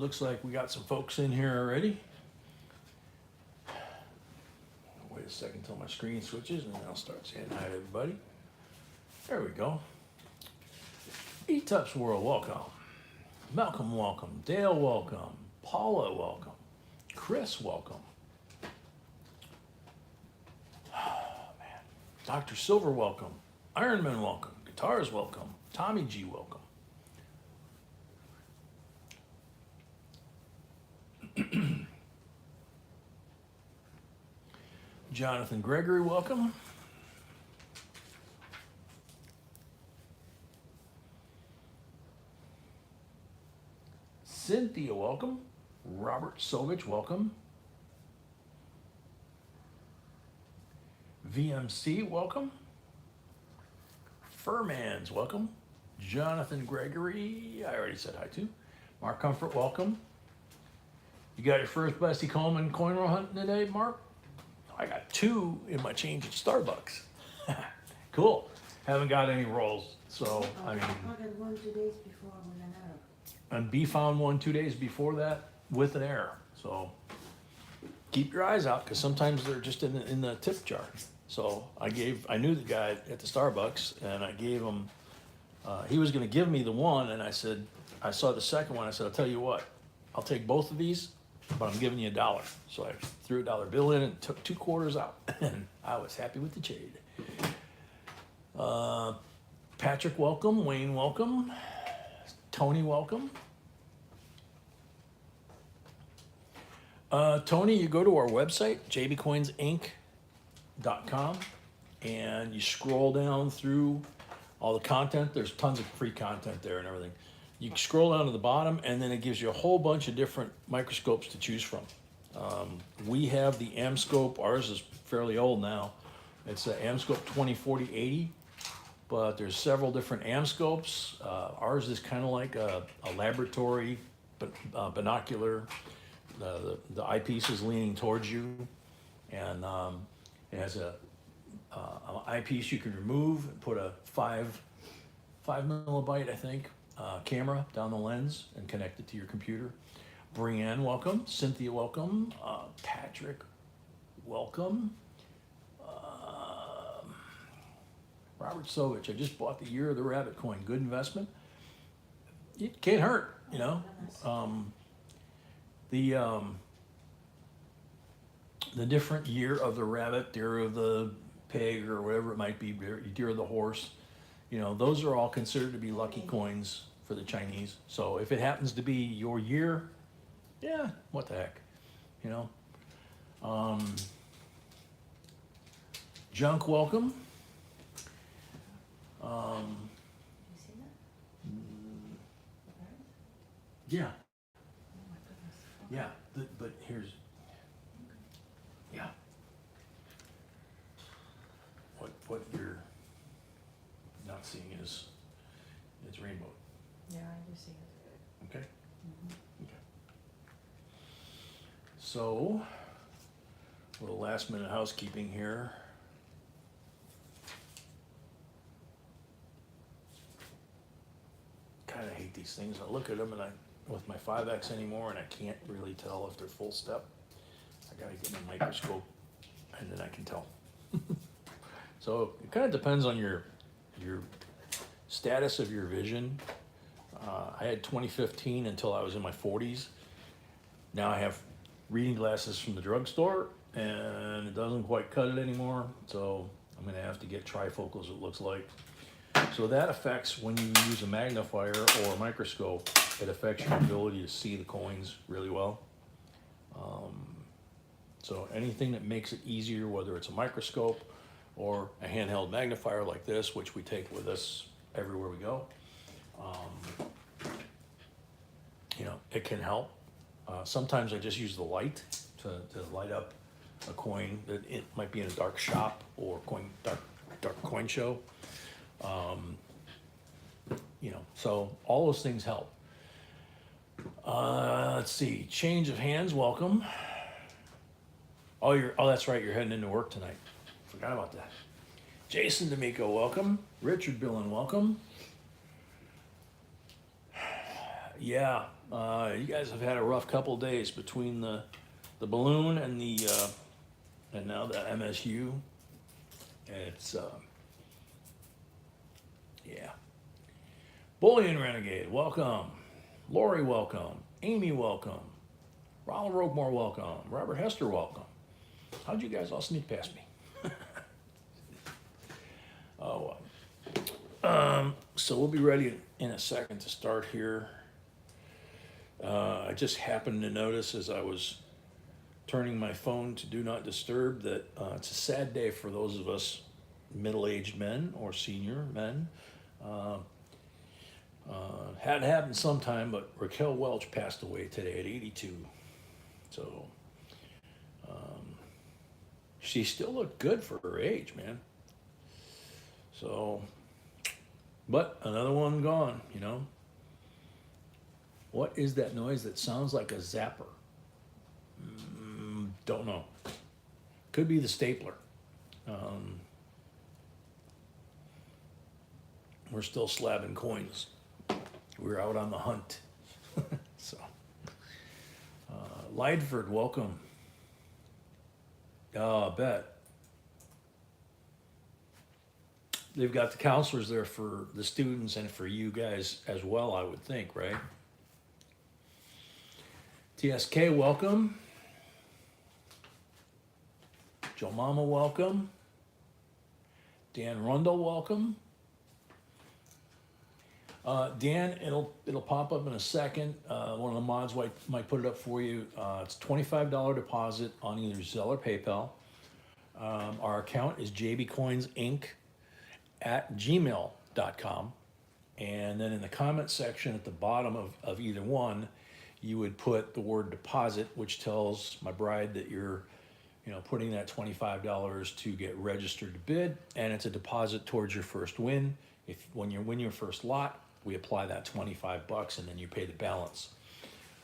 looks like we got some folks in here already. Wait a second till my screen switches and then I'll start saying hi to everybody. There we go. E-Tup's World, welcome. Malcolm, welcome. Dale, welcome. Paula, welcome. Chris, welcome. Oh, man. Dr. Silver, welcome. Ironman, welcome. Guitars, welcome. Tommy G, welcome. Jonathan Gregory, welcome. Cynthia, welcome. Robert Sovich, welcome. VMC, welcome. Furmans, welcome. Jonathan Gregory, I already said hi to. Mark Comfort, welcome. You got your first Bessie Coleman coin roll hunting today, Mark? I got 2 in my change at Starbucks. Cool. Haven't got any rolls, so I mean. I got 1 2 days before with an error. And B found one 2 days before that with an error. So keep your eyes out because sometimes they're just in the tip jar. So I knew the guy at the Starbucks and I gave him, he was going to give me the one and I said, I saw the second one. I said, I'll tell you what, I'll take both of these, but I'm giving you $1. So I threw a $1 bill in and took 2 quarters out and I was happy with the trade. Patrick, welcome. Wayne, welcome. Tony, welcome. Tony, you go to our website, jbcoinsinc.com, and you scroll down through all the content. There's tons of free content there and everything. You scroll down to the bottom, and then it gives you a whole bunch of different microscopes to choose from. We have the Amscope. Ours is fairly old now. It's the Amscope 2040-80, but there's several different Amscopes. Ours is kind of like a laboratory binocular. The eyepiece is leaning towards you, and it has an eyepiece you can remove and put a 5 millibyte, I think, camera down the lens and connect it to your computer. Brianne, welcome. Cynthia, welcome. Patrick, welcome. Robert Sovich, I just bought the Year of the Rabbit coin. Good investment. It can't hurt, you know. The different Year of the Rabbit, Year of the Pig, or whatever it might be, Year of the Horse, you know, those are all considered to be lucky coins for the Chinese. So if it happens to be your year, yeah, what the heck, you know. Junk, welcome. You see that? Yeah, Oh my goodness. yeah, but here's, yeah. What you're not seeing is it's rainbow. Yeah, I do see it. Okay. Mm-hmm. Okay. So, a little last minute housekeeping here. Kind of hate these things. I look at them and with my 5X anymore, and I can't really tell if they're full step. I gotta get my microscope, and then I can tell. So it kind of depends on your status of your vision. I had 2015 until I was in my 40s. Now I have reading glasses from the drugstore, and it doesn't quite cut it anymore. So I'm gonna have to get trifocals, it looks like. So that affects when you use a magnifier or a microscope, it affects your ability to see the coins really well. So anything that makes it easier, whether it's a microscope or a handheld magnifier like this, which we take with us everywhere we go, you know, it can help. Sometimes I just use the light to light up a coin that it might be in a dark shop or dark coin show. You know, so all those things help. Let's see, change of hands, welcome. Oh, that's right, you're heading into work tonight. Forgot about that. Jason D'Amico, welcome. Richard Billen, welcome. Yeah, You guys have had a rough couple days between the balloon and and now the MSU. It's yeah. Bullion Renegade, welcome. Lori, welcome. Amy, welcome. Ronald Roquemore, welcome. Robert Hester, welcome. How'd you guys all sneak past me? Oh, so we'll be ready in a second to start here. I just happened to notice as I was turning my phone to do not disturb that it's a sad day for those of us middle-aged men or senior men. Had happened sometime, but Raquel Welch passed away today at 82. So she still looked good for her age, man. So, but another one gone, you know. What is that noise that sounds like a zapper? Don't know. Could be the stapler. We're still slabbing coins. We're out on the hunt. So, Lydford, welcome. Oh, I bet. They've got the counselors there for the students and for you guys as well, I would think, right? TSK, welcome. Joe Mama, welcome. Dan Rundle, welcome. Dan, it'll pop up in a second. One of the mods might put it up for you. It's $25 deposit on either Zelle or PayPal. Our account is jbcoinsinc@gmail.com. And then in the comment section at the bottom of either one, you would put the word deposit, which tells my bride that you're, putting that $25 to get registered to bid, and it's a deposit towards your first win. When you win your first lot, we apply that $25 and then you pay the balance.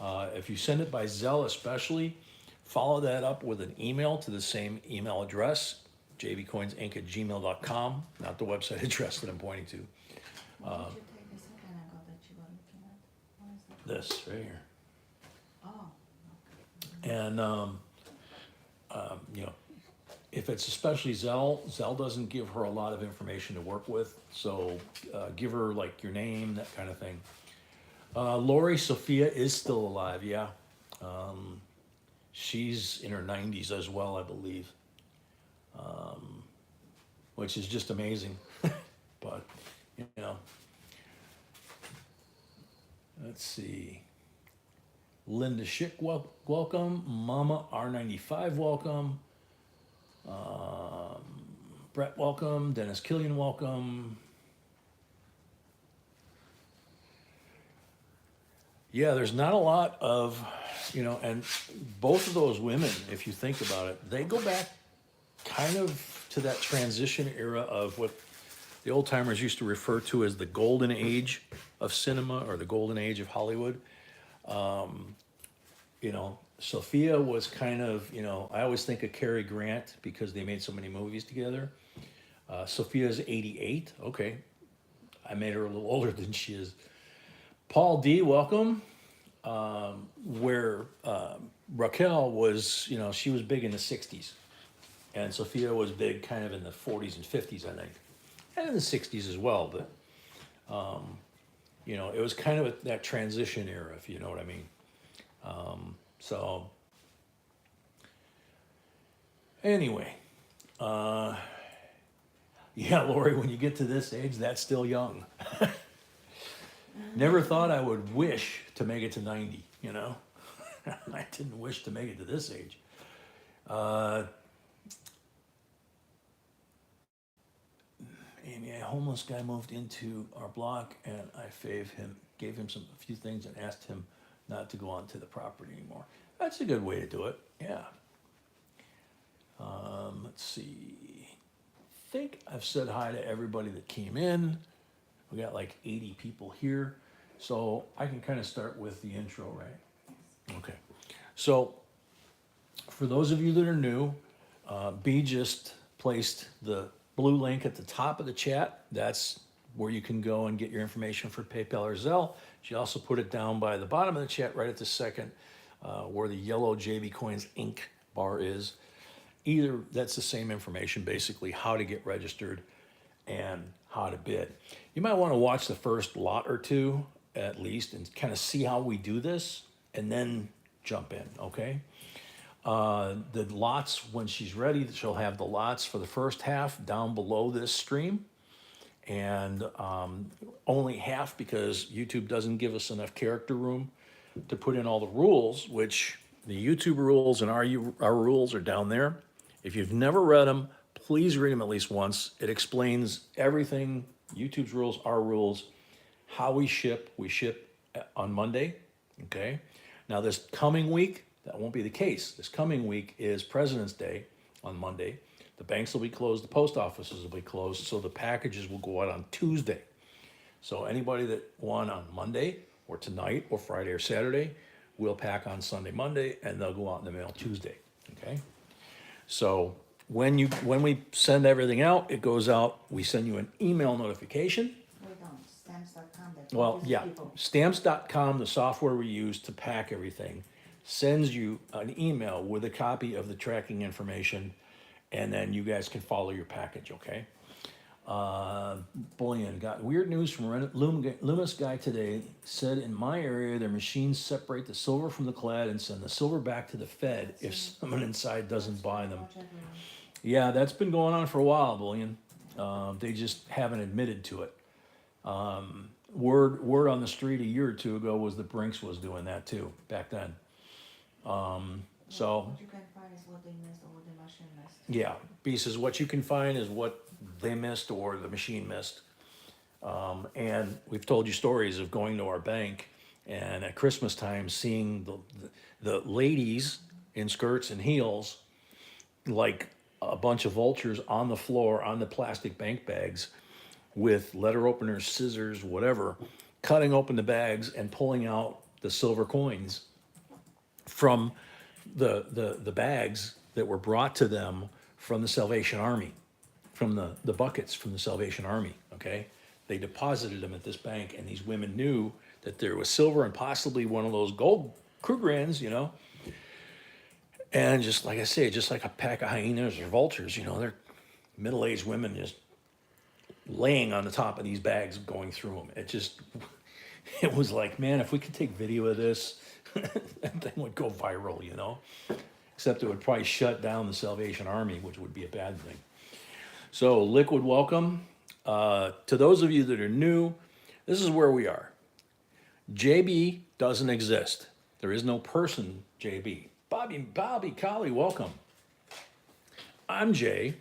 If you send it by Zelle especially, follow that up with an email to the same email address, jbcoinsinc@gmail.com, not the website address that I'm pointing to. What did you take a second ago that you were looking at? What is that? This right here. Oh, And if it's especially Zelle doesn't give her a lot of information to work with. So give her like your name, that kind of thing. Lori Sophia is still alive, yeah. She's in her 90s as well, I believe. Which is just amazing. But, let's see. Linda Schick, welcome. Mama R95, welcome. Brett, welcome. Dennis Killian, welcome. Yeah, there's not a lot of, and both of those women, if you think about it, they go back kind of to that transition era of what the old timers used to refer to as the golden age of cinema or the golden age of Hollywood. Sophia was kind of, I always think of Cary Grant because they made so many movies together. Sophia's 88. Okay. I made her a little older than she is. Paul D, welcome. Where Raquel was, she was big in the 60s. And Sophia was big kind of in the 40s and 50s, I think. And in the 60s as well. But, it was kind of that transition era, if you know what I mean. So, anyway, yeah, Lori, when you get to this age, that's still young. Never thought I would wish to make it to 90, I didn't wish to make it to this age. Amy, a homeless guy moved into our block, and I gave him a few things and asked him not to go onto the property anymore. That's a good way to do it, yeah. Let's see. I think I've said hi to everybody that came in. We got like 80 people here. So I can kind of start with the intro, right? Okay. So for those of you that are new, B just placed the blue link at the top of the chat. That's where you can go and get your information for PayPal or Zelle. She also put it down by the bottom of the chat right at the second, where the yellow JB Coins Inc. bar is. Either, that's the same information, basically, how to get registered and how to bid. You might want to watch the first lot or two at least and kind of see how we do this and then jump in, okay? The lots, when she's ready, she'll have the lots for the first half down below this stream. And only half because YouTube doesn't give us enough character room to put in all the rules, which the YouTube rules and our rules are down there. If you've never read them, please read them at least once. It explains everything, YouTube's rules, our rules, how we ship. We ship on Monday, okay? Now this coming week, that won't be the case. This coming week is President's Day on Monday. The banks will be closed, the post offices will be closed, so the packages will go out on Tuesday. So anybody that won on Monday or tonight or Friday or Saturday will pack on Sunday, Monday, and they'll go out in the mail Tuesday, okay? So when we send everything out, it goes out, we send you an email notification. Wait on stamps.com. that Well, confuse yeah, people. stamps.com, the software we use to pack everything, sends you an email with a copy of the tracking information, and then you guys can follow your package, okay? Bullion, got weird news from Loomis guy today, said in my area, their machines separate the silver from the clad and send the silver back to the Fed if someone inside doesn't buy them. Watch everyone. Yeah, that's been going on for a while, Bullion. They just haven't admitted to it. Word on the street a year or two ago was that Brinks was doing that too, back then. So, What you can find is what they missed or what the machine missed. yeah, B says what you can find is what they missed or the machine missed. And we've told you stories of going to our bank and at Christmas time seeing the ladies in skirts and heels like a bunch of vultures on the floor on the plastic bank bags with letter openers, scissors, whatever, cutting open the bags and pulling out the silver coins from the bags that were brought to them from the Salvation Army, from the buckets from the Salvation Army, okay? They deposited them at this bank, and these women knew that there was silver and possibly one of those gold Krugrands, you know? And just like I say, just like a pack of hyenas or vultures, you know, they're middle-aged women just laying on the top of these bags going through them. It was like, man, if we could take video of this, that thing would go viral, you know? Except it would probably shut down the Salvation Army, which would be a bad thing. So, Liquid, welcome. To those of you that are new, this is where we are. JB doesn't exist. There is no person, JB. Bobby Collie, welcome. I'm Jay.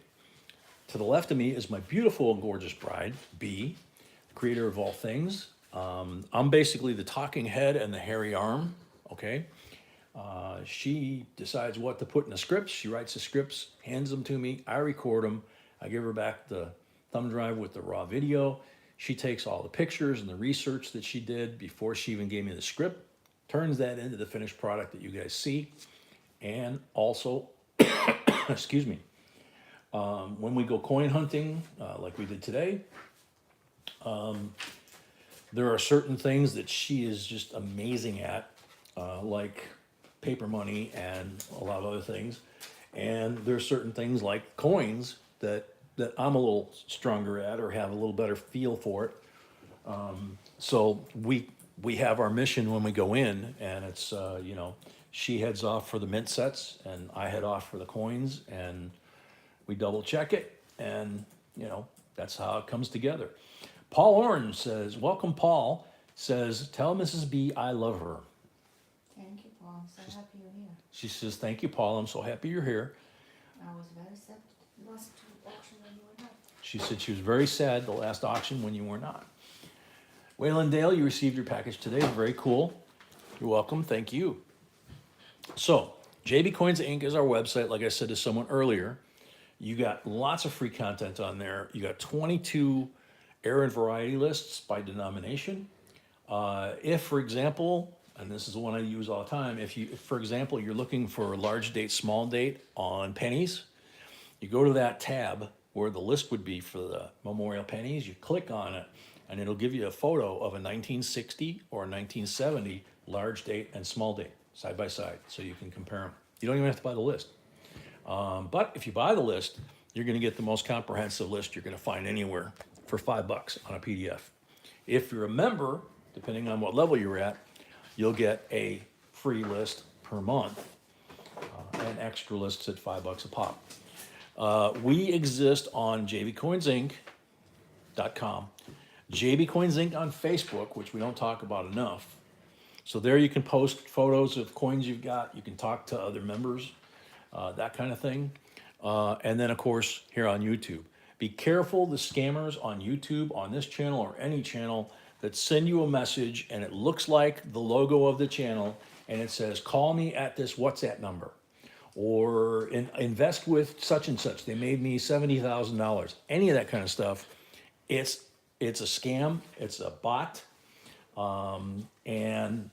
To the left of me is my beautiful and gorgeous bride, B, creator of all things. I'm basically the talking head and the hairy arm, okay? She decides what to put in the scripts. She writes the scripts, hands them to me. I record them. I give her back the thumb drive with the raw video. She takes all the pictures and the research that she did before she even gave me the script, turns that into the finished product that you guys see. And also, excuse me, when we go coin hunting, like we did today, there are certain things that she is just amazing at, like paper money and a lot of other things. And there are certain things like coins that I'm a little stronger at or have a little better feel for it. So we have our mission when we go in, and it's, you know, she heads off for the mint sets and I head off for the coins, and we double check it, and, you know, that's how it comes together. Paul Orange says, welcome, Paul, says, tell Mrs. B I love her. Thank you, Paul. I'm so happy you're here. She says, thank you, Paul. I'm so happy you're here. I was very sad last auction when you were not. She said she was very sad the last auction when you were not. Waylon Dale, you received your package today. Very cool. You're welcome. Thank you. So, JB Coins Inc. is our website, like I said to someone earlier. You got lots of free content on there. You got 22 error and variety lists by denomination. If, for example, and this is the one I use all the time, if for example, you're looking for large date, small date on pennies, you go to that tab where the list would be for the memorial pennies. You click on it, and it'll give you a photo of a 1960 or a 1970 large date and small date side by side, so you can compare them. You don't even have to buy the list. But if you buy the list, you're going to get the most comprehensive list you're going to find anywhere for $5 on a PDF. If you're a member, depending on what level you're at, you'll get a free list per month and extra lists at $5 a pop. We exist on jbcoinsinc.com, JB Coins Inc. on Facebook, which we don't talk about enough. So there you can post photos of coins you've got. You can talk to other members, that kind of thing. And then, of course, here on YouTube. Be careful the scammers on YouTube, on this channel or any channel that send you a message and it looks like the logo of the channel and it says, call me at this WhatsApp number or invest with such and such. They made me $70,000. Any of that kind of stuff. It's a scam. It's a bot. And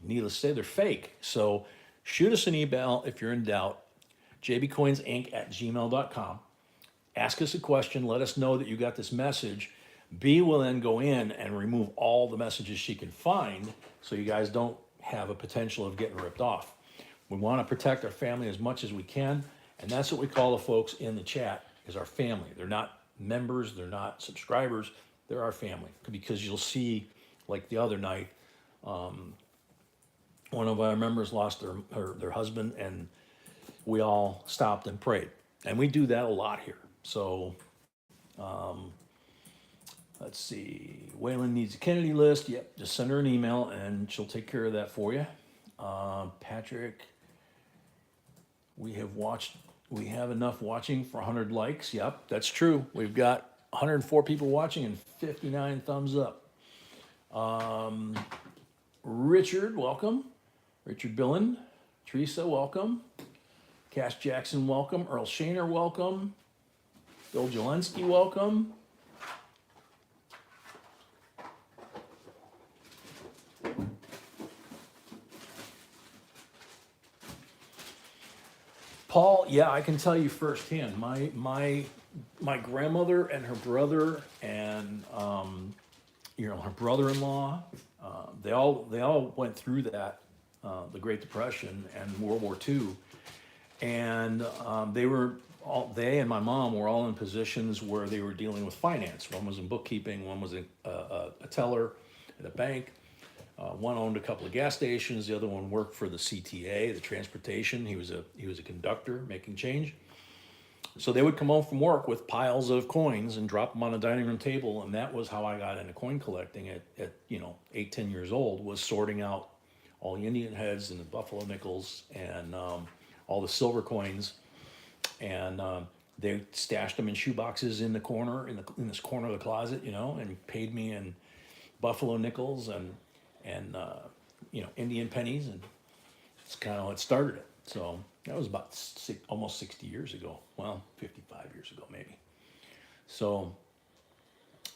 needless to say, they're fake. So shoot us an email if you're in doubt, jbcoinsinc@gmail.com. Ask us a question. Let us know that you got this message. B will then go in and remove all the messages she can find so you guys don't have a potential of getting ripped off. We want to protect our family as much as we can, and that's what we call the folks in the chat is our family. They're not members, they're not subscribers, they're our family. Because you'll see, like the other night, one of our members lost their husband, and we all stopped and prayed. And we do that a lot here. So, let's see. Waylon needs a Kennedy list. Yep, just send her an email and she'll take care of that for you. Patrick, we have enough watching for 100 likes. Yep, that's true. We've got 104 people watching and 59 thumbs up. Richard, welcome. Richard Billen. Teresa, welcome. Cash Jackson, welcome. Earl Shaner, welcome. Bill Jelensky, welcome. Paul, yeah, I can tell you firsthand. My grandmother and her brother and her brother-in-law, they all went through that, the Great Depression and World War II, and they and my mom were all in positions where they were dealing with finance. One was in bookkeeping, one was a teller at a bank. One owned a couple of gas stations. The other one worked for the CTA, the transportation. He was a conductor making change. So they would come home from work with piles of coins and drop them on a dining room table, and that was how I got into coin collecting at 8, 10 years old. Was sorting out all the Indian heads and the buffalo nickels and all the silver coins, and they stashed them in shoe boxes in the corner in this corner of the closet, and paid me in buffalo nickels and Indian pennies, and it's kind of what started it. So that was about almost 60 years ago. Well, 55 years ago, maybe. So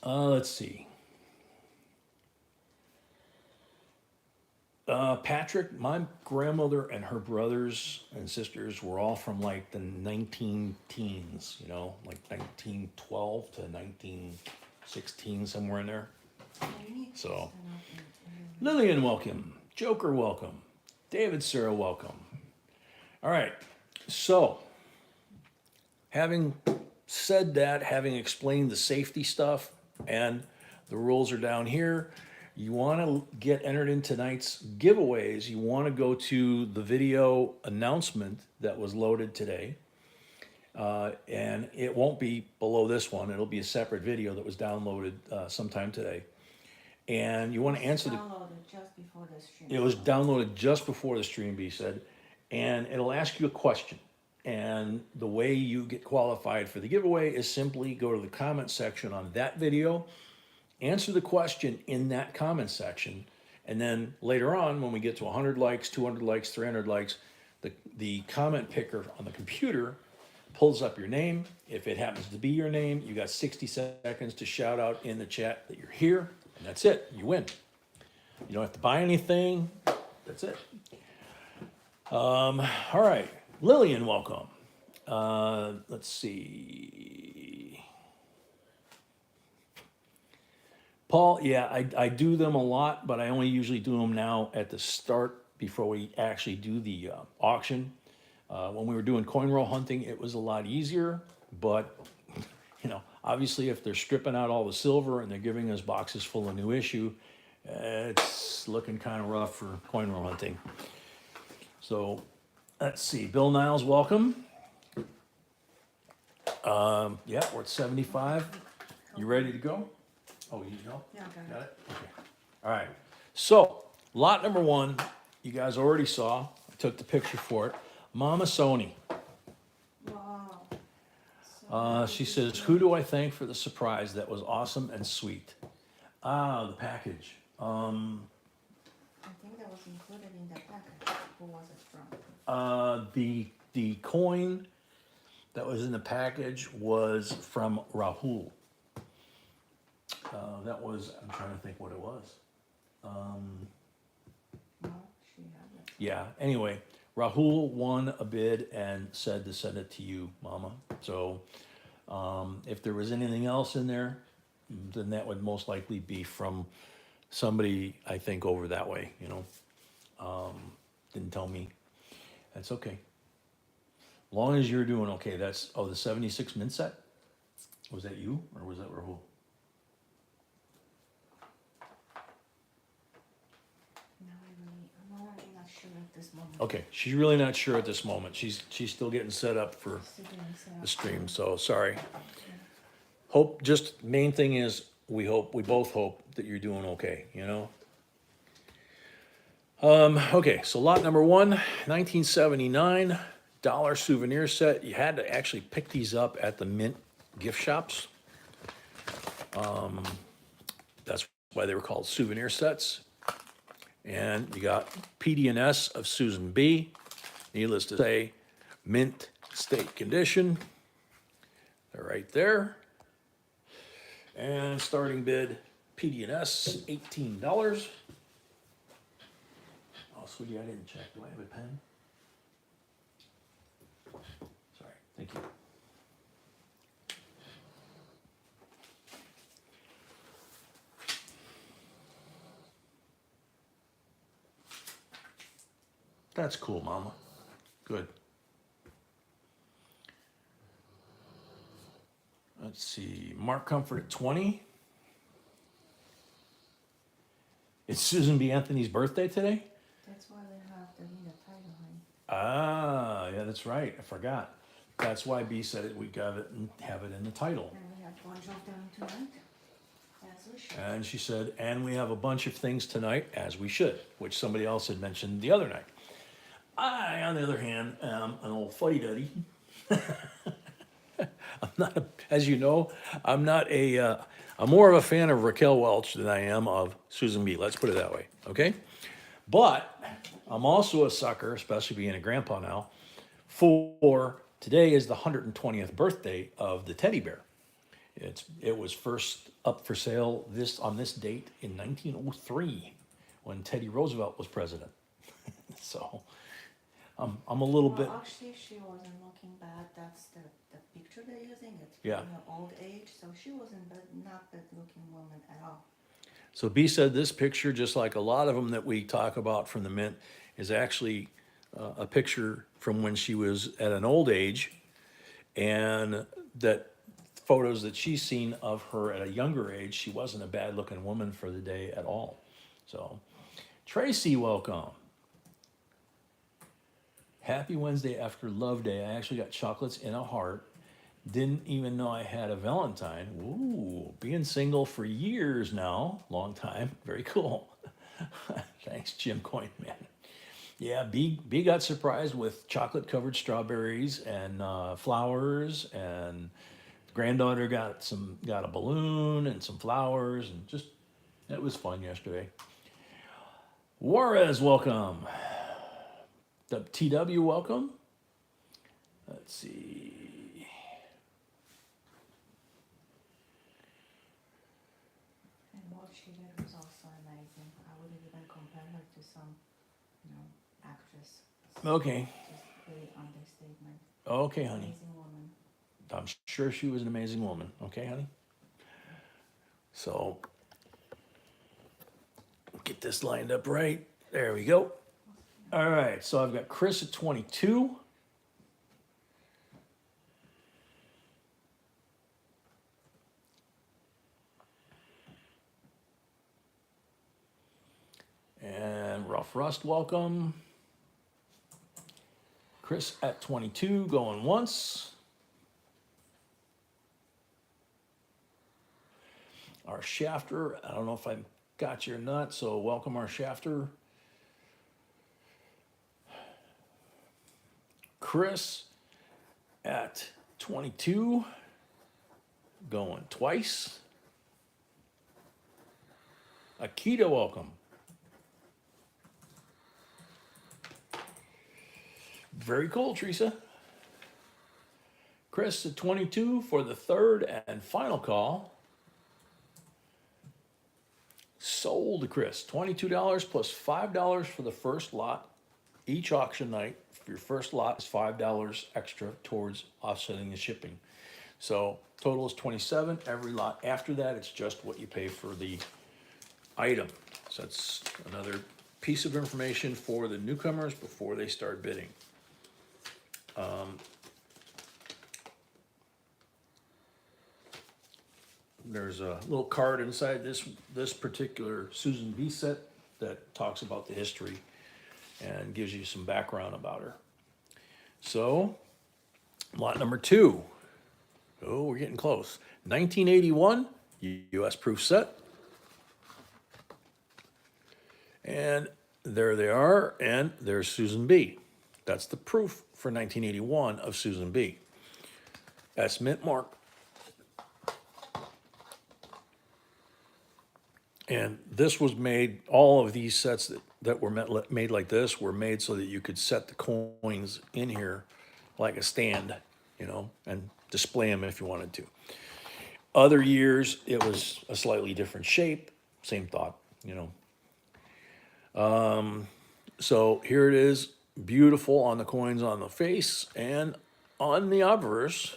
let's see. Patrick, my grandmother and her brothers and sisters were all from like the 19 teens, like 1912 to 1916, somewhere in there. So, Lillian, welcome. Joker, welcome. David, Sarah, welcome. All right. So, having said that, having explained the safety stuff and the rules are down here, you want to get entered in tonight's giveaways. You want to go to the video announcement that was loaded today. And it won't be below this one. It'll be a separate video that was downloaded sometime today. And you want to answer just before the stream. It was downloaded just before the stream, B said. And it'll ask you a question. And the way you get qualified for the giveaway is simply go to the comment section on that video, answer the question in that comment section, and then later on, when we get to 100 likes, 200 likes, 300 likes, the comment picker on the computer pulls up your name. If it happens to be your name, you got 60 seconds to shout out in the chat that you're here, and that's it. You win. You don't have to buy anything. That's it. All right. Lillian, welcome. Let's see. Paul, yeah, I do them a lot, but I only usually do them now at the start before we actually do the auction. When we were doing coin roll hunting, it was a lot easier, but obviously if they're stripping out all the silver and they're giving us boxes full of new issue, it's looking kind of rough for coin roll hunting. So let's see, Bill Niles, welcome. Yeah, we're at 75. You ready to go? Oh, you need help? Yeah, I Got got it. it? Okay. All right. So, lot number one, you guys already saw. I took the picture for it. Mama Sony. Wow. She says, "Who do I thank for the surprise? That was awesome and sweet." Ah, the package. I think that was included in the package. Who was it from? The coin that was in the package was from Rahul. That was, I'm trying to think what it was. No, she had it. Yeah, anyway, Rahul won a bid and said to send it to you, Mama. So, if there was anything else in there, then that would most likely be from somebody, I think, over that way, Didn't tell me. That's okay. Long as you're doing okay, that's, the 76 mint set? Was that you, or was that Rahul? No, I'm really not sure at this moment. Okay, she's really not sure at this moment. She's still getting set up for Still doing set the up. stream, so sorry. Yeah. Hope, just main thing is, we both hope that you're doing okay, Okay, so lot number one, 1979, dollar souvenir set. You had to actually pick these up at the mint gift shops. That's why they were called souvenir sets. And you got PD&S of Susan B. Needless to say, mint state condition. They're right there. And starting bid, PD&S, $18. Oh, sweetie, I didn't check. Do I have a pen? Sorry, thank you. That's cool, Mama. Good. Let's see, Mark Comfort at 20. It's Susan B. Anthony's birthday today? That's why they have the in the title, honey. Ah, yeah, that's right. I forgot. That's why B said it. We got it and have it in the title. And we have a bunch of them tonight, as we should. And she said, and we have a bunch of things tonight, as we should, which somebody else had mentioned the other night. I, on the other hand, am an old fuddy-duddy. I'm not, as you know, I'm more of a fan of Raquel Welch than I am of Susan B. Let's put it that way, okay? But I'm also a sucker, especially being a grandpa now, for today is the 120th birthday of the teddy bear. It was first up for sale on this date in 1903 when Teddy Roosevelt was president. So I'm a little bit. Well, actually, she wasn't looking bad. That's the picture they're using. It's Yeah. from her old age, so she wasn't not bad looking woman at all. So B said this picture, just like a lot of them that we talk about from the mint, is actually a picture from when she was at an old age, and that photos that she's seen of her at a younger age, she wasn't a bad looking woman for the day at all. So, Tracy, welcome. Happy Wednesday after Love Day. I actually got chocolates in a heart. Didn't even know I had a Valentine. Ooh, being single for years now. Long time. Very cool. Thanks, Jim Coin, man. Yeah, B got surprised with chocolate-covered strawberries and flowers, and granddaughter got a balloon and some flowers, and just, it was fun yesterday. Juarez, welcome. The TW, welcome. Let's see. And what she did was also amazing. I wouldn't even compare her to some, actress. Okay. Just really understatement. Okay, honey. Amazing woman. I'm sure she was an amazing woman. Okay, honey? So, get this lined up right. There we go. All right, so I've got Chris at 22. And Rough Rust, welcome. Chris at 22, going once. Our Shafter, I don't know if I got you or not, so welcome our Shafter. Chris at 22, going twice. Akita, welcome. Very cool, Teresa. Chris at 22 for the third and final call. Sold to Chris, $22 plus $5 for the first lot. Each auction night, for your first lot is $5 extra towards offsetting the shipping. So total is 27. Every lot after that, it's just what you pay for the item. So that's another piece of information for the newcomers before they start bidding. There's a little card inside this particular Susan B set that talks about the history and gives you some background about her. So, lot number 2. Oh, we're getting close. 1981 U.S. proof set. And there they are, and there's Susan B. That's the proof for 1981 of Susan B. That's mint mark. And this was made, all of these sets that were made like this were made so that you could set the coins in here like a stand, you know, and display them if you wanted to. Other years, it was a slightly different shape, same thought, you know. So here it is, beautiful on the coins on the face and on the obverse.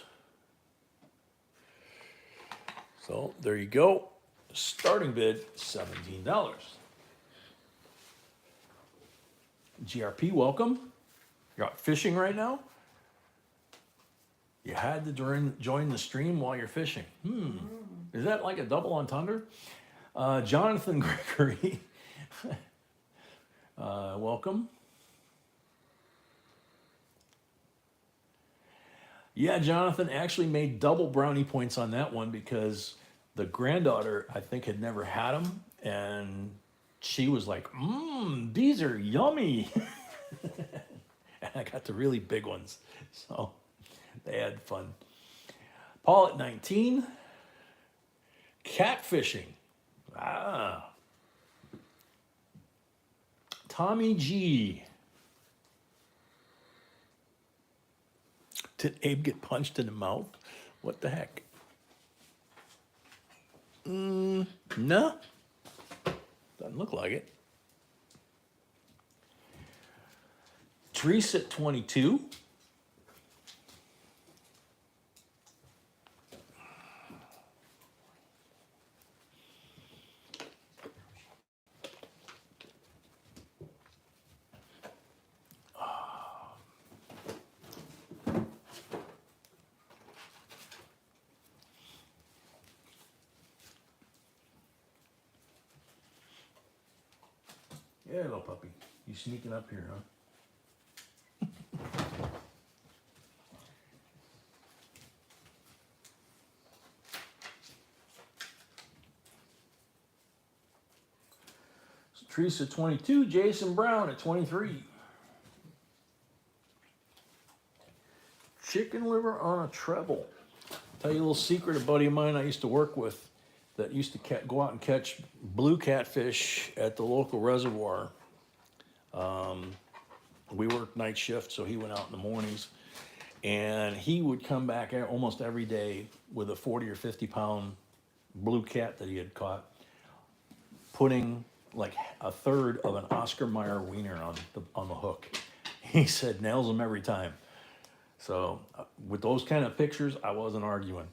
So there you go. Starting bid, $17. GRP, welcome. You're out fishing right now? You had to join the stream while you're fishing. Is that like a double entendre? Jonathan Gregory, welcome. Yeah, Jonathan actually made double brownie points on that one because the granddaughter, I think, had never had them, and she was like, these are yummy. And I got the really big ones, so they had fun. Paul at 19, catfishing. Tommy G. Did Abe get punched in the mouth? What the heck? No, doesn't look like it. Teresa at 22. Yeah, little puppy. You sneaking up here, huh? So Teresa at 22, Jason Brown at 23. Chicken liver on a treble. Tell you a little secret, a buddy of mine I used to work with that used to go out and catch blue catfish at the local reservoir. We worked night shift, so he went out in the mornings, and he would come back almost every day with a 40 or 50 pound blue cat that he had caught, putting like a third of an Oscar Mayer wiener on the hook. He said nails them every time. So with those kind of pictures, I wasn't arguing.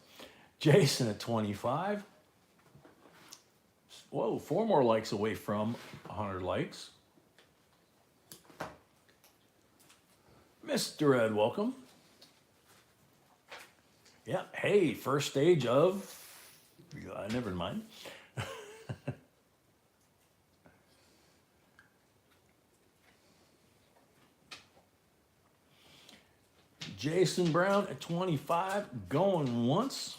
Jason at 25. Whoa, 4 more likes away from 100 likes. Mr. Ed, welcome. Yeah, hey, first stage of, never mind. Jason Brown at 25, going once.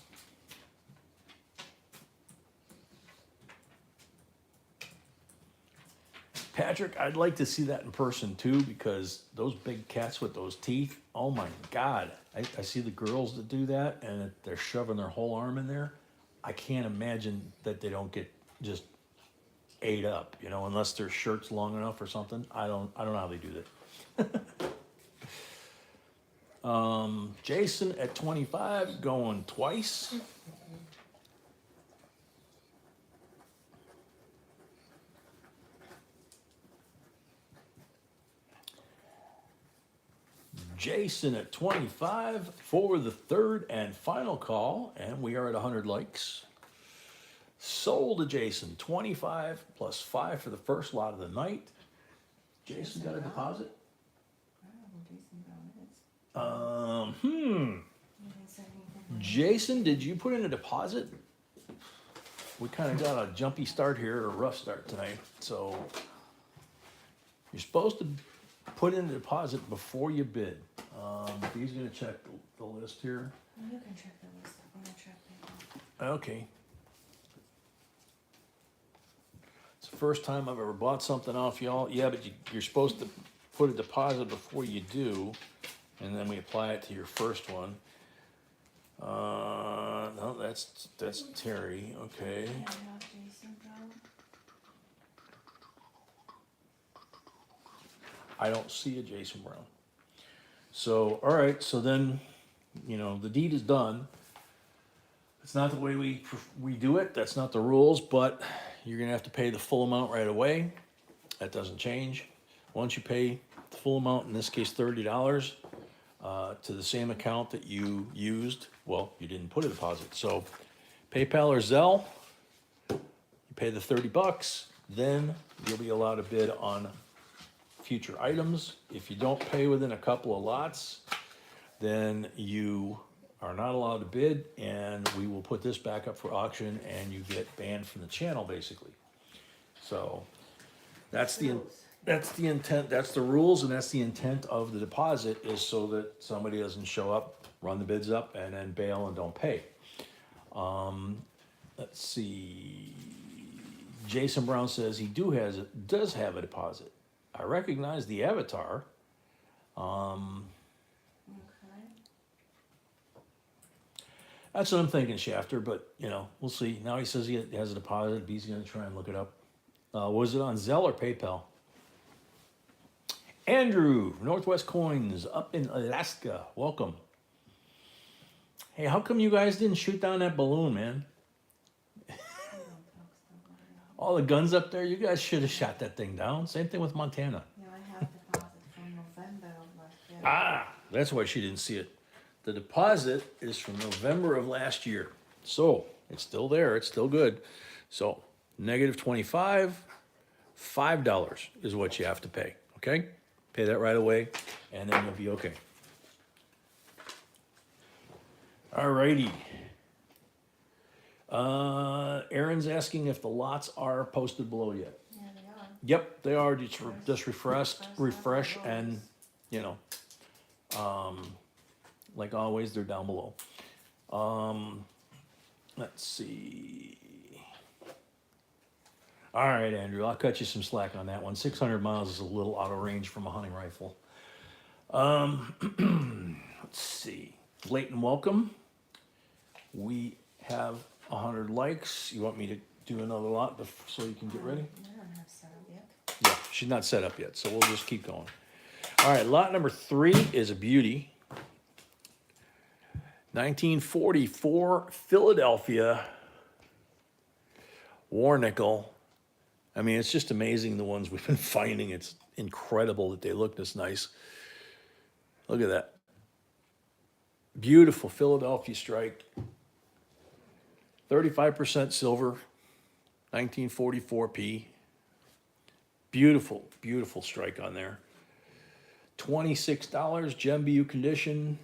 Patrick, I'd like to see that in person too, because those big cats with those teeth, oh my God. I see the girls that do that and they're shoving their whole arm in there. I can't imagine that they don't get just ate up, you know, unless their shirt's long enough or something. I don't know how they do that. Jason at 25, going twice. Jason at 25 for the third and final call, and we are at 100 likes. Sold to Jason, 25 plus 5 for the first lot of the night. Jason got a deposit? I don't know who Jason Brown is. He didn't say anything. Jason, did you put in a deposit? We kind of got a jumpy start here, or a rough start tonight, so you're supposed to put in a deposit before you bid. He's gonna check the list here. You can check the list. I'm gonna check it. Okay. It's the first time I've ever bought something off y'all. Yeah, but you're supposed to put a deposit before you do, and then we apply it to your first one. No, that's Terry. Okay. I have Jason Brown. I don't see a Jason Brown. So, all right, so then, you know, the deed is done. It's not the way we do it. That's not the rules, but you're gonna have to pay the full amount right away. That doesn't change. Once you pay the full amount, in this case $30, to the same account that you used, well, you didn't put a deposit. So PayPal or Zelle, you pay the $30, then you'll be allowed to bid on future items. If you don't pay within a couple of lots, then you are not allowed to bid, and we will put this back up for auction, and you get banned from the channel, basically. So that's the intent, that's the rules, and that's the intent of the deposit, is so that somebody doesn't show up, run the bids up, and then bail and don't pay. Let's see. Jason Brown says he does have a deposit. I recognize the avatar. Okay. That's what I'm thinking, Shafter, but you know, we'll see. Now he says he has a deposit. He's gonna try and look it up. Was it on Zelle or PayPal? Andrew, Northwest Coins, up in Alaska. Welcome. Hey, how come you guys didn't shoot down that balloon, man? All the guns up there, you guys should have shot that thing down. Same thing with Montana. Yeah, I have deposit from November of last year. Ah, that's why she didn't see it. The deposit is from November of last year. So it's still there, it's still good. So -25, $5 is what you have to pay, okay? Pay that right away, and then you'll be okay. All righty. Aaron's asking if the lots are posted below yet. Yeah, they are. Yep, they are. Just refresh, and you know, like always, they're down below. Let's see. All right, Andrew, I'll cut you some slack on that one. 600 miles is a little out of range from a hunting rifle. Let's see. Leighton, welcome. We have 100 likes. You want me to do another lot so you can get ready? I don't have set up yet. Yeah, she's not set up yet, so we'll just keep going. All right, lot number 3 is a beauty. 1944 Philadelphia war nickel. I mean, it's just amazing the ones we've been finding. It's incredible that they look this nice. Look at that. Beautiful Philadelphia strike. 35% silver, 1944p. Beautiful, beautiful strike on there. $26, Gem BU condition.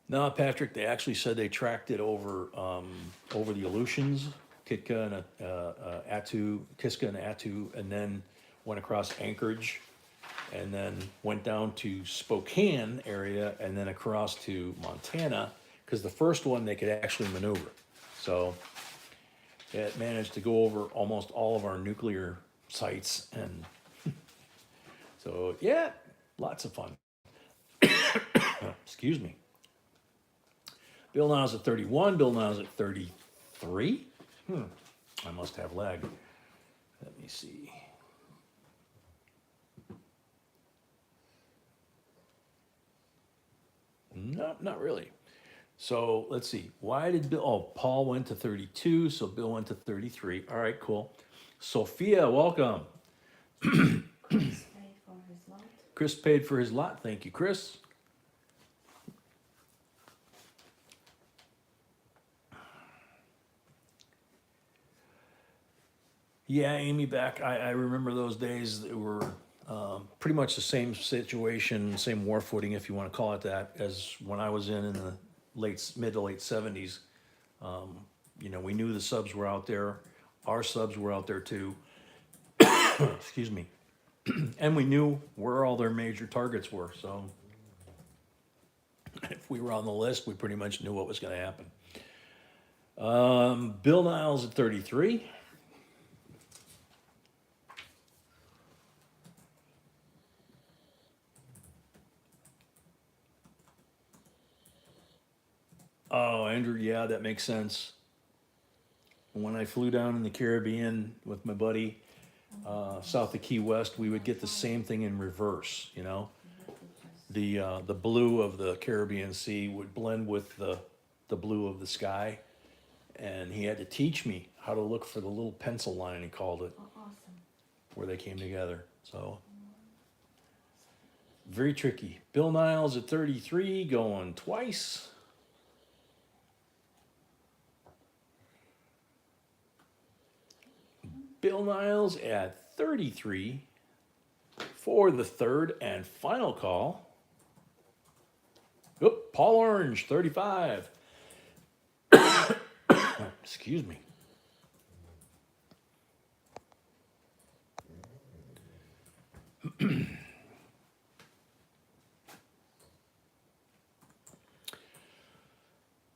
No, Patrick, they actually said they tracked it over the Aleutians, Kitka and Attu, Kiska and Attu, and then went across Anchorage, and then went down to Spokane area, and then across to Montana, because the first one they could actually maneuver. So it managed to go over almost all of our nuclear sites, and so yeah, lots of fun. Excuse me. Bill Nile's at 31. Bill Nile's at 33. I must have lag. Let me see. No, not really. So let's see. Why did Bill? Oh, Paul went to 32, so Bill went to 33. All right, cool. Sophia, welcome. Chris paid for his lot. Chris paid for his lot. Thank you, Chris. Yeah, Amy, back. I remember those days that were pretty much the same situation, same war footing, if you want to call it that, as when I was in the mid to late 70s. You know, we knew the subs were out there. Our subs were out there too. Excuse me. And we knew where all their major targets were. So if we were on the list, we pretty much knew what was going to happen. Bill Niles at 33. Oh, Andrew, yeah, that makes sense. When I flew down in the Caribbean with my buddy, south of Key West, we would get the same thing in reverse, you know? The blue of the Caribbean Sea would blend with the blue of the sky. And he had to teach me how to look for the little pencil line, he called it, Oh, awesome. where they came together. So, very tricky. Bill Niles at 33, going twice. Bill Niles at 33 for the third and final call. Oop, Paul Orange, 35. Excuse me.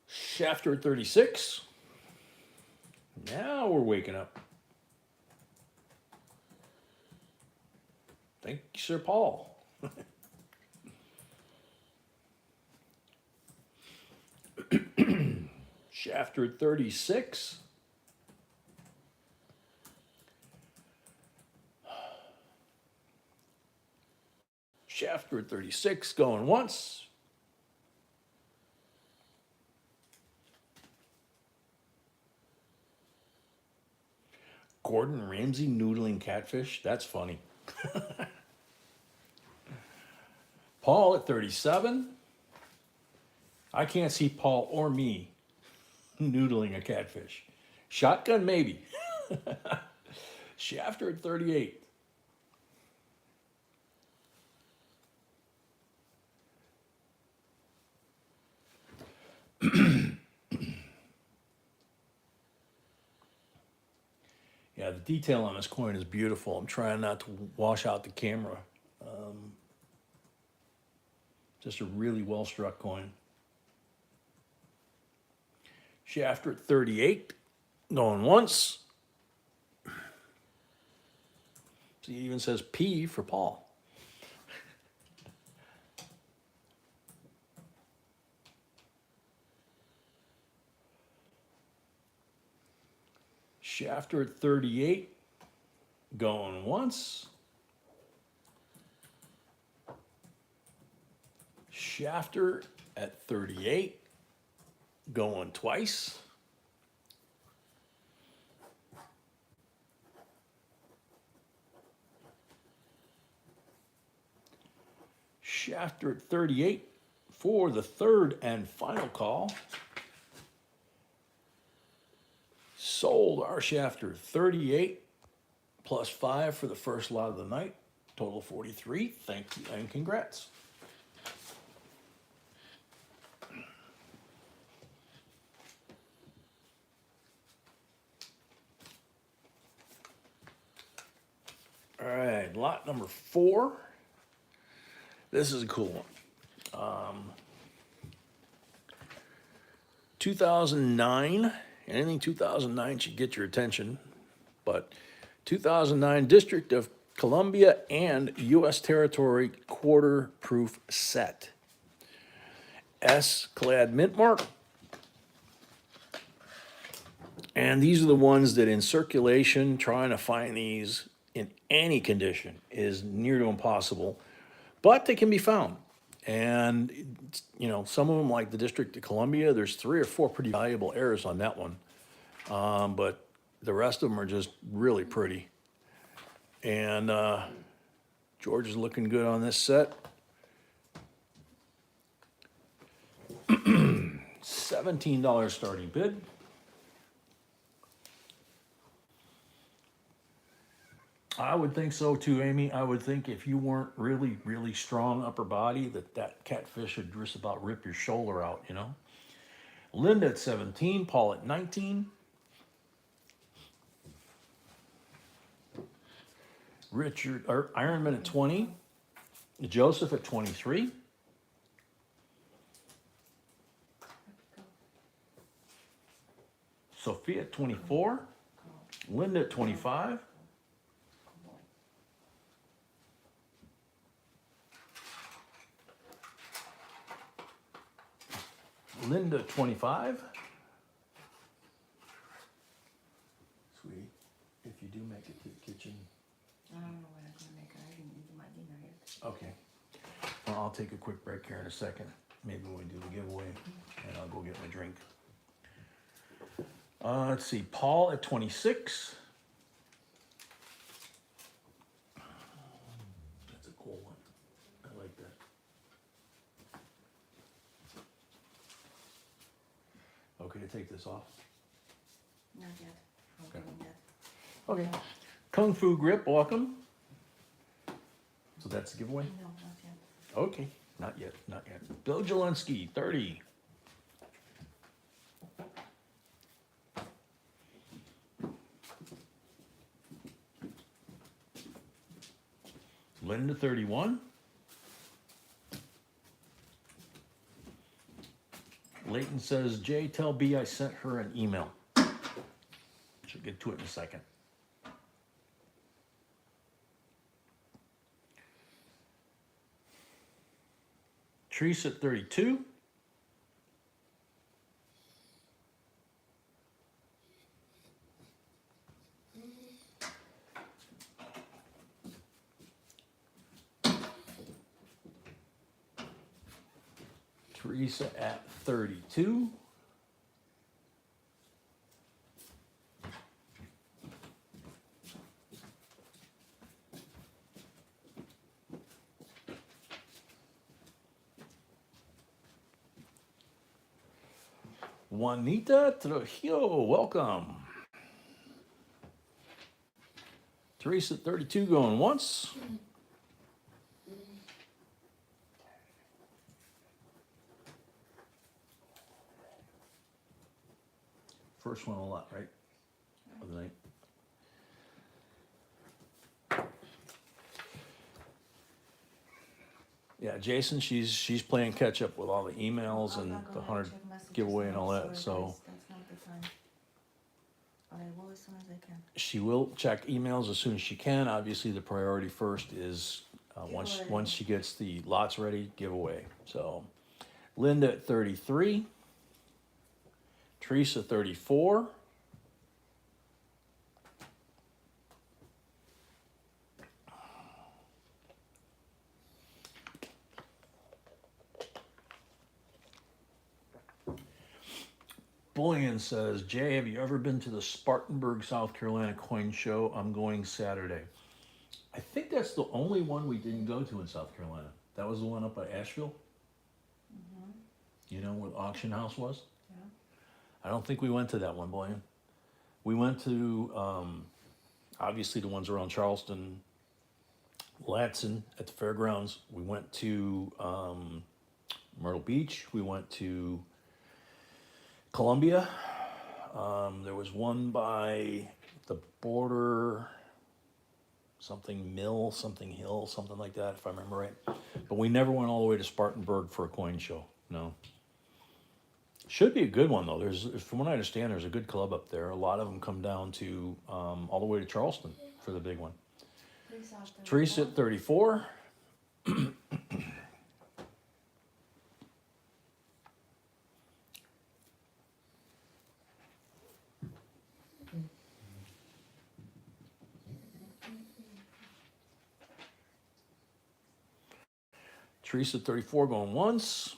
Shafter at 36. Now we're waking up. Thank you, Sir Paul. Shafter at 36. Shafter at 36, going once. Gordon Ramsay noodling catfish. That's funny. Paul at 37. I can't see Paul or me noodling a catfish. Shotgun, maybe. Shafter at 38. Yeah, the detail on this coin is beautiful. I'm trying not to wash out the camera. Just a really well struck coin. Shafter at 38, going once. See, it even says P for Paul. Shafter at 38, going once. Shafter at 38, going twice. Shafter at 38 for the third and final call. Sold our shafter 38 plus 5 for the first lot of the night. Total 43. Thank you and congrats. All right, lot number 4. This is a cool one. 2009, anything 2009 should get your attention, but 2009 District of Columbia and U.S. Territory quarter proof set. S-clad mint mark. And these are the ones that in circulation, trying to find these in any condition is near to impossible, but they can be found. And, you know, some of them, like the District of Columbia, there's 3 or 4 pretty valuable errors on that one. But the rest of them are just really pretty. And George is looking good on this set. $17 starting bid. I would think so too, Amy. I would think if you weren't really, really strong upper body, that catfish would just about rip your shoulder out, you know? Linda at 17, Paul at 19. Ironman at 20. Joseph at 23. Sophia at 24. Linda at 25. Linda, 25. Sweetie, if you do make it to the kitchen. I don't know what I'm gonna make. I didn't eat my dinner yet. Okay. Well, I'll take a quick break here in a second. Maybe when we do the giveaway, and I'll go get my drink. Let's see, Paul at 26. That's a cool one. I like that. Okay to take this off? Not yet. I'm Okay. doing that. Okay. Kung Fu Grip, welcome. So that's the giveaway? No, not yet. Okay, not yet, not yet. Bill Jelinski, 30. Linda, 31. Leighton says, Jay, tell B I sent her an email. She'll get to it in a second. Teresa at 32. Teresa at 32. Juanita Trujillo, welcome. Teresa at 32 going once. First one a lot, right? Of the night. Yeah, Jason, she's playing catch up with all the emails I'm and not the gonna 100 check messages giveaway and now, all that, sorry, so guys, that's not the time. But I will as soon as I can. she will check emails as soon as she can. Obviously, the priority first is Giveaway. once she gets the lots ready, giveaway. So, Linda at 33, Teresa 34. Bullion says, Jay, have you ever been to the Spartanburg, South Carolina coin show? I'm going Saturday. I think that's the only one we didn't go to in South Carolina. That was the one up by Asheville. Mm-hmm. You know where the auction house was? Yeah. I don't think we went to that one, Boyan. We went to, obviously the ones around Charleston, Latson at the fairgrounds. We went to Myrtle Beach. We went to Columbia. There was one by the border, something Mill, something Hill, something like that, if I remember right. But we never went all the way to Spartanburg for a coin show. No. Should be a good one though. From what I understand, there's a good club up there. A lot of them come down to all the way to Charleston for the big one. Teresa at 34. Teresa at 34 going once.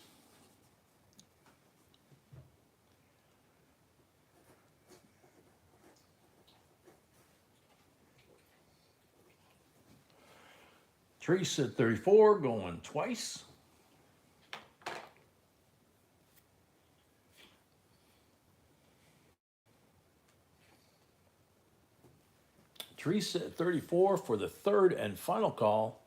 Teresa at 34 going twice. Teresa at 34 for the third and final call.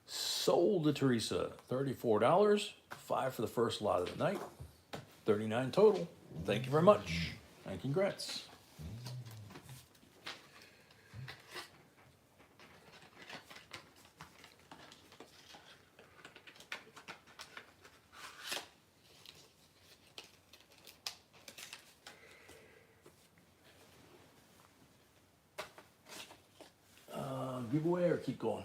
Sold to Teresa, $34, 5 for the first lot of the night, 39 total. Thank you very much, and congrats. Giveaway or keep going?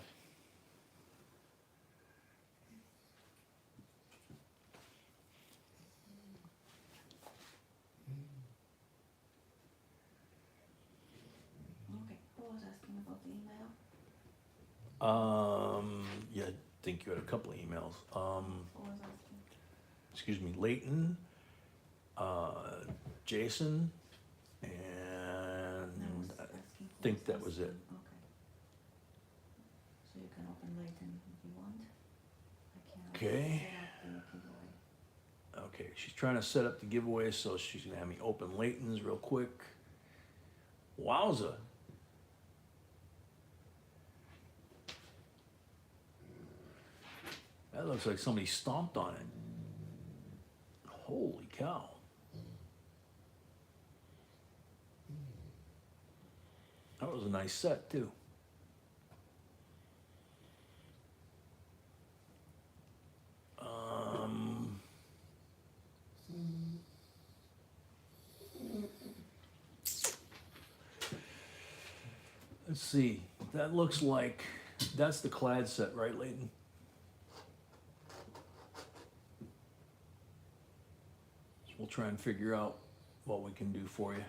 Okay, who was asking about the email? Yeah, I think you had a couple of emails. Who was asking? Excuse me, Leighton, Jason, and I think that was it. Okay. So you can open Leighton if you want. I can Okay. set up the giveaway. Okay, she's trying to set up the giveaway, so she's gonna have me open Leighton's real quick. Wowza. That looks like somebody stomped on it. Holy cow. That was a nice set too. Let's see, that looks like, that's the clad set, right, Leighton? So we'll try and figure out what we can do for you.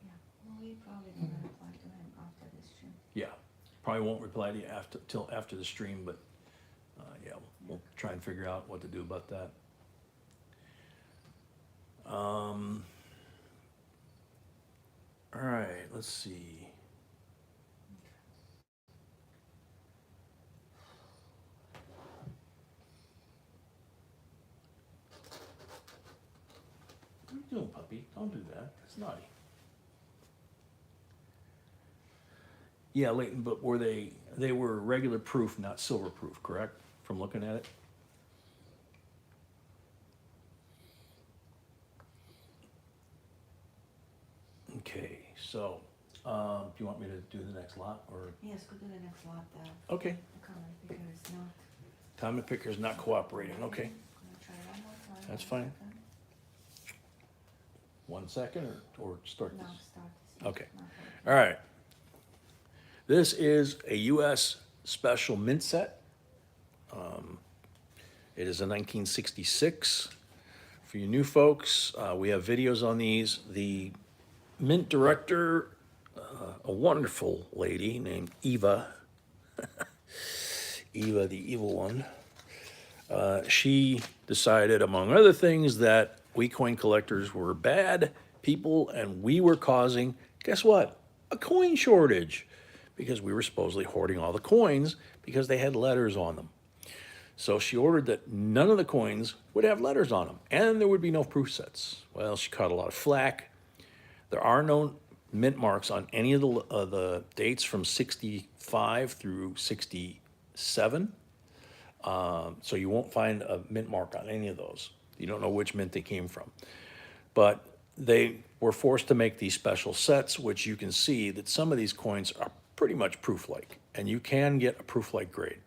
Yeah, well, we probably gonna reply to him after this stream. Yeah, probably won't reply to you till after the stream, but yeah, we'll try and figure out what to do about that. All right, let's see. What are you doing, puppy? Don't do that. That's naughty. Yeah, Leighton, but they were regular proof, not silver proof, correct? From looking at it? Okay, so, do you want me to do the next lot, or? Yes, go to the next lot, Okay, the comment picker is not. comment picker's not cooperating, okay. Gonna try one more time. That's 1 fine. second. 1 second, or start No, this? start this. Okay. Not All right. This is a US special mint set. It is a 1966. For you new folks, we have videos on these. The mint director, a wonderful lady named Eva, Eva the evil one, she decided, among other things, that we coin collectors were bad people and we were causing, guess what? A coin shortage, because we were supposedly hoarding all the coins because they had letters on them. So she ordered that none of the coins would have letters on them, and there would be no proof sets. Well, she caught a lot of flack. There are no mint marks on any of the dates from 65 through 67. So you won't find a mint mark on any of those. You don't know which mint they came from. But they were forced to make these special sets, which you can see that some of these coins are pretty much proof-like, and you can get a proof-like grade.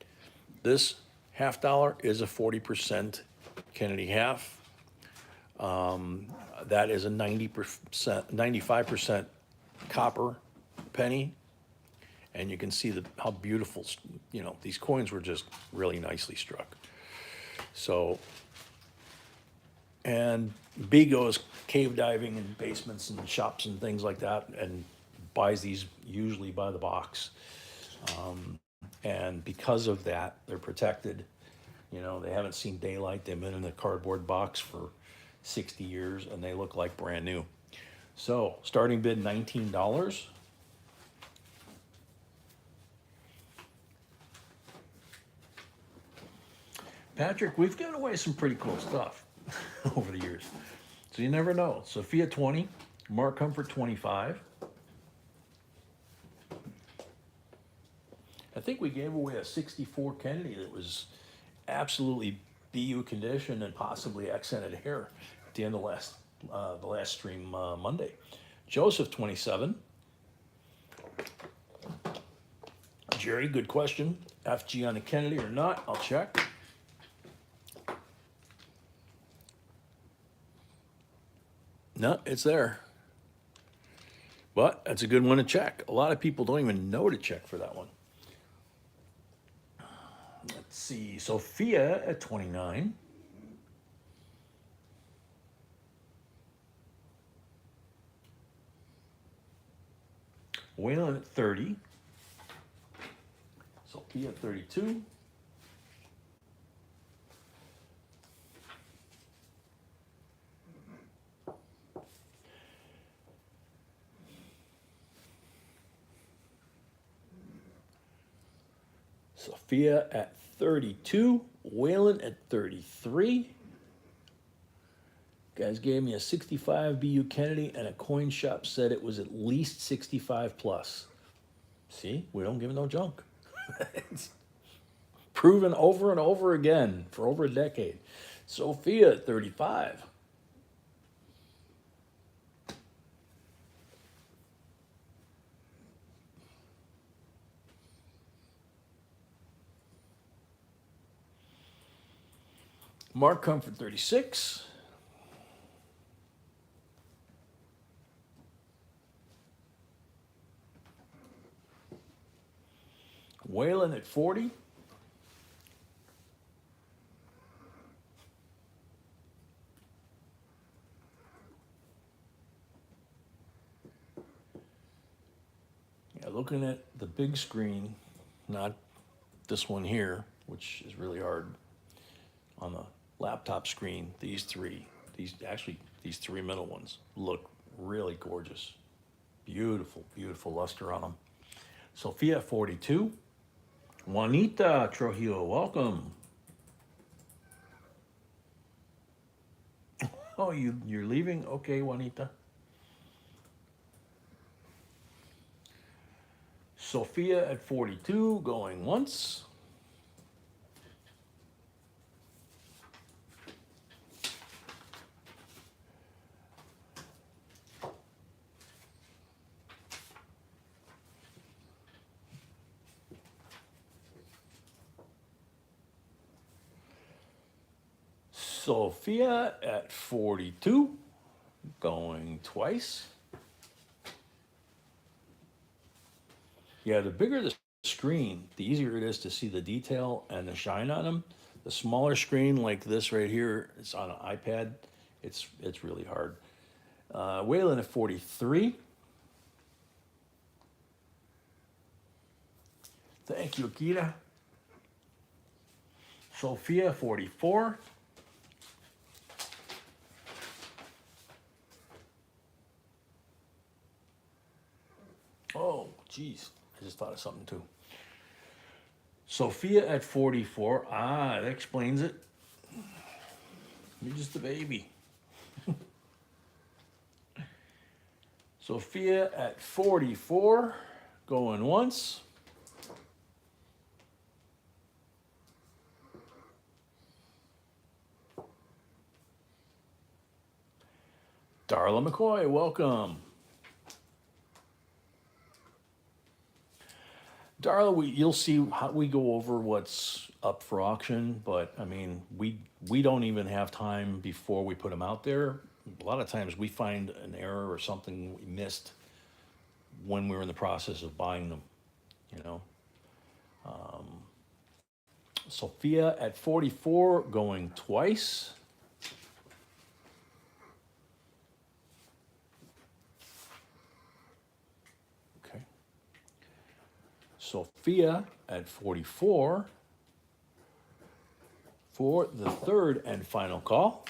This $50 is a 40% Kennedy half. That is a 90%, 95% copper penny. And you can see how beautiful, these coins were just really nicely struck. So, and B goes cave diving in basements and shops and things like that and buys these usually by the box. And because of that, they're protected. They haven't seen daylight. They've been in a cardboard box for 60 years and they look like brand new. So, starting bid $19. Patrick, we've given away some pretty cool stuff over the years. So you never know. Sophia 20, Mark Comfort 25. I think we gave away a 64 Kennedy that was absolutely BU condition and possibly accented hair at the end of the last stream Monday. Joseph 27. Jerry, good question. FG on the Kennedy or not? I'll check. No, it's there. But that's a good one to check. A lot of people don't even know to check for that one. Let's see. Sophia at 29. Waylon at 30. Sophia at 32. Sophia at 32, Waylon at 33. Guys gave me a 65 BU Kennedy and a coin shop said it was at least 65 plus. See, we don't give no junk. It's proven over and over again for over a decade. Sophia at 35. Mark Comfort 36. Waylon at 40. Yeah, looking at the big screen, not this one here, which is really hard on the laptop screen, these three middle ones look really gorgeous. Beautiful, beautiful luster on them. Sophia 42. Juanita Trujillo, welcome. Oh, you're leaving? Okay, Juanita. Sophia at 42, going once. Sophia at 42, going twice. Yeah, the bigger the screen, the easier it is to see the detail and the shine on them. The smaller screen like this right here, it's on an iPad, it's really hard. Waylon at 43. Thank you, Akita. Sophia 44. Oh, geez. I just thought of something too. Sophia at 44. Ah, that explains it. You're just a baby. Sophia at 44. Going once. Darla McCoy, welcome. Darla, you'll see how we go over what's up for auction, but I mean, we don't even have time before we put them out there. A lot of times we find an error or something we missed when we were in the process of buying them, you know. Sophia at 44 going twice. Okay. Sophia at 44 for the third and final call.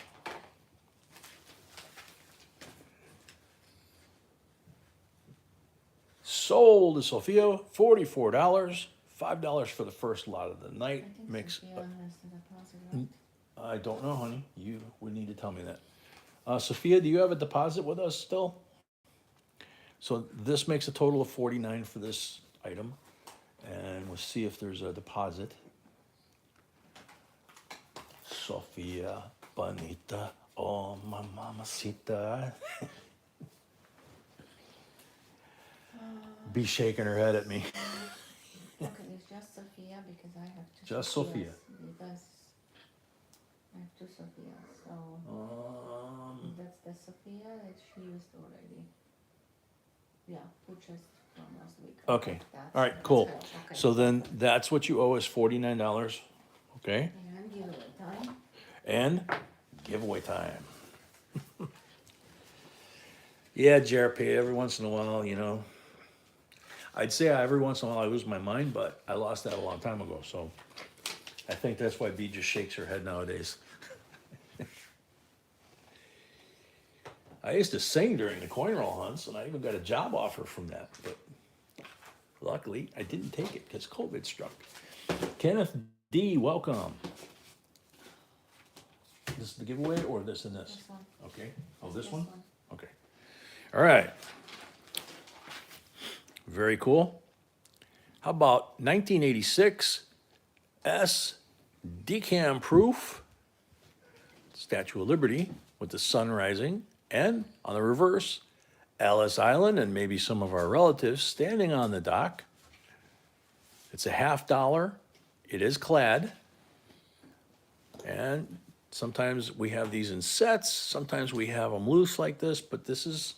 Sold to Sophia, $44, $5 for the first lot of the night. I think Makes, Sophia has the deposit, right? I don't know, honey. You would need to tell me that. Sophia, do you have a deposit with us still? So this makes a total of 49 for this item. And we'll see if there's a deposit. Sophia, bonita, oh, my mamacita. Be shaking her head at me. Okay, it's just Sophia because I have two. Just Sophias. Sophia. Because I have two Sophias, so that's the Sophia that she used already. Yeah, purchased from last week. Okay. That's- All right, that's cool. her, okay. So then that's what you owe us, $49. Okay? And giveaway time. And giveaway time. Yeah, JRP, every once in a while, you know. I'd say every once in a while I lose my mind, but I lost that a long time ago. So I think that's why B just shakes her head nowadays. I used to sing during the coin roll hunts, and I even got a job offer from that. But luckily, I didn't take it because COVID struck. Kenneth D, welcome. This is the giveaway or this and this? This one. Okay. Oh, this one? Okay. All right. Very cool. How about 1986 S decam proof Statue of Liberty with the sun rising, and on the reverse, Ellis Island and maybe some of our relatives standing on the dock. It's a $50. It is clad. And sometimes we have these in sets, sometimes we have them loose like this, but this is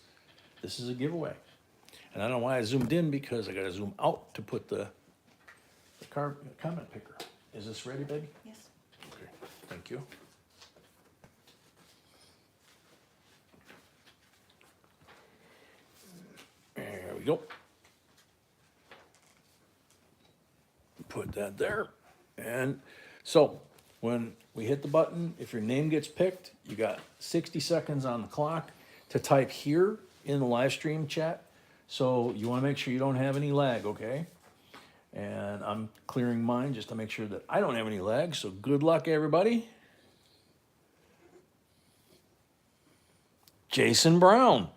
a giveaway. And I don't know why I zoomed in because I got to zoom out to put the comment picker. Is this ready, baby? Yes. Okay, thank you. There we go. Put that there. And so when we hit the button, if your name gets picked, you got 60 seconds on the clock to type here in the live stream chat. So you want to make sure you don't have any lag, okay? And I'm clearing mine just to make sure that I don't have any lag. So good luck, everybody. Jason Brown.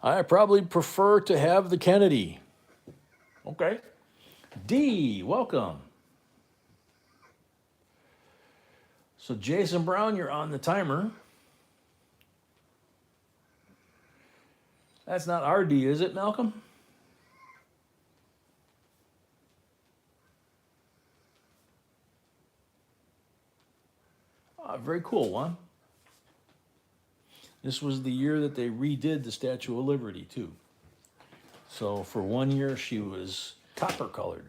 I probably prefer to have the Kennedy. Okay. D, welcome. So Jason Brown, you're on the timer. That's not RD, is it, Malcolm? Very cool one. This was the year that they redid the Statue of Liberty, too. So for 1 year, she was copper colored,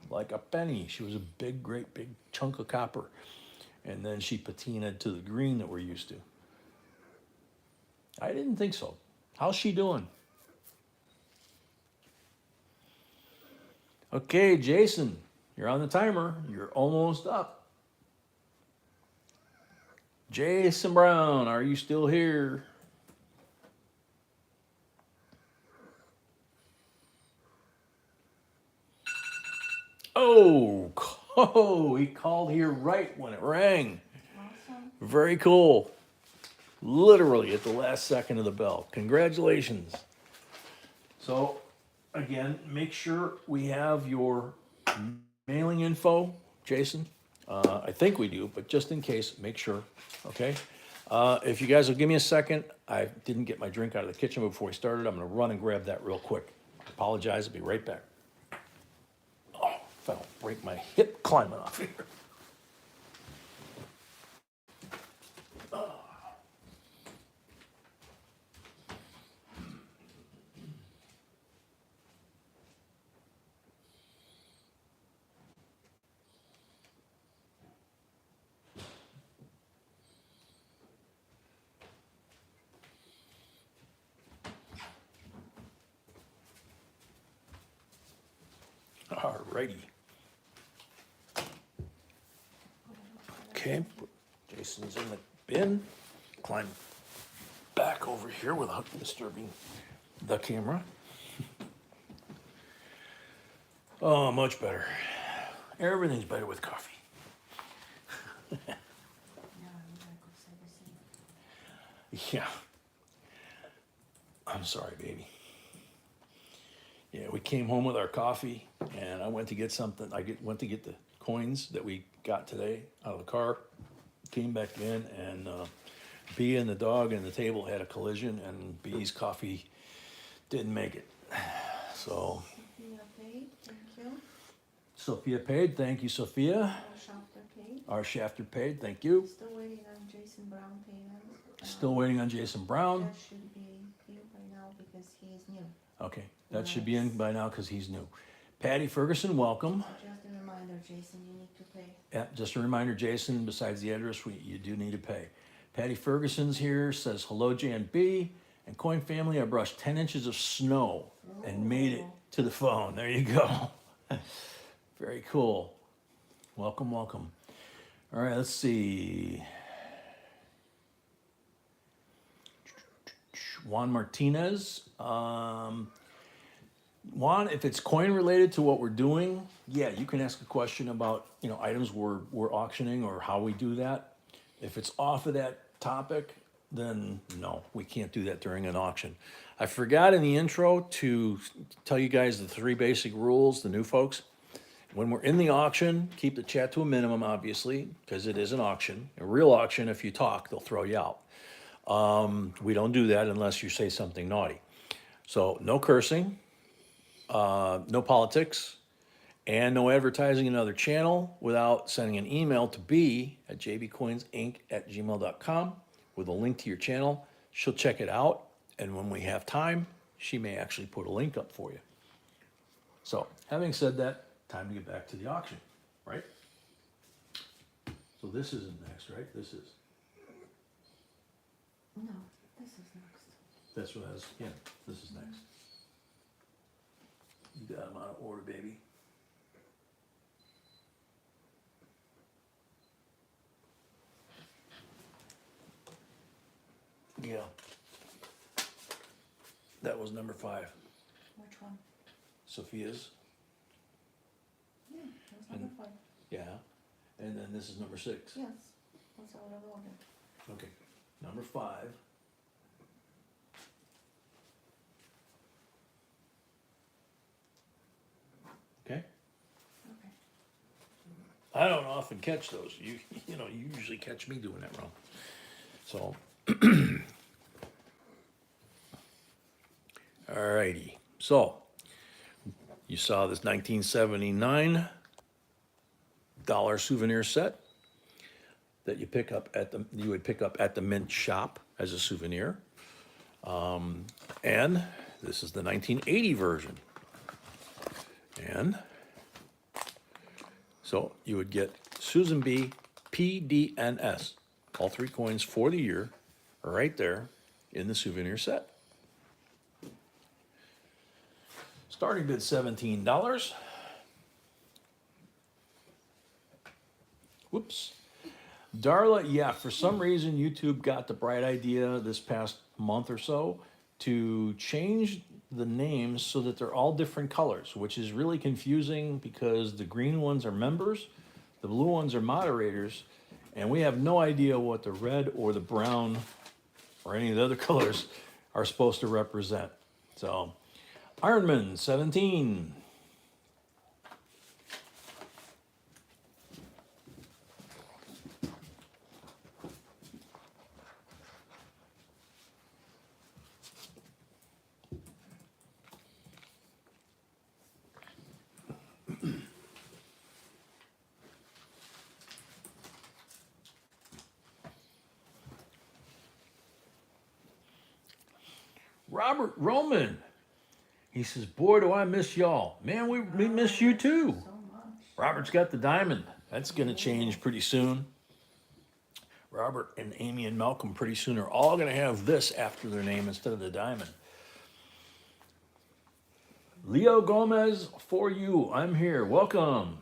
like a penny. She was a big, great big chunk of copper. And then she patinaed to the green that we're used to. I didn't think so. How's she doing? Okay, Jason, you're on the timer. You're almost up. Jason Brown, are you still here? Oh, he called here right when it rang. Awesome. Very cool. Literally at the last second of the bell. Congratulations. So, again, make sure we have your mailing info, Jason. I think we do, but just in case, make sure, okay? If you guys will give me a second, I didn't get my drink out of the kitchen before we started. I'm gonna run and grab that real quick. Apologize, I'll be right back. Oh, if I don't break my hip climbing off here. Alrighty. Okay, put Jason's in the bin. Climb back over here without disturbing the camera. Oh, much better. Everything's better with coffee. Yeah, I could say the same. Yeah. I'm sorry, baby. Yeah, we came home with our coffee, and I went to get something. Went to get the coins that we got today out of the car. Came back in, and B and the dog and the table had a collision, and B's coffee didn't make it. So Sophia paid, thank you. Sophia paid. Thank you, Sophia. Our Shafter paid. Our Shafter paid. Thank you. Still waiting on Jason Brown payment. Still waiting on Jason Brown. That should be here by now because he is new. Okay, that should be in by now because he's new. Patty Ferguson, welcome. Just a reminder, Jason, you need to pay. Yeah, just a reminder, Jason, besides the address, you do need to pay. Patty Ferguson's here, says, hello, JNB and Coin Family. I brushed 10 inches of snow and made it to the phone. There you go. Very cool. Welcome, welcome. All right, let's see. Juan Martinez. Juan, if it's coin related to what we're doing, yeah, you can ask a question about, items we're auctioning or how we do that. If it's off of that topic, then no, we can't do that during an auction. I forgot in the intro to tell you guys the 3 basic rules, the new folks. When we're in the auction, keep the chat to a minimum, obviously, because it is an auction. A real auction, if you talk, they'll throw you out. We don't do that unless you say something naughty. So no cursing, no politics, and no advertising another channel without sending an email to b@jbcoinsinc@gmail.com with a link to your channel. She'll check it out, and when we have time, she may actually put a link up for you. So having said that, time to get back to the auction, right? So this isn't next, right? This is. No, this is next. That's what I was, yeah, this is next. You got them out of order, baby. Yeah. That was number 5, Which one? Sophia's, Yeah, that's number 5. yeah. And then this is number 6. Yes, that's out of order. Okay, number 5. Okay? Okay. I don't often catch those. You usually catch me doing that wrong. So, alrighty. So, you saw this 1979 dollar souvenir set that you would pick up at the mint shop as a souvenir. And this is the 1980 version. And so you would get Susan B. PDNS, all 3 coins for the year, right there in the souvenir set. Starting bid $17. Whoops. Darla, yeah, for some reason YouTube got the bright idea this past month or so to change the names so that they're all different colors, which is really confusing because the green ones are members, the blue ones are moderators, and we have no idea what the red or the brown or any of the other colors are supposed to represent. So, Ironman 17. Robert Roman. He says, boy, do I miss y'all. Man, we miss you too. So much. Robert's got the diamond. That's going to change pretty soon. Robert and Amy and Malcolm pretty soon are all going to have this after their name instead of the diamond. Leo Gomez, for you. I'm here. Welcome.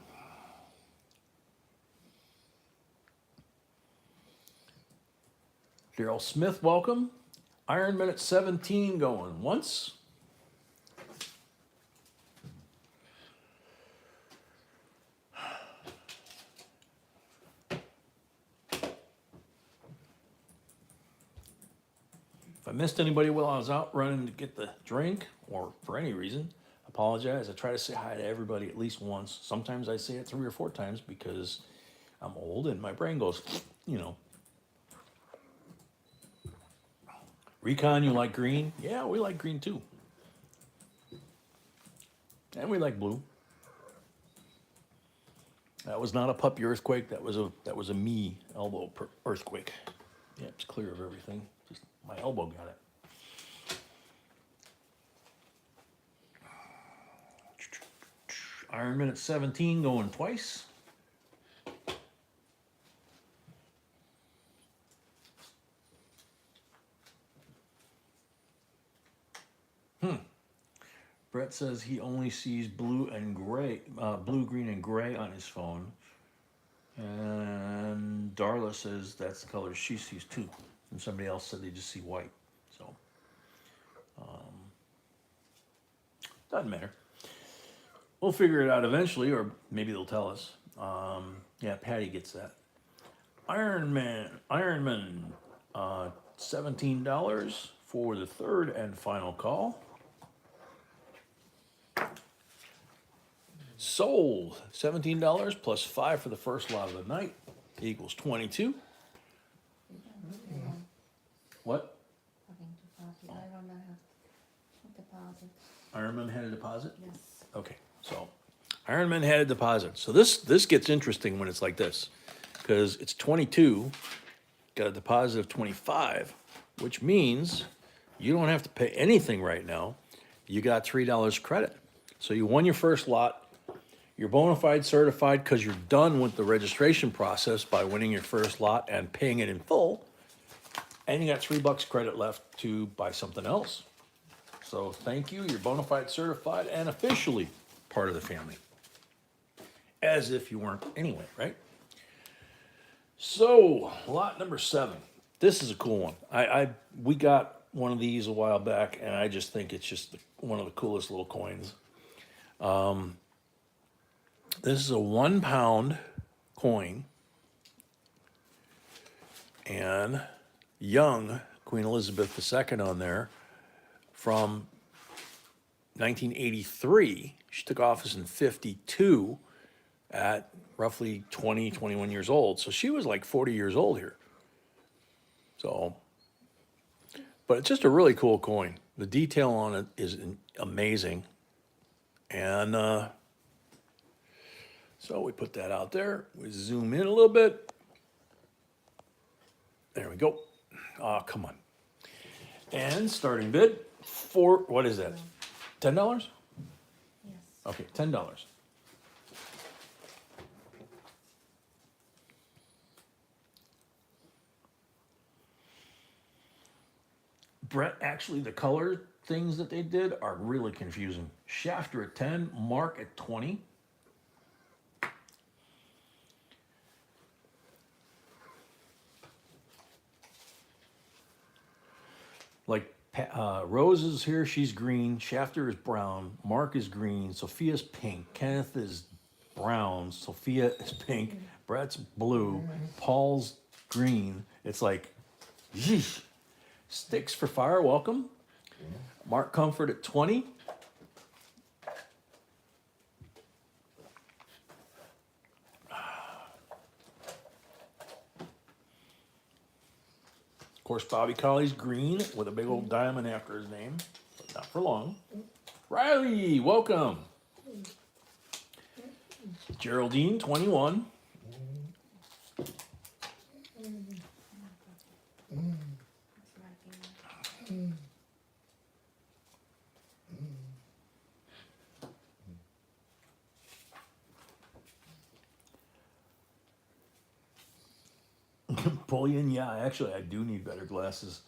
Daryl Smith, welcome. Iron Minute 17 going once. If I missed anybody while I was out running to get the drink or for any reason, apologize. I try to say hi to everybody at least once. Sometimes I say it 3 or 4 times because I'm old and my brain goes, you know. Recon, you like green? Yeah, we like green too. And we like blue. That was not a puppy earthquake. That was a me elbow earthquake. Yeah, it's clear of everything. Just my elbow got it. Iron Minute 17 going twice. Brett says he only sees blue and gray, blue, green, and gray on his phone. And Darla says that's the color she sees too. And somebody else said they just see white. So, doesn't matter. We'll figure it out eventually, or maybe they'll tell us. Yeah, Patty gets that. Ironman, $17 for the third and final call. Sold, $17 plus 5 for the first lot of the night equals 22. What? Ironman had a deposit? Yes. Okay, so Ironman had a deposit. So this gets interesting when it's like this, because it's 22, got a deposit of 25, which means you don't have to pay anything right now. You got $3 credit. So you won your first lot. You're bona fide certified because you're done with the registration process by winning your first lot and paying it in full. And you got $3 credit left to buy something else. So thank you. You're bona fide certified and officially part of the family. As if you weren't anyway, right? So lot number 7. This is a cool one. We got one of these a while back, and I just think it's just one of the coolest little coins. This is a 1 pound coin, and young Queen Elizabeth II on there from 1983. She took office in 52 at roughly 20, 21 years old. So she was like 40 years old here. So, but it's just a really cool coin. The detail on it is amazing. And so we put that out there. We zoom in a little bit. There we go. Come on. And starting bid for, what is that? $10? Yes. Okay, $10. Brett, actually, the color things that they did are really confusing. Shafter at 10, Mark at 20. Like Rose is here, she's green. Shafter is brown. Mark is green. Sophia's pink. Kenneth is brown. Sophia is pink. Brett's blue. Paul's green. It's like, yeesh. Sticks for fire, welcome. Mark Comfort at 20. Of course, Bobby Colley's green with a big old diamond after his name, but not for long. Riley, welcome. Geraldine, 21. Bullion, yeah, actually, I do need better glasses.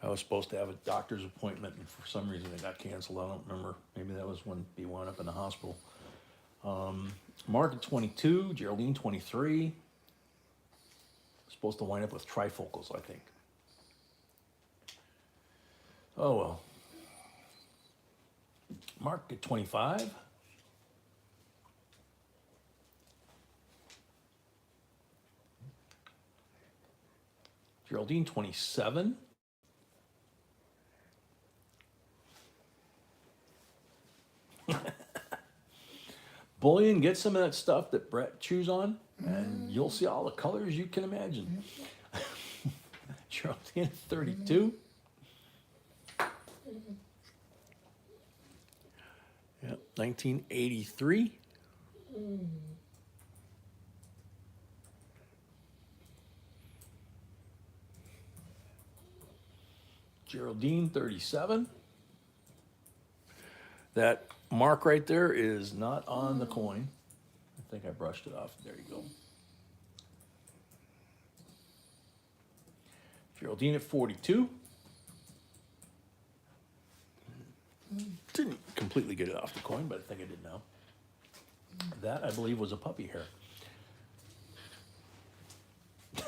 I was supposed to have a doctor's appointment, and for some reason it got canceled. I don't remember. Maybe that was when he wound up in the hospital. Mark at 22, Geraldine 23. Supposed to wind up with trifocals, I think. Oh well. Mark at 25. Geraldine 27. Bullion, get some of that stuff that Brett chews on, and you'll see all the colors you can imagine. Geraldine 32. Yep, 1983. Geraldine 37. That mark right there is not on the coin. I think I brushed it off. There you go. Geraldine at 42. Didn't completely get it off the coin, but I think I did now. That, I believe, was a puppy hair.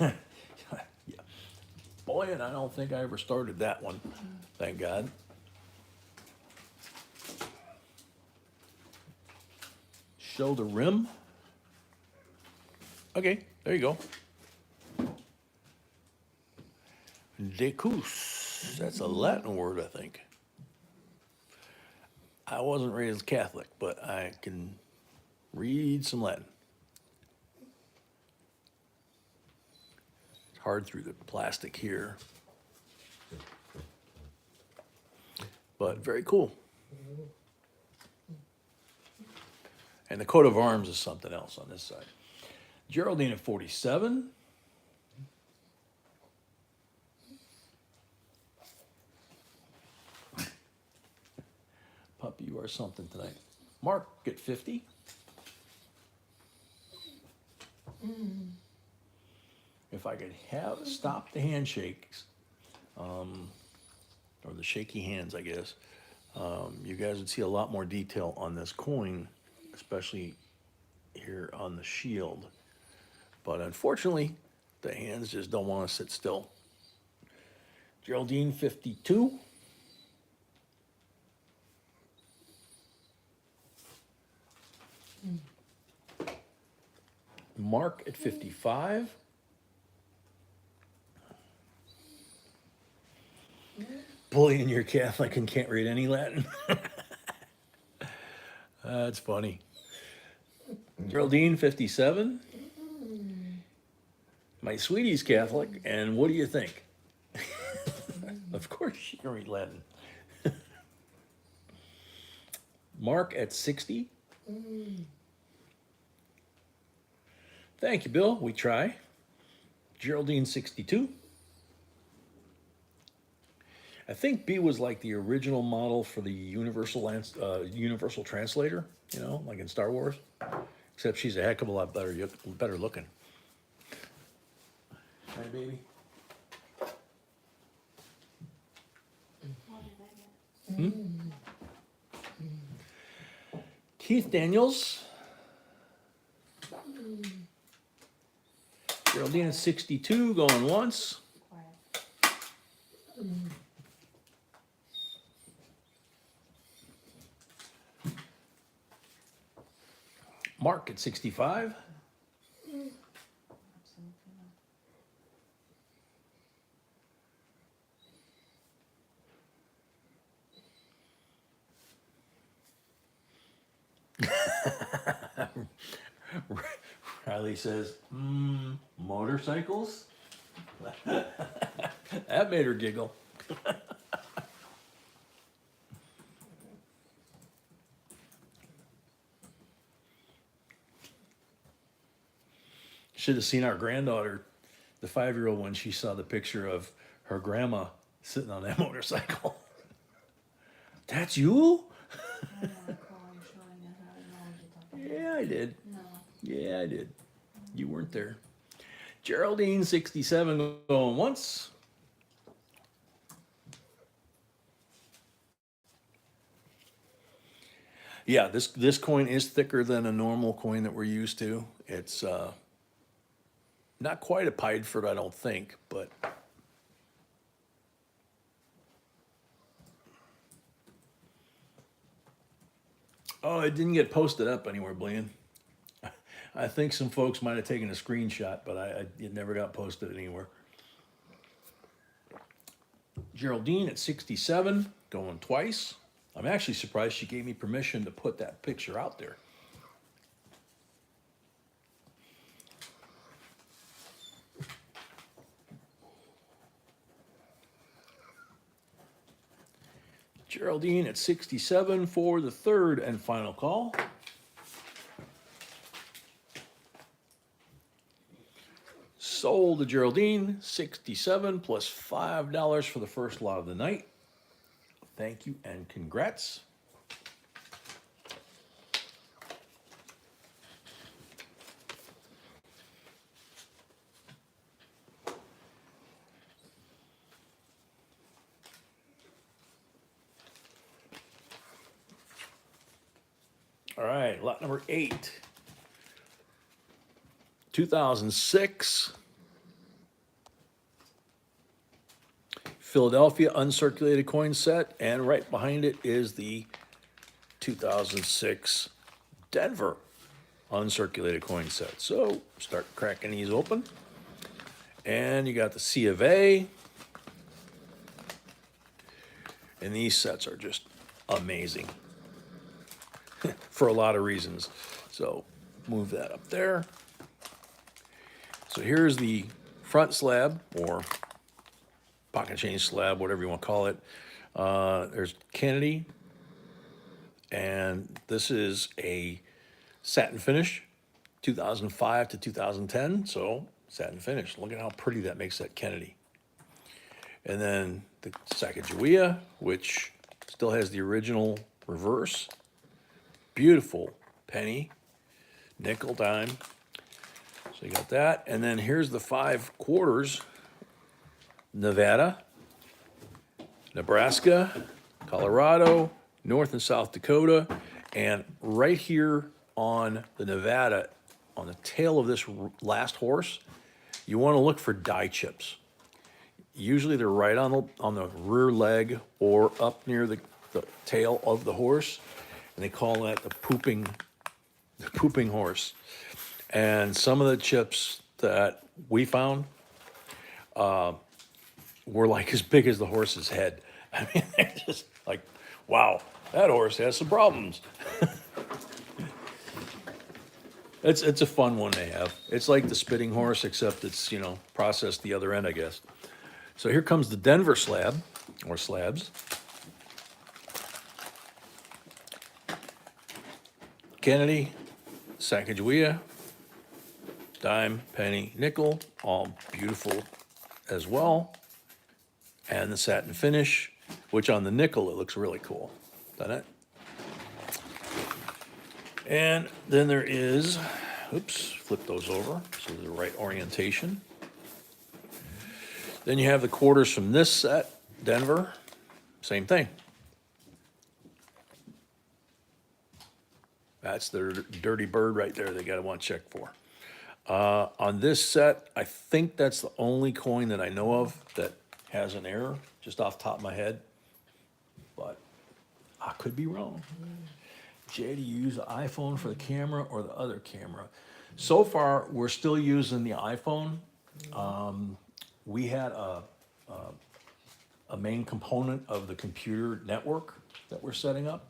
Yeah. Boy, and I don't think I ever started that one. Thank God. Show the rim. Okay, there you go. Decus. That's a Latin word, I think. I wasn't raised Catholic, but I can read some Latin. It's hard through the plastic here. But very cool. And the coat of arms is something else on this side. Geraldine at 47. Puppy, you are something tonight. Mark at 50. If I could stop the handshakes, or the shaky hands, I guess, you guys would see a lot more detail on this coin, especially here on the shield. But unfortunately, the hands just don't want to sit still. Geraldine 52. Mark at 55. Bully, and you're Catholic and can't read any Latin. That's funny. Geraldine 57. My sweetie's Catholic, and what do you think? Of course she can read Latin. Mark at 60. Thank you, Bill. We try. Geraldine 62. I think B was like the original model for the universal translator, you know, like in Star Wars. Except she's a heck of a lot better looking. Hi, baby. Keith Daniels. Geraldine at 62 going once. Quiet. Mark at 65. Absolutely not. Riley says, motorcycles? That made her giggle. Should have seen our granddaughter, the 5-year-old, when she saw the picture of her grandma sitting on that motorcycle. That's you? I don't wanna call and showing you how I know what you're talking Yeah, I did. about. No. Yeah, I did. You weren't there. Geraldine, 67, going once. Yeah, this coin is thicker than a normal coin that we're used to. It's not quite a Pideford, I don't think, but oh, it didn't get posted up anywhere, Blaine. I think some folks might have taken a screenshot, but it never got posted anywhere. Geraldine at 67, going twice. I'm actually surprised she gave me permission to put that picture out there. Geraldine at 67 for the third and final call. Sold to Geraldine, 67 plus $5 for the first lot of the night. Thank you and congrats. All right, lot number 8. 2006. Philadelphia uncirculated coin set, and right behind it is the 2006 Denver uncirculated coin set. So start cracking these open. And you got the C of A. And these sets are just amazing for a lot of reasons. So move that up there. So here's the front slab, or pocket change slab, whatever you want to call it. There's Kennedy, and this is a satin finish, 2005 to 2010, so satin finish. Look at how pretty that makes that Kennedy. And then the Sacagawea, which still has the original reverse. Beautiful penny, nickel, dime. So you got that. And then here's the 5 quarters. Nevada, Nebraska, Colorado, North and South Dakota, and right here on the Nevada, on the tail of this last horse, you want to look for die chips. Usually they're right on the rear leg or up near the tail of the horse, and they call that the pooping horse. And some of the chips that we found were like as big as the horse's head. I mean, they're just like, wow, that horse has some problems. It's a fun one to have. It's like the spitting horse, except it's, processed the other end, I guess. So here comes the Denver slab, or slabs. Kennedy, Sacagawea, dime, penny, nickel, all beautiful as well. And the satin finish, which on the nickel, it looks really cool, doesn't it? And then there is, oops, flip those over so they're the right orientation. Then you have the quarters from this set, Denver, same thing. That's their dirty bird right there they gotta want to check for. On this set, I think that's the only coin that I know of that has an error, just off the top of my head. But I could be wrong. Jay, do you use the iPhone for the camera or the other camera? So far, we're still using the iPhone. We had a main component of the computer network that we're setting up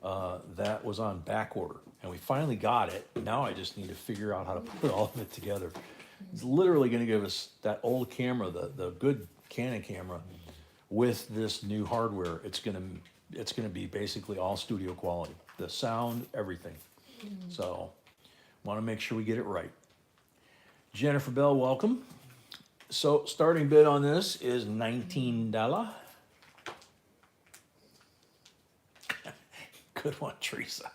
that was on back order, and we finally got it. Now I just need to figure out how to put all of it together. It's literally going to give us that old camera, the good Canon camera, with this new hardware. It's going to be basically all studio quality, the sound, everything. So, want to make sure we get it right. Jennifer Bell, welcome. So, starting bid on this is $19. Good one, Teresa.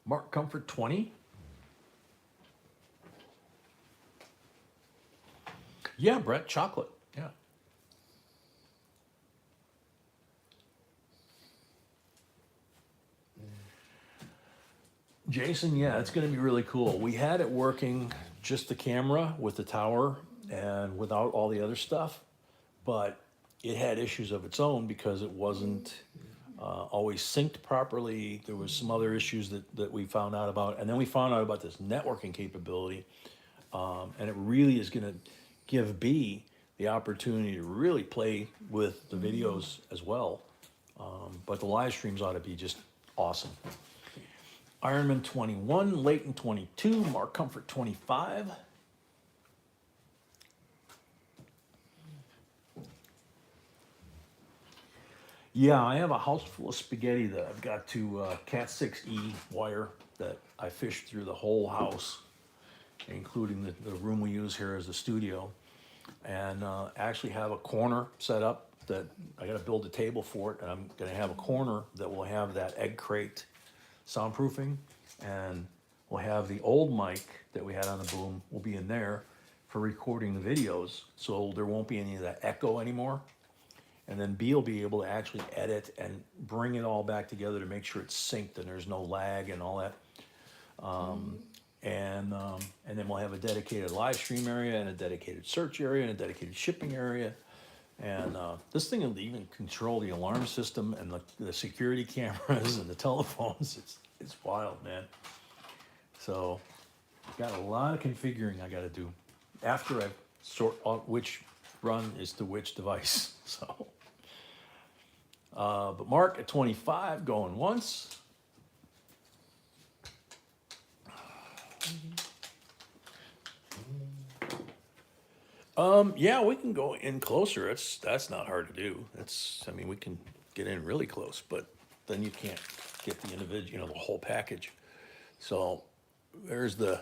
Mark Comfort 20. Yeah, Brett, chocolate. Yeah. Jason, yeah, it's going to be really cool. We had it working just the camera with the tower and without all the other stuff, but it had issues of its own because it wasn't always synced properly. There was some other issues that we found out about, and then we found out about this networking capability, and it really is going to give B the opportunity to really play with the videos as well. But the live streams ought to be just awesome. Ironman 21, Leighton 22, Mark Comfort 25. Yeah, I have a house full of spaghetti that I've got to Cat 6E wire that I fished through the whole house, including the room we use here as a studio. And actually have a corner set up that I got to build a table for it, and I'm going to have a corner that will have that egg crate soundproofing, and we'll have the old mic that we had on the boom will be in there for recording the videos, so there won't be any of that echo anymore. And then B will be able to actually edit and bring it all back together to make sure it's synced and there's no lag and all that. And then we'll have a dedicated live stream area and a dedicated search area and a dedicated shipping area. And this thing will even control the alarm system and the security cameras and the telephones. It's wild, man. So got a lot of configuring I got to do after I sort out which run is to which device. So, but Mark at 25 going once. Yeah, we can go in closer. That's not hard to do. I mean, we can get in really close, but then you can't get the individual, the whole package. So there's the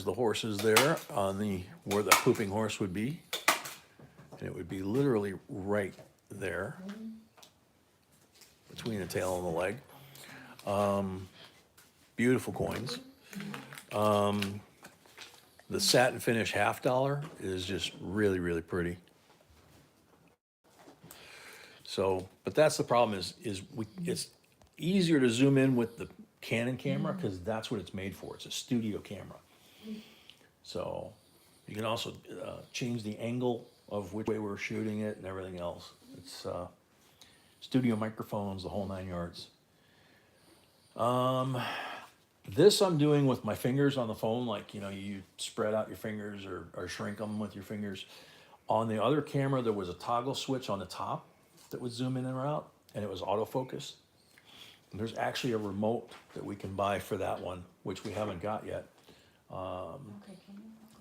horses there on where the pooping horse would be, and it would be literally right there between the tail and the leg. Beautiful coins. The satin finish $50 is just really, really pretty. So, but that's the problem is it's easier to zoom in with the Canon camera because that's what it's made for. It's a studio camera. So you can also change the angle of which way we're shooting it and everything else. It's studio microphones, the whole 9 yards. This I'm doing with my fingers on the phone, like, you spread out your fingers or shrink them with your fingers. On the other camera, there was a toggle switch on the top that would zoom in and out, and it was autofocus. And there's actually a remote that we can buy for that one, which we haven't got yet.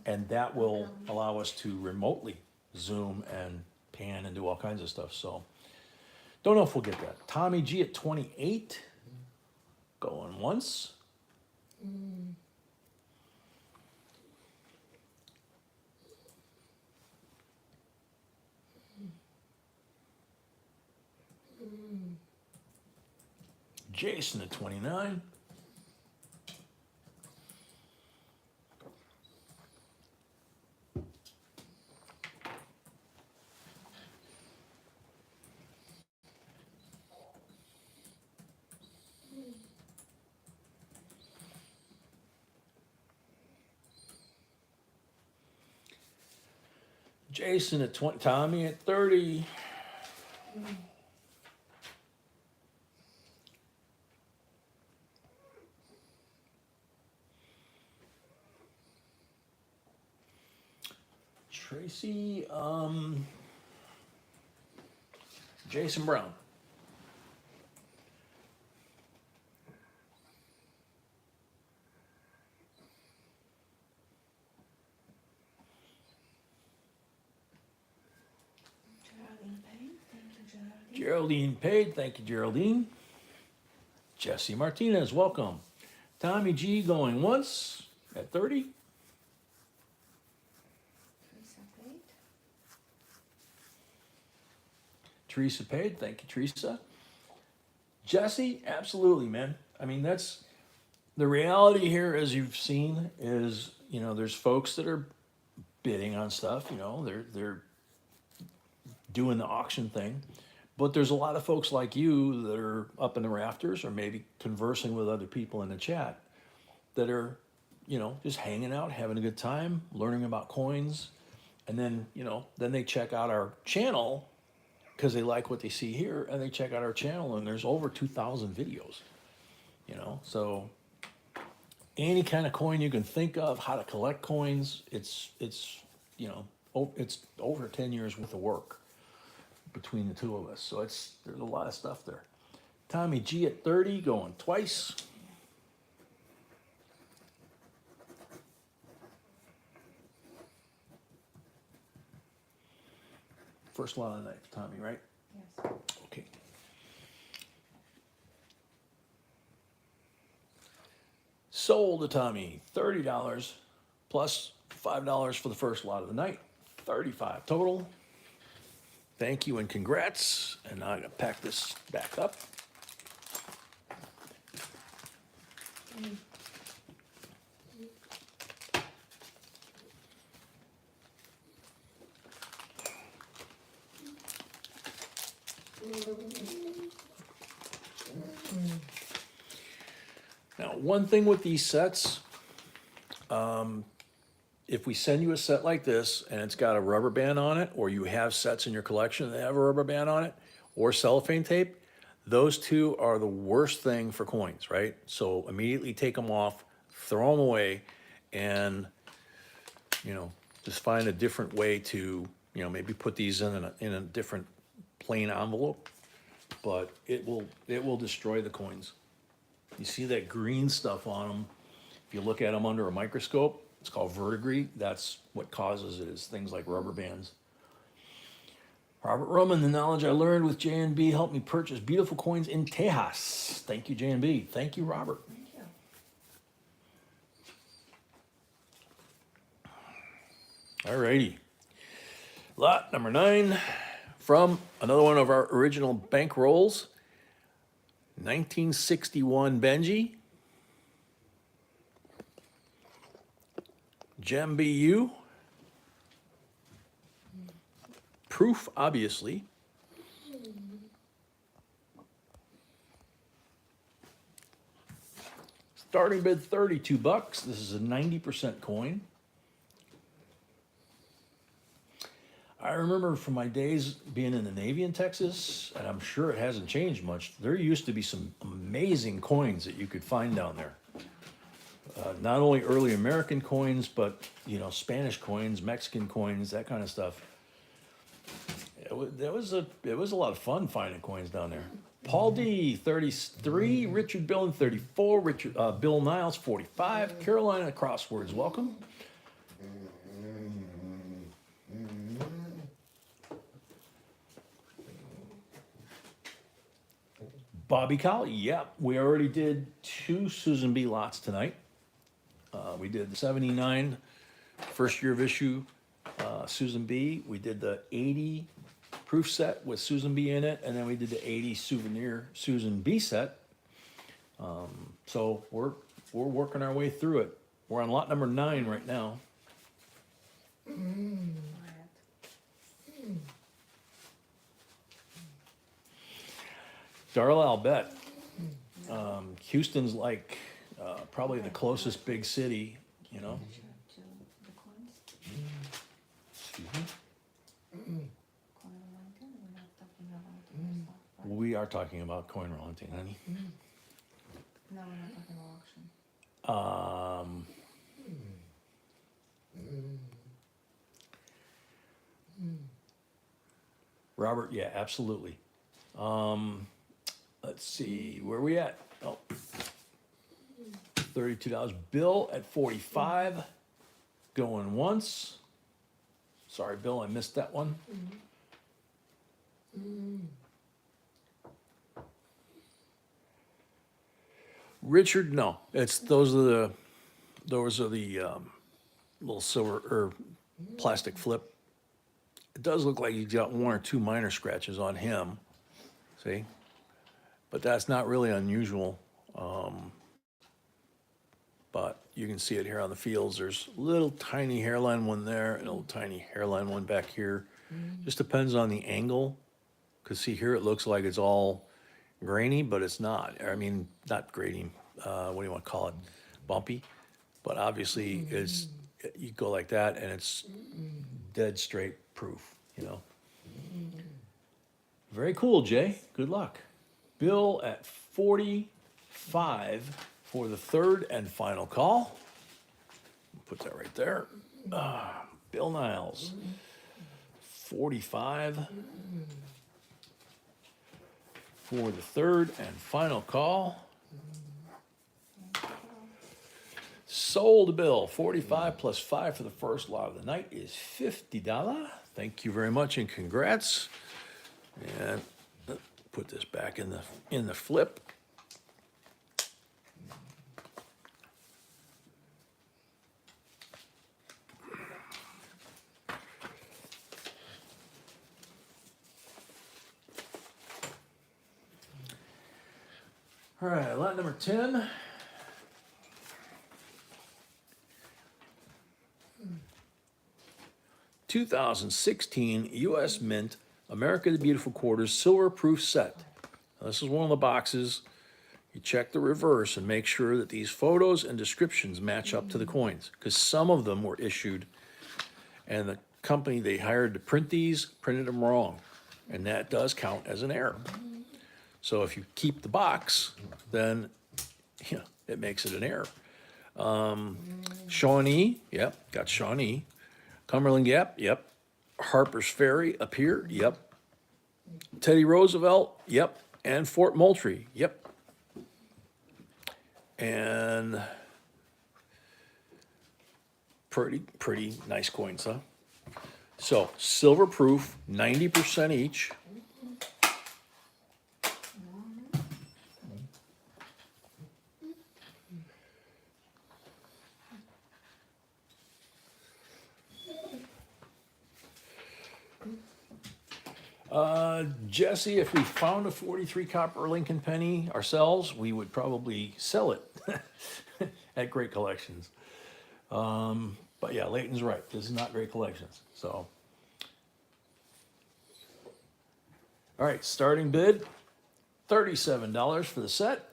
And that will allow us to remotely zoom and pan and do all kinds of stuff. So, don't know if we'll get that. Tommy G at 28, going once. Jason at 29. Jason at 20, Tommy at 30. Tracy, Jason Brown. Geraldine Payne, thank you, Geraldine. Geraldine Paid, thank you, Geraldine. Jesse Martinez, welcome. Tommy G going once at 30. Teresa Pate. Teresa Paid, thank you, Teresa. Jesse, absolutely, man. I mean, that's the reality here, as you've seen, is, you know, there's folks that are bidding on stuff, you know, they're doing the auction thing. But there's a lot of folks like you that are up in the rafters or maybe conversing with other people in the chat that are, you know, just hanging out, having a good time, learning about coins. And then, you know, then they check out our channel because they like what they see here, and they check out our channel and there's over 2,000 videos, you know. So any kind of coin you can think of, how to collect coins, it's you know, it's over 10 years worth of work between the two of us. So there's a lot of stuff there. Tommy G at 30 going twice. First lot of the night, Tommy, right? Yes. Okay. Sold to Tommy, $30 plus $5 for the first lot of the night, $35 total. Thank you and congrats. And now I'm gonna pack this back up. Now, one thing with these sets, if we send you a set like this and it's got a rubber band on it, or you have sets in your collection that have a rubber band on it, or cellophane tape, those two are the worst thing for coins, right? So immediately take them off, throw them away, and, you know, just find a different way to, you know, maybe put these in a different plain envelope, but it will destroy the coins. You see that green stuff on them, if you look at them under a microscope, it's called verdigris. That's what causes it, is things like rubber bands. Robert Roman, the knowledge I learned with J&B helped me purchase beautiful coins in Tejas. Thank you, J&B. Thank you, Robert. Thank you. Alrighty. Lot number 9 from another one of our original bank rolls. 1961 Benji. Gem BU. Proof, obviously. Starting bid $32. This is a 90% coin. I remember from my days being in the Navy in Texas, and I'm sure it hasn't changed much, there used to be some amazing coins that you could find down there. Not only early American coins, but, you know, Spanish coins, Mexican coins, that kind of stuff. It was a lot of fun finding coins down there. Paul D, 33, Richard Billen, 34, Bill Niles, 45, Carolina Crosswords, welcome. Bobby Colley, yep, we already did 2 Susan B lots tonight. We did the 79 first year of issue Susan B. We did the 80 proof set with Susan B in it, and then we did the 80 souvenir Susan B set. So we're working our way through it. We're on lot number 9 right now. Darla, I'll bet. Houston's like probably the closest big city, you know. To the coins. Excuse me. We are talking about coin roll hunting, honey. No, we're not talking about auction. Robert, yeah, absolutely. Let's see, where are we at? Oh, $32. Bill at 45. Going once. Sorry, Bill, I missed that one. Richard, no. Those are the little silver or plastic flip. It does look like he's got one or two minor scratches on him. See? But that's not really unusual. But you can see it here on the fields. There's a little tiny hairline one there and a little tiny hairline one back here. Just depends on the angle. Because see here, it looks like it's all grainy, but it's not. I mean, not grainy. What do you want to call it? Bumpy. But obviously, you go like that, and it's dead straight proof. Very cool, Jay. Good luck. Bill at 45 for the third and final call. Put that right there. Bill Niles, 45 for the third and final call. Sold Bill, 45 plus 5 for the first lot of the night is $50. Thank you very much and congrats. And put this back in the flip. All right, lot number 10. $2016 U.S. Mint America the Beautiful Quarters Silver Proof Set. Now, this is one of the boxes. You check the reverse and make sure that these photos and descriptions match up to the coins, because some of them were issued and the company they hired to print these printed them wrong, and that does count as an error. So if you keep the box, then it makes it an error. Shawnee, yep, got Shawnee. Cumberland Gap, yep. Harper's Ferry up here, yep. Teddy Roosevelt, yep. And Fort Moultrie, yep. And pretty nice coins, huh? So silver proof, 90% each. Jesse, if we found a 43 copper Lincoln penny ourselves, we would probably sell it at Great Collections. But yeah, Leighton's right. This is not Great Collections. So, all right, starting bid, $37 for the set.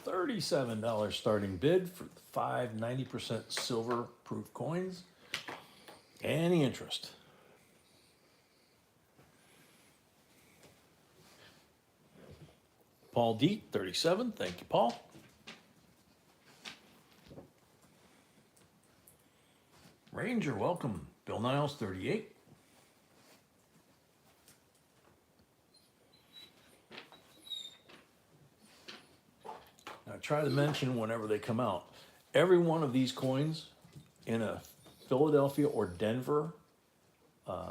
$37 starting bid for 5 90% silver proof coins. Any interest? Paul Deet, 37. Thank you, Paul. Ranger, welcome. Bill Niles, 38. Now, I try to mention whenever they come out, every one of these coins in a Philadelphia or Denver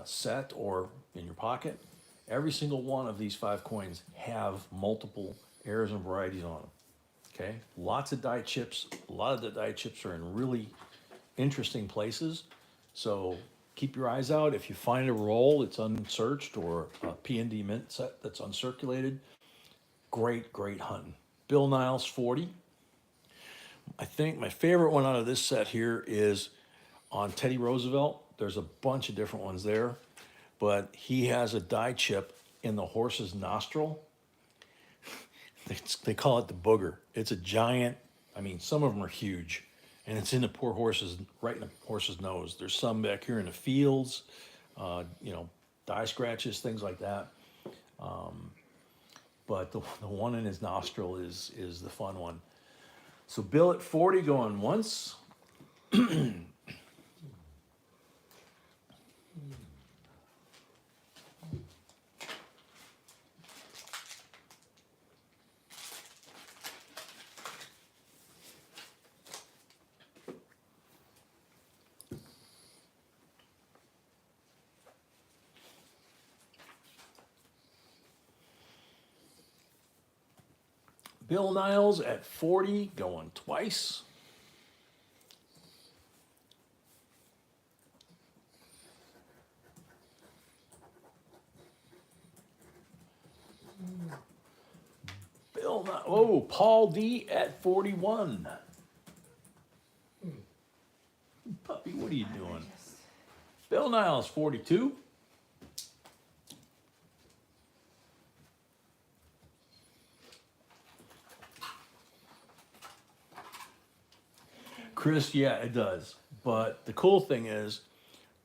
set or in your pocket, every single one of these 5 coins have multiple errors and varieties on them. Okay, lots of die chips. A lot of the die chips are in really interesting places. So keep your eyes out. If you find a roll that's unsearched or a P&D mint set that's uncirculated, great hunting. Bill Niles 40. I think my favorite one out of this set here is on Teddy Roosevelt. There's a bunch of different ones there, but he has a die chip in the horse's nostril. They call it the booger. It's a giant, I mean, some of them are huge, and it's in the poor horse's, right in the horse's nose. There's some back here in the fields, die scratches, things like that. But the one in his nostril is the fun one. So Bill at 40 going once. Bill Niles at 40 going twice. Paul D at 41. Puppy, what are you doing? Bill Niles 42. Chris, yeah, it does. But the cool thing is,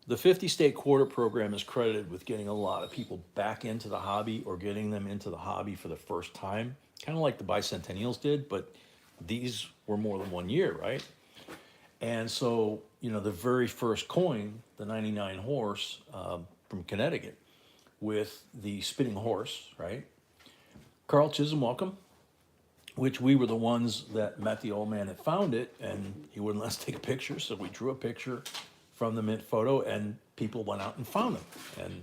the 50 state quarter program is credited with getting a lot of people back into the hobby or getting them into the hobby for the first time. Kind of like the bicentennials did, but these were more than 1 year, right? And so, the very first coin, the 99 horse from Connecticut with the spinning horse, right? Carl Chisholm, welcome. Which we were the ones that met the old man that found it, and he wouldn't let us take a picture, so we drew a picture from the mint photo, and people went out and found them. And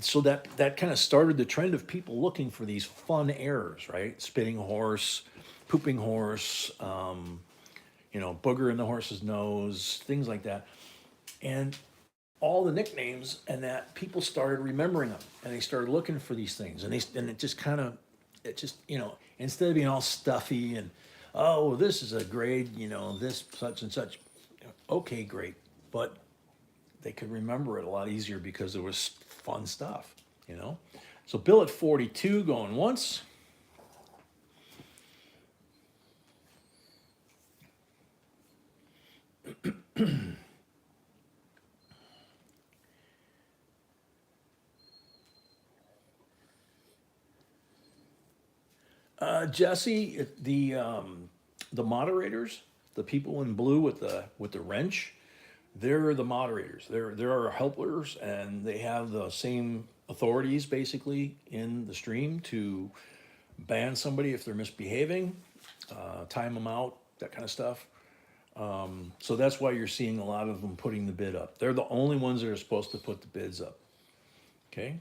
so that kind of started the trend of people looking for these fun errors, right? Spinning horse, pooping horse, booger in the horse's nose, things like that. And all the nicknames and that, people started remembering them, and they started looking for these things, and it just instead of being all stuffy and, oh, this is a grade, this such and such, okay, great. But they could remember it a lot easier because there was fun stuff, So Bill at 42 going once. Jesse, the moderators, the people in blue with the wrench, they're the moderators. They're our helpers, and they have the same authorities basically in the stream to ban somebody if they're misbehaving, time them out, that kind of stuff. So that's why you're seeing a lot of them putting the bid up. They're the only ones that are supposed to put the bids up. Okay.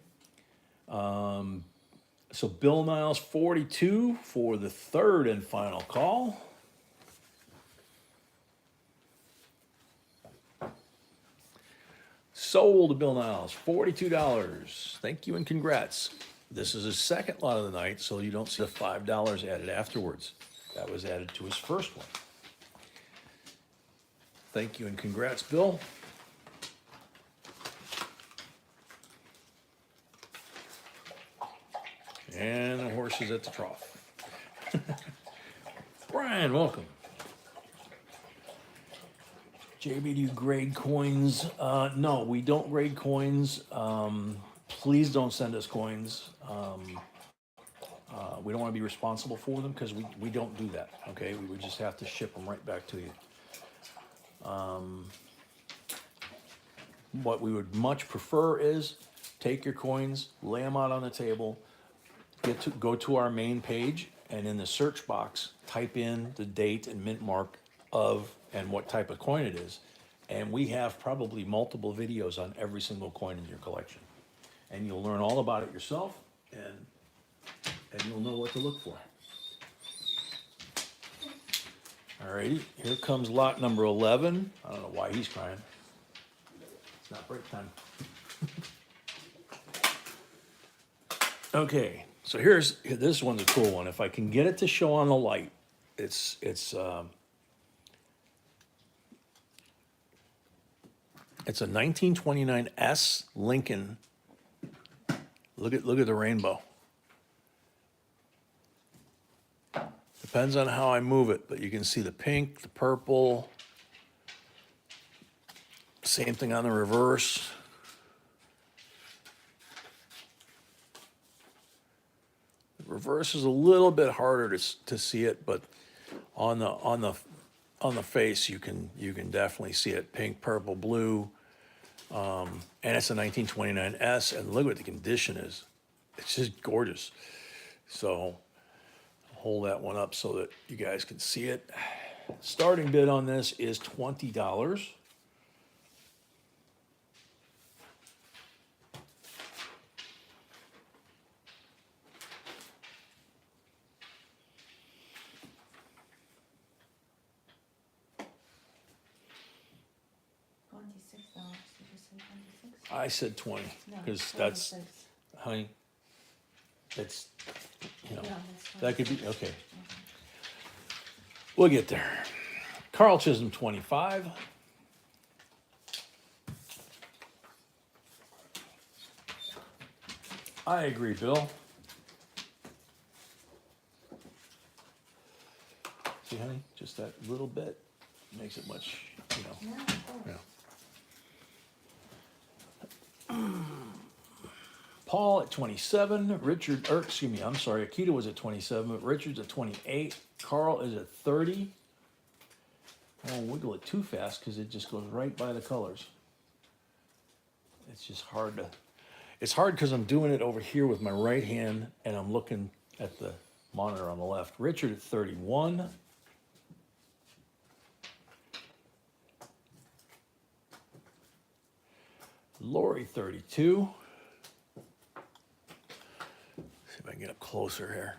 So Bill Niles 42 for the third and final call. Sold to Bill Niles, $42. Thank you and congrats. This is his second lot of the night, so you don't see the $5 added afterwards. That was added to his first one. Thank you and congrats, Bill. And the horse is at the trough. Brian, welcome. JB, do you grade coins? No, we don't grade coins. Please don't send us coins. We don't want to be responsible for them because we don't do that, okay? We would just have to ship them right back to you. What we would much prefer is take your coins, lay them out on the table, go to our main page, and in the search box, type in the date and mint mark of and what type of coin it is, And we have probably multiple videos on every single coin in your collection. And you'll learn all about it yourself, and you'll know what to look for. Alrighty, here comes lot number 11. I don't know why he's crying. It's not break time. Okay, so this one's a cool one. If I can get it to show on the light, it's a 1929 S Lincoln. Look at the rainbow. Depends on how I move it, but you can see the pink, the purple. Same thing on the reverse. The reverse is a little bit harder to see it, but on the face you can definitely see it. Pink, purple, blue, and it's a 1929 S. And look what the condition is. It's just gorgeous. So hold that one up so that you guys can see it. Starting bid on this is $20. $26. Did you say 26? I said 20 No, because that's, 26. honey, it's, Yeah, that's that could be, 26. okay. We'll get there. Carl Chisholm, 25. I agree, Bill. See, honey, just that little bit makes it much, Yeah, of course. yeah. Paul at 27, Akita was at 27, but Richard's at 28, Carl is at 30. I won't wiggle it too fast because it just goes right by the colors. It's just hard because I'm doing it over here with my right hand and I'm looking at the monitor on the left. Richard at 31. Lori, 32. See if I can get up closer here.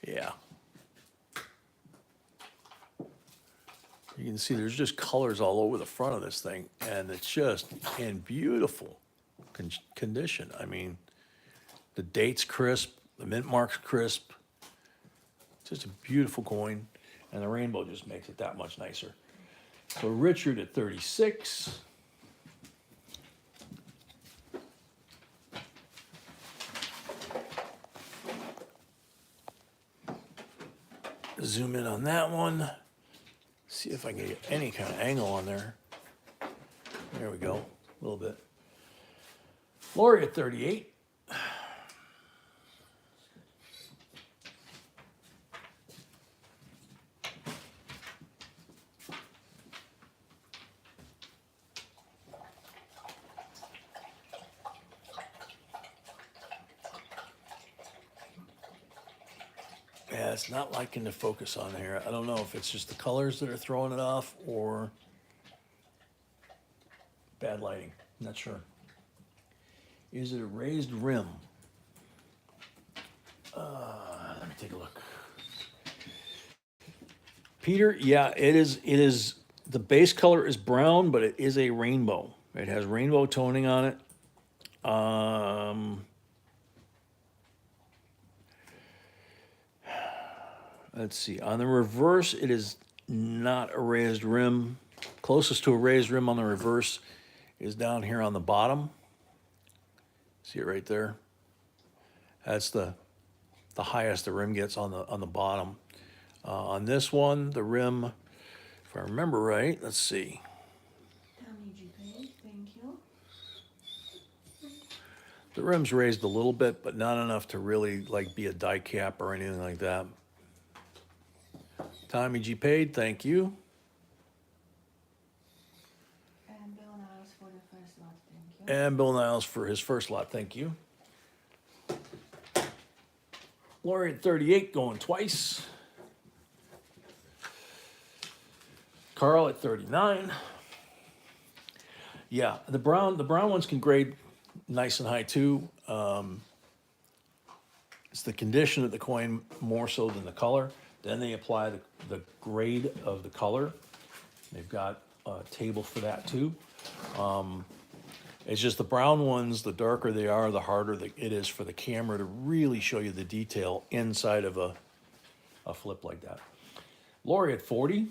Yeah. You can see there's just colors all over the front of this thing, and it's just in beautiful condition. I mean, the date's crisp, the mint mark's crisp. Just a beautiful coin, and the rainbow just makes it that much nicer. So Richard at 36. Zoom in on that one. See if I can get any kind of angle on there. There we go, a little bit. Lori at 38. Yeah, it's not liking to focus on here. I don't know if it's just the colors that are throwing it off or bad lighting. I'm not sure. Is it a raised rim? Let me take a look. Peter, yeah, it is. It is. The base color is brown, but it is a rainbow. It has rainbow toning on it. Let's see. On the reverse, it is not a raised rim. Closest to a raised rim on the reverse is down here on the bottom. See it right there? That's the highest the rim gets on the bottom. On this one, the rim, if I remember right, let's see. Thank you. The rim's raised a little bit, but not enough to really like be a die cap or anything like that. Tommy G. Paid, thank you. And Bill Niles for the first lot, thank you. And Bill Niles for his first lot, thank you. Lori at 38 going twice. Carl at 39. Yeah, the brown ones can grade nice and high too. It's the condition of the coin more so than the color. Then they apply the grade of the color. They've got a table for that too. It's just the brown ones, the darker they are, the harder it is for the camera to really show you the detail inside of a flip like that. Lori at 40.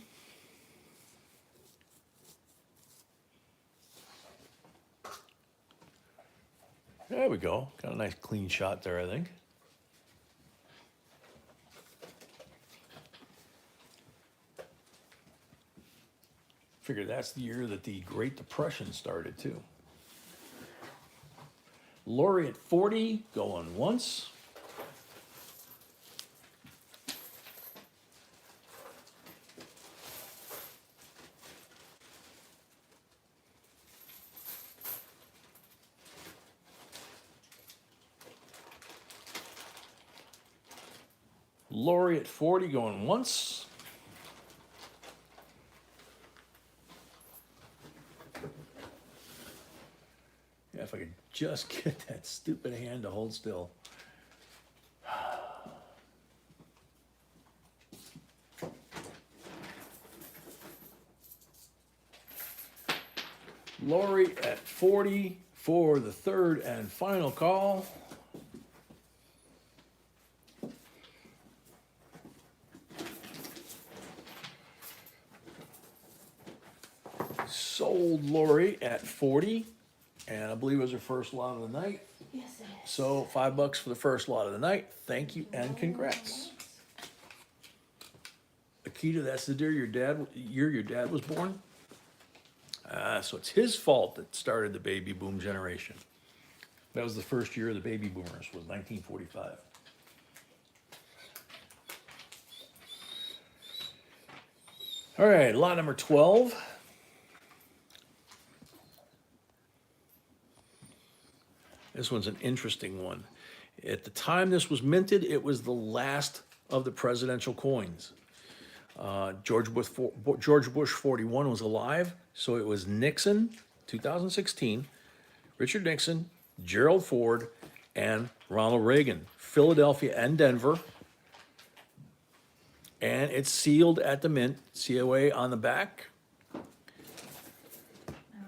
There we go. Got a nice clean shot there, I think. Figure that's the year that the Great Depression started too. Lori at 40, going once. Lori at 40, going once. Yeah, if I could just get that stupid hand to hold still. Lori at 40 for the third and final call. Sold Lori at 40, and I believe it was her first lot of the night. Yes, it is. So $5 for the first lot of the night. Thank you and congrats. Akita, that's the year your dad was born. So it's his fault that started the baby boom generation. That was the first year of the baby boomers, was 1945. All right, lot number 12. This one's an interesting one. At the time this was minted, it was the last of the presidential coins. George Bush 41 was alive, so it was Nixon, 2016, Richard Nixon, Gerald Ford, and Ronald Reagan, Philadelphia and Denver. And it's sealed at the mint, COA on the back. And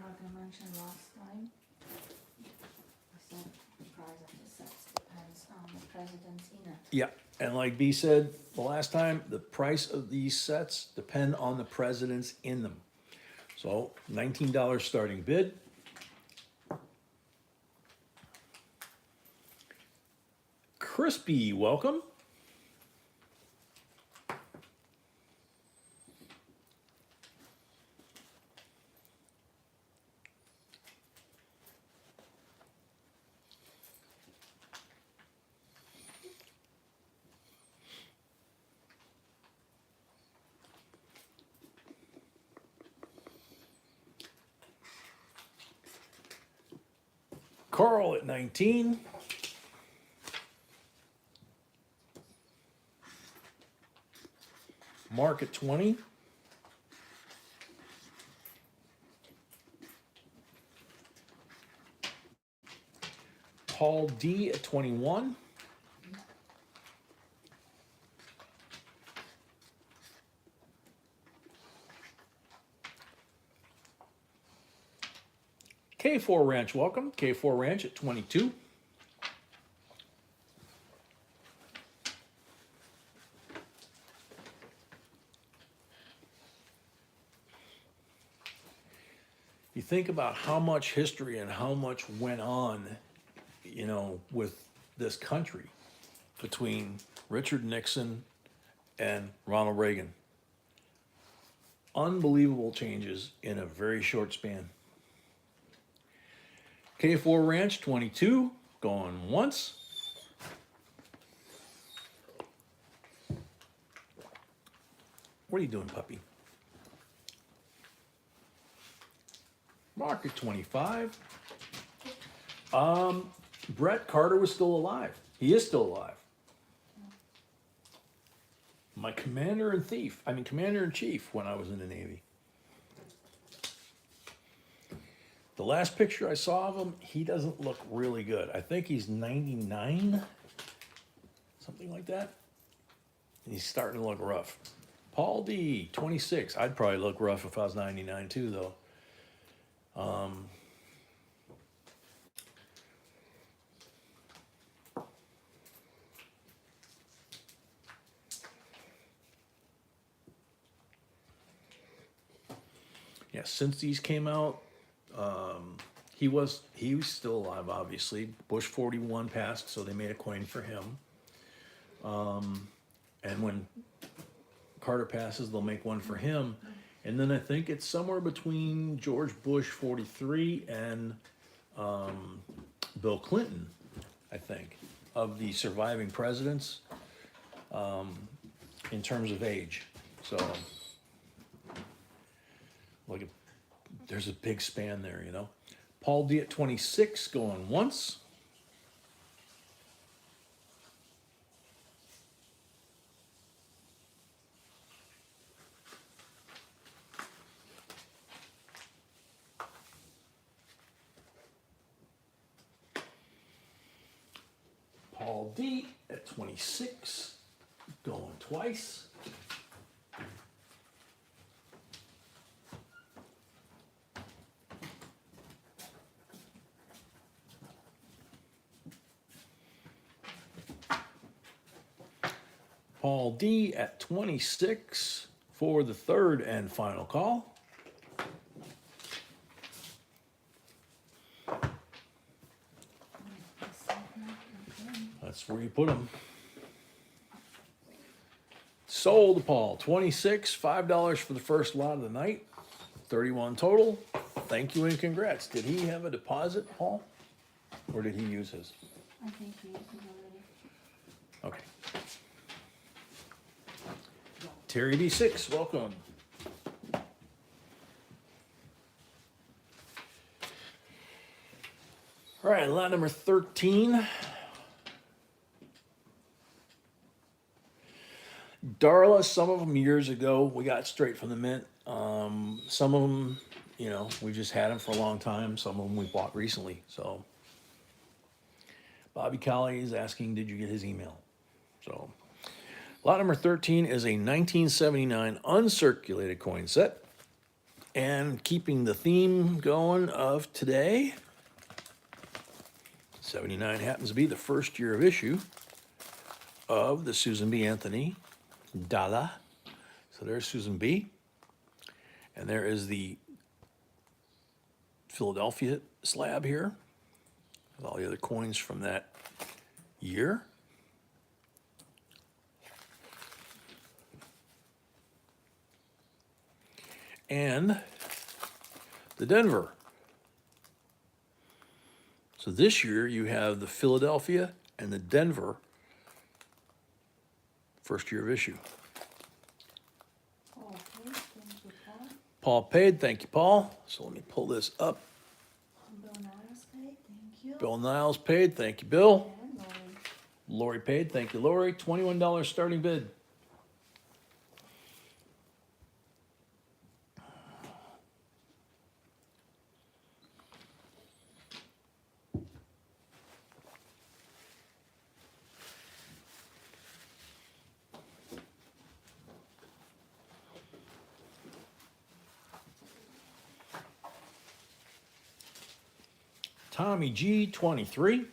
like I mentioned last time, I said the price of the sets depends on the president's in it. Yeah, and like B said the last time, the price of these sets depend on the presidents in them. So $19 starting bid. Crispy, welcome. Carl at 19. Mark at 20. Paul D at 21. K4 Ranch, welcome. K4 Ranch at 22. You think about how much history and how much went on, with this country between Richard Nixon and Ronald Reagan. Unbelievable changes in a very short span. K4 Ranch 22, going once. What are you doing, puppy? Mark at 25. Brett Carter was still alive. He is still alive. My commander in chief when I was in the Navy. The last picture I saw of him, he doesn't look really good. I think he's 99, something like that. And he's starting to look rough. Paul D, 26. I'd probably look rough if I was 99 too, though. Yeah, since these came out, he was still alive, obviously. Bush 41 passed, so they made a coin for him. And when Carter passes, they'll make one for him. And then I think it's somewhere between George Bush 43 and Bill Clinton, I think, of the surviving presidents in terms of age. So, like, there's a big span there, you know. Paul D at 26 going once. Paul D at 26 going twice. Paul D at 26 for the third and final call. That's where you put them. Sold to Paul, 26, $5 for the first lot of the night, 31 total. Thank you and congrats. Did he have a deposit, Paul? Or did he use his? I think he used it already. Okay. Terry D6, welcome. All right, lot number 13. Darla, some of them years ago, we got straight from the mint. Some of them, you know, we just had them for a long time. Some of them we bought recently. So, Bobby Colley is asking, did you get his email? So, lot number 13 is a 1979 uncirculated coin set. And keeping the theme going of today, 79 happens to be the first year of issue of the Susan B. Anthony Dollar. So there's Susan B. And there is the Philadelphia slab here with all the other coins from that year. And the Denver. So this year you have the Philadelphia and the Denver first year of issue. Oh, okay, thank you, Paul. Paul paid, thank you, Paul. So let me pull this up. Bill Niles paid, thank you. Bill Niles paid, thank you, Bill. And Lauren. Lori paid, thank you, Lori. $21 starting bid. Tommy G, 23.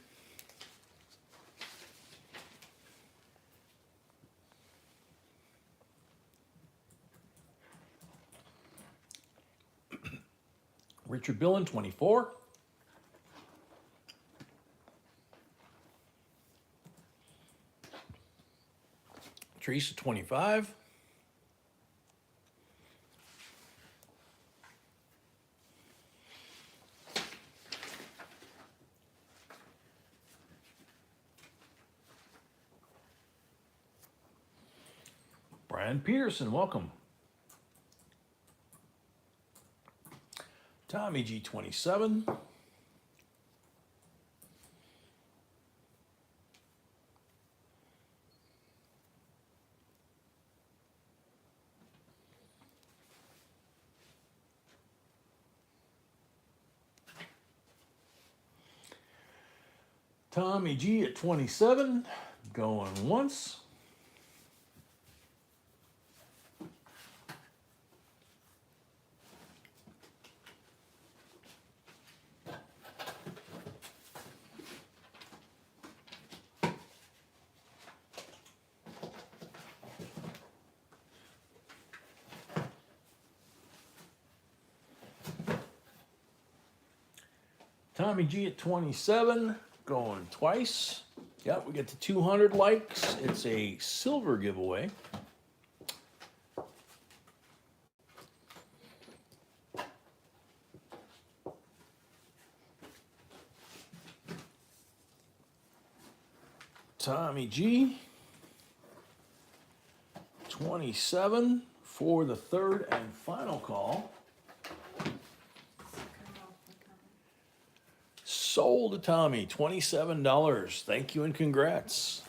Richard Billen, 24. Teresa, 25. Brian Peterson, welcome. Tommy G, 27. Tommy G at 27, going once. Tommy G at 27, going twice. Yep, we get to 200 likes. It's a silver giveaway. Tommy G, 27 for the third and final call. Sold to Tommy, $27. Thank you and congrats.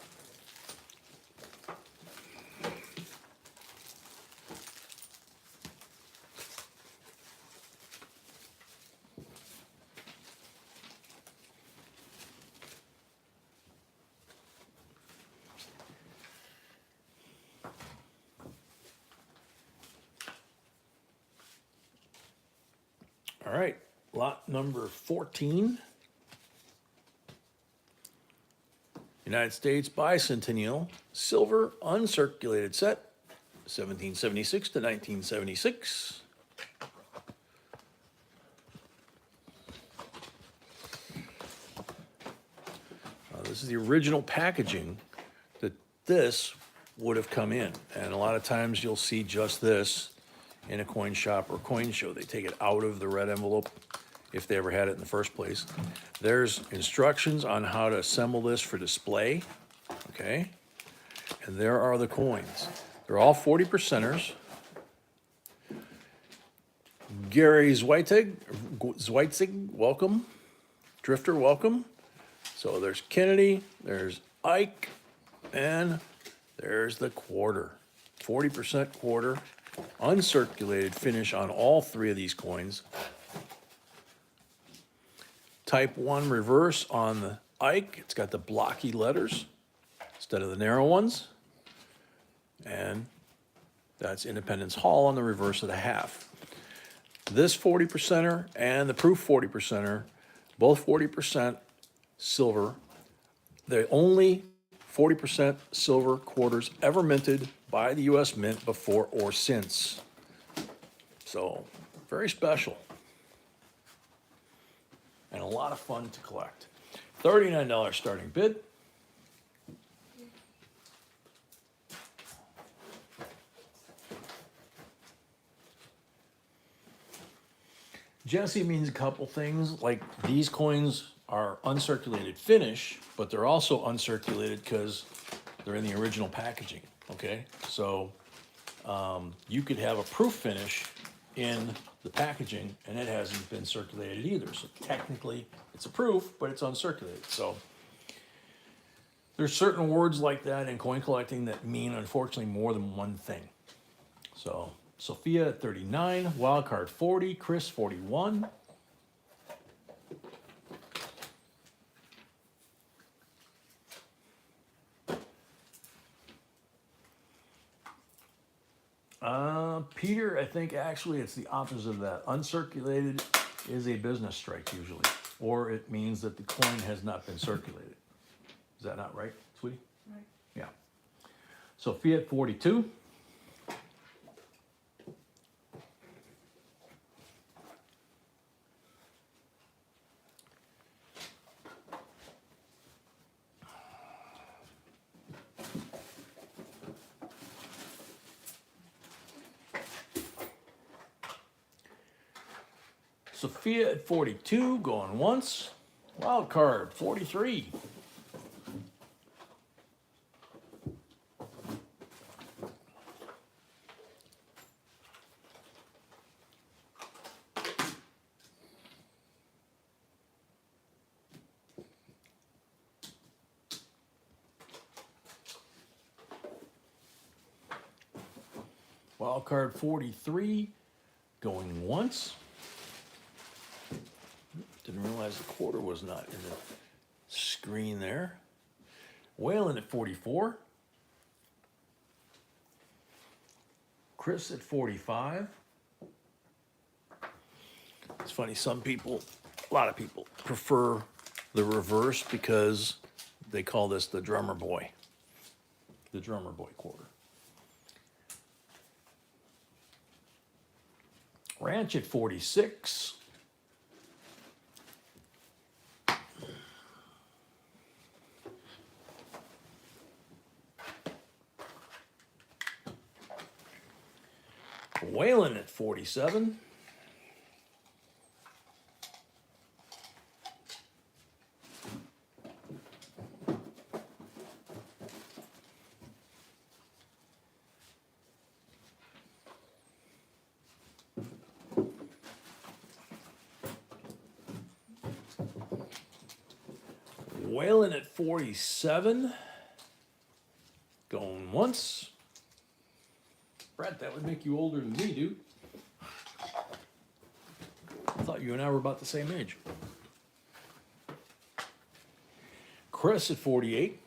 All right, lot number 14. United States Bicentennial Silver Uncirculated Set, 1776 to 1976. This is the original packaging that this would have come in. And a lot of times you'll see just this in a coin shop or coin show. They take it out of the red envelope if they ever had it in the first place. There's instructions on how to assemble this for display, okay? And there are the coins. They're all 40%ers. Gary Zweitzig, welcome. Drifter, welcome. So there's Kennedy, there's Ike, and there's the quarter. 40% quarter, uncirculated finish on all three of these coins. Type 1 reverse on the Ike. It's got the blocky letters instead of the narrow ones. And that's Independence Hall on the reverse of the half. This 40%er and the proof 40%er, both 40% silver. The only 40% silver quarters ever minted by the U.S. Mint before or since. So, very special. And a lot of fun to collect. $39 starting bid. Jesse means a couple things, like these coins are uncirculated finish, but they're also uncirculated because they're in the original packaging, okay? So you could have a proof finish in the packaging and it hasn't been circulated either. So technically it's a proof, but it's uncirculated. So there's certain words like that in coin collecting that mean, unfortunately, more than one thing. So Sophia at 39, wildcard 40, Chris 41. Peter, I think actually it's the opposite of that. Uncirculated is a business strike usually, or it means that the coin has not been circulated. Is that not right, sweetie? Right. Yeah. Sophia at 42. Sophia at 42, going once. Wild card, 43. Wild card 43, going once. Didn't realize the quarter was not in the screen there. Waylon at 44. Chris at 45. It's funny, some people, a lot of people prefer the reverse because they call this the drummer boy. The drummer boy quarter. Ranch at 46. Waylon at 47. Waylon at 47. Going once. Brett, that would make you older than me, dude. I thought you and I were about the same age. Chris at 48.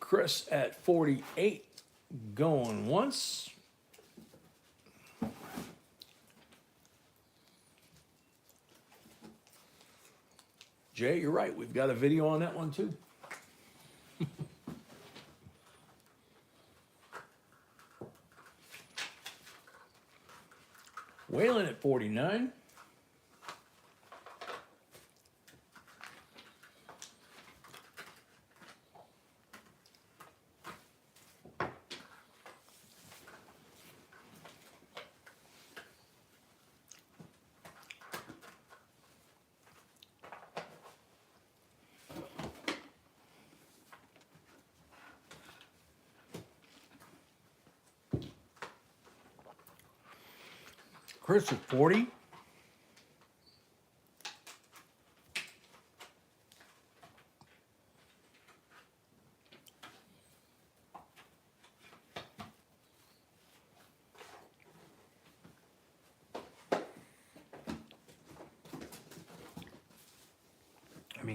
Chris at 48, going once. Jay, you're right. We've got a video on that one too. Waylon at 49. Chris at 40.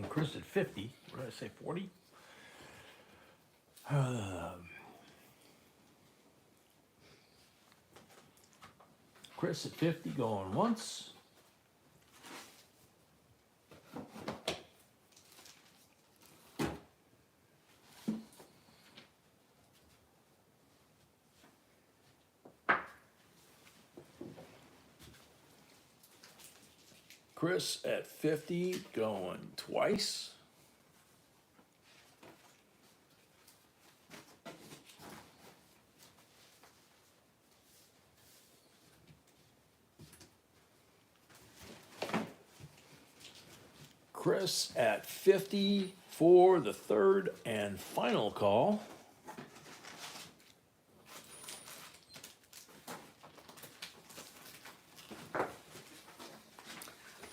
Chris at 50. What did I say, 40? Chris at 50, going once. Chris at 50, going twice. Chris at 50 for the third and final call.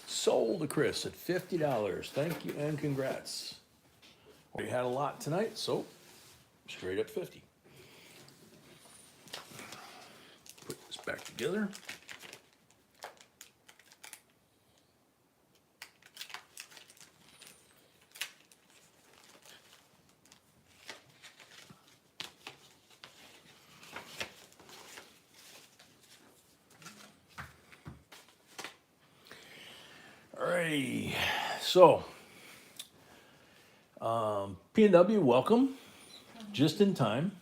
Sold to Chris at $50. Thank you and congrats. We had a lot tonight, so straight up 50. Put this back together. Alrighty, so P&W, welcome, just in time.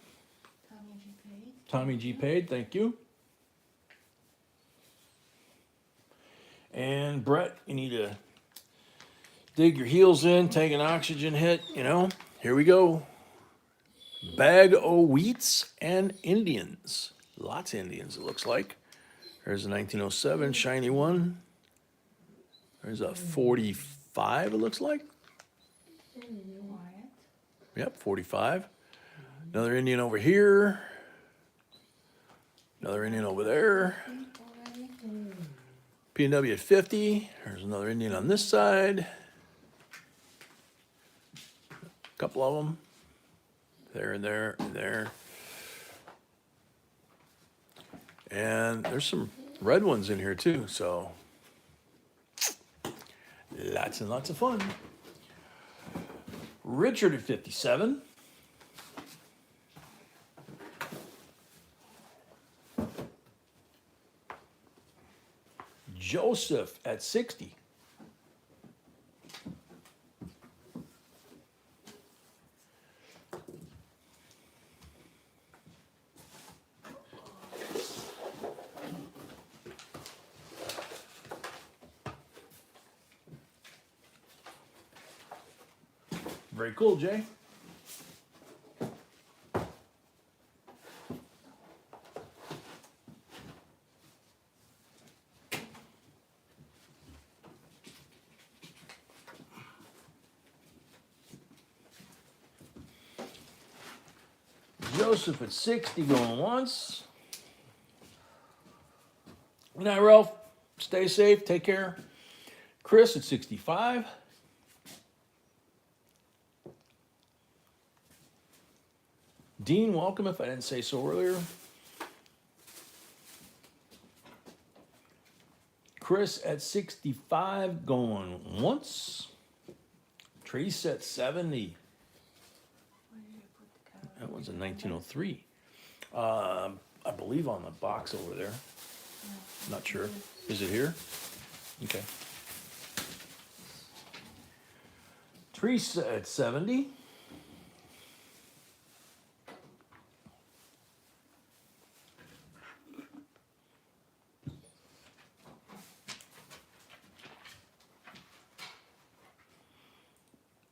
Tommy G paid. Tommy G paid, thank you. And Brett, you need to dig your heels in, take an oxygen hit, here we go. Bag of wheats and Indians. Lots of Indians, it looks like. There's a 1907 shiny one. There's a 45, it looks like. Quiet. Yep, 45. Another Indian over here. Another Indian over there. Already. P&W at 50. There's another Indian on this side. A couple of them. There and there and there. And there's some red ones in here too, so lots and lots of fun. Richard at 57. Joseph at 60. Very cool, Jay. Joseph at 60 going once. Good night, Ralph. Stay safe. Take care. Chris at 65. Dean, welcome if I didn't say so earlier. Chris at 65 going once. Trace at 70. That one's in 1903. I believe on the box over there. Not sure. Is it here? Okay. Teresa at 70.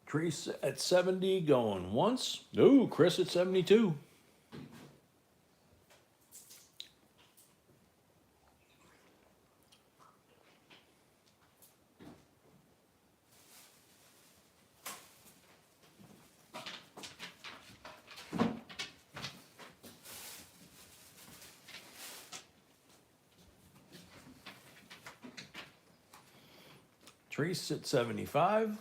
Teresa at 70 going once. Ooh, Chris at 72. Teresa at 75.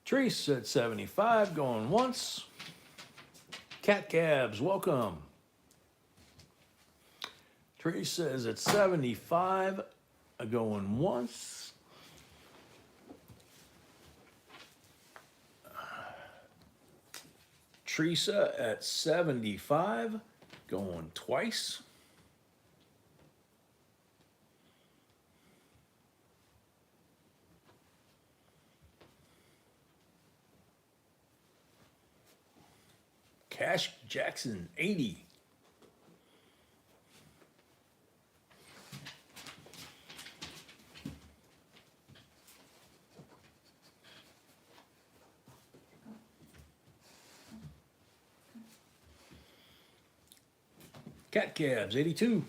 Teresa at 75 going once. Cat Cabs, welcome. Teresa is at 75 going once. Teresa at 75 going twice. Cash Jackson, 80. Cat Cabs, 82.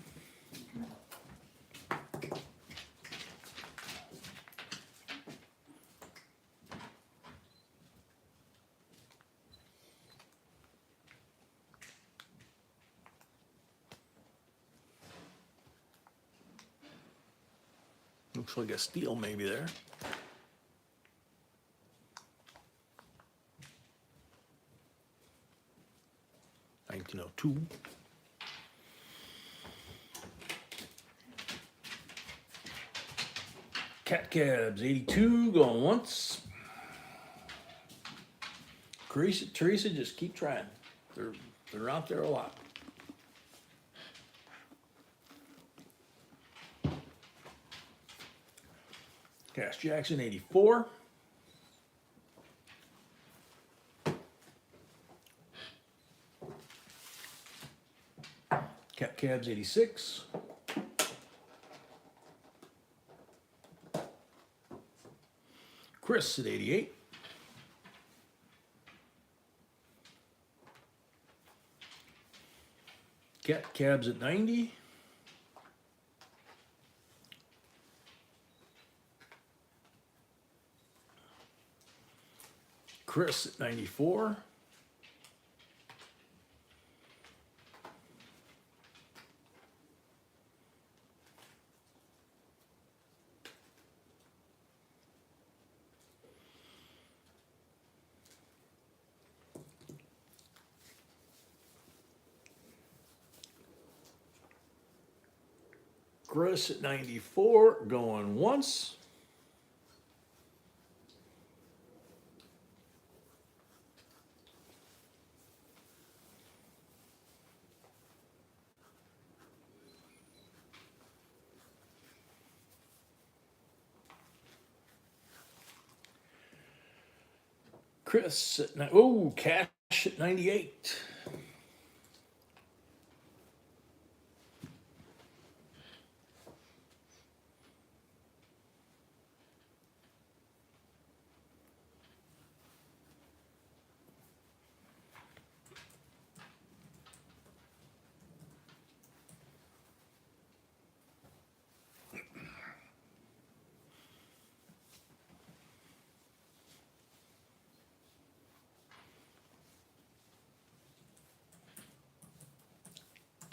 Looks like a steal maybe there. $19.02. Cat Cabs, 82, going once. Teresa, just keep trying. They're out there a lot. Cash Jackson, 84. Cat Cabs, 86. Chris at 88. Cat Cabs at 90. Chris at 94. Chris at 94, going once. Chris at cash at 98.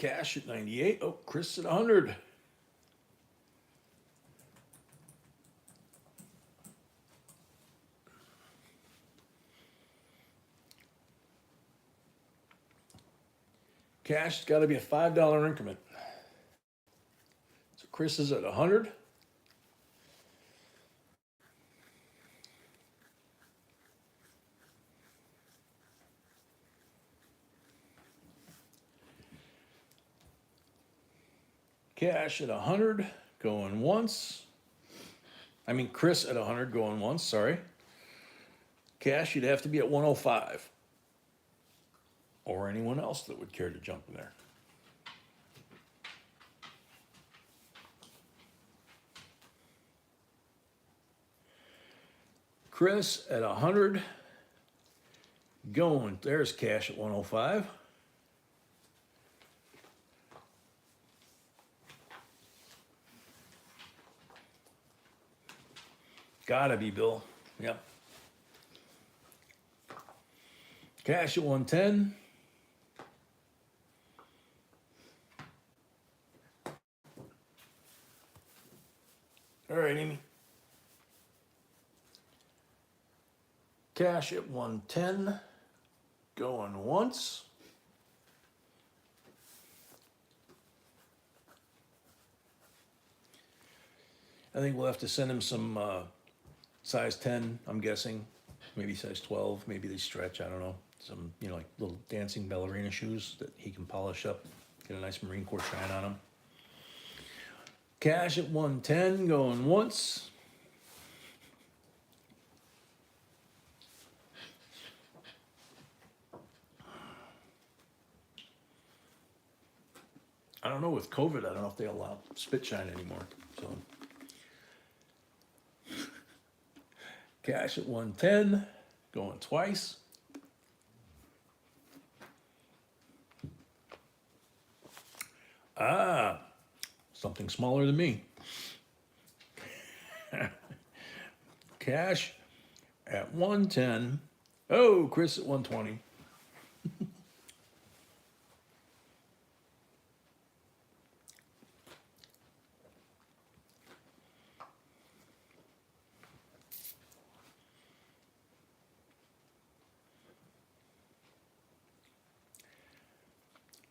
Cash at 98. Oh, Chris at 100. Cash's got to be a $5 increment. So Chris is at 100. Cash at 100, going once. I mean, Chris at 100, going once, sorry. Cash, you'd have to be at 105. Or anyone else that would care to jump in there. Chris at 100, going, there's cash at 105. Gotta be, Bill. Yep. Cash at 110. All right, Amy. Cash at 110. Going once. I think we'll have to send him some size 10, I'm guessing. Maybe size 12, maybe they stretch, I don't know. Some, like little dancing ballerina shoes that he can polish up. Get a nice Marine Corps shine on them. Cash at 110, going once. I don't know, with COVID, I don't know if they allow spit shine anymore, so. Cash at 110, going twice. Something smaller than me. Cash at 110. Oh, Chris at 120.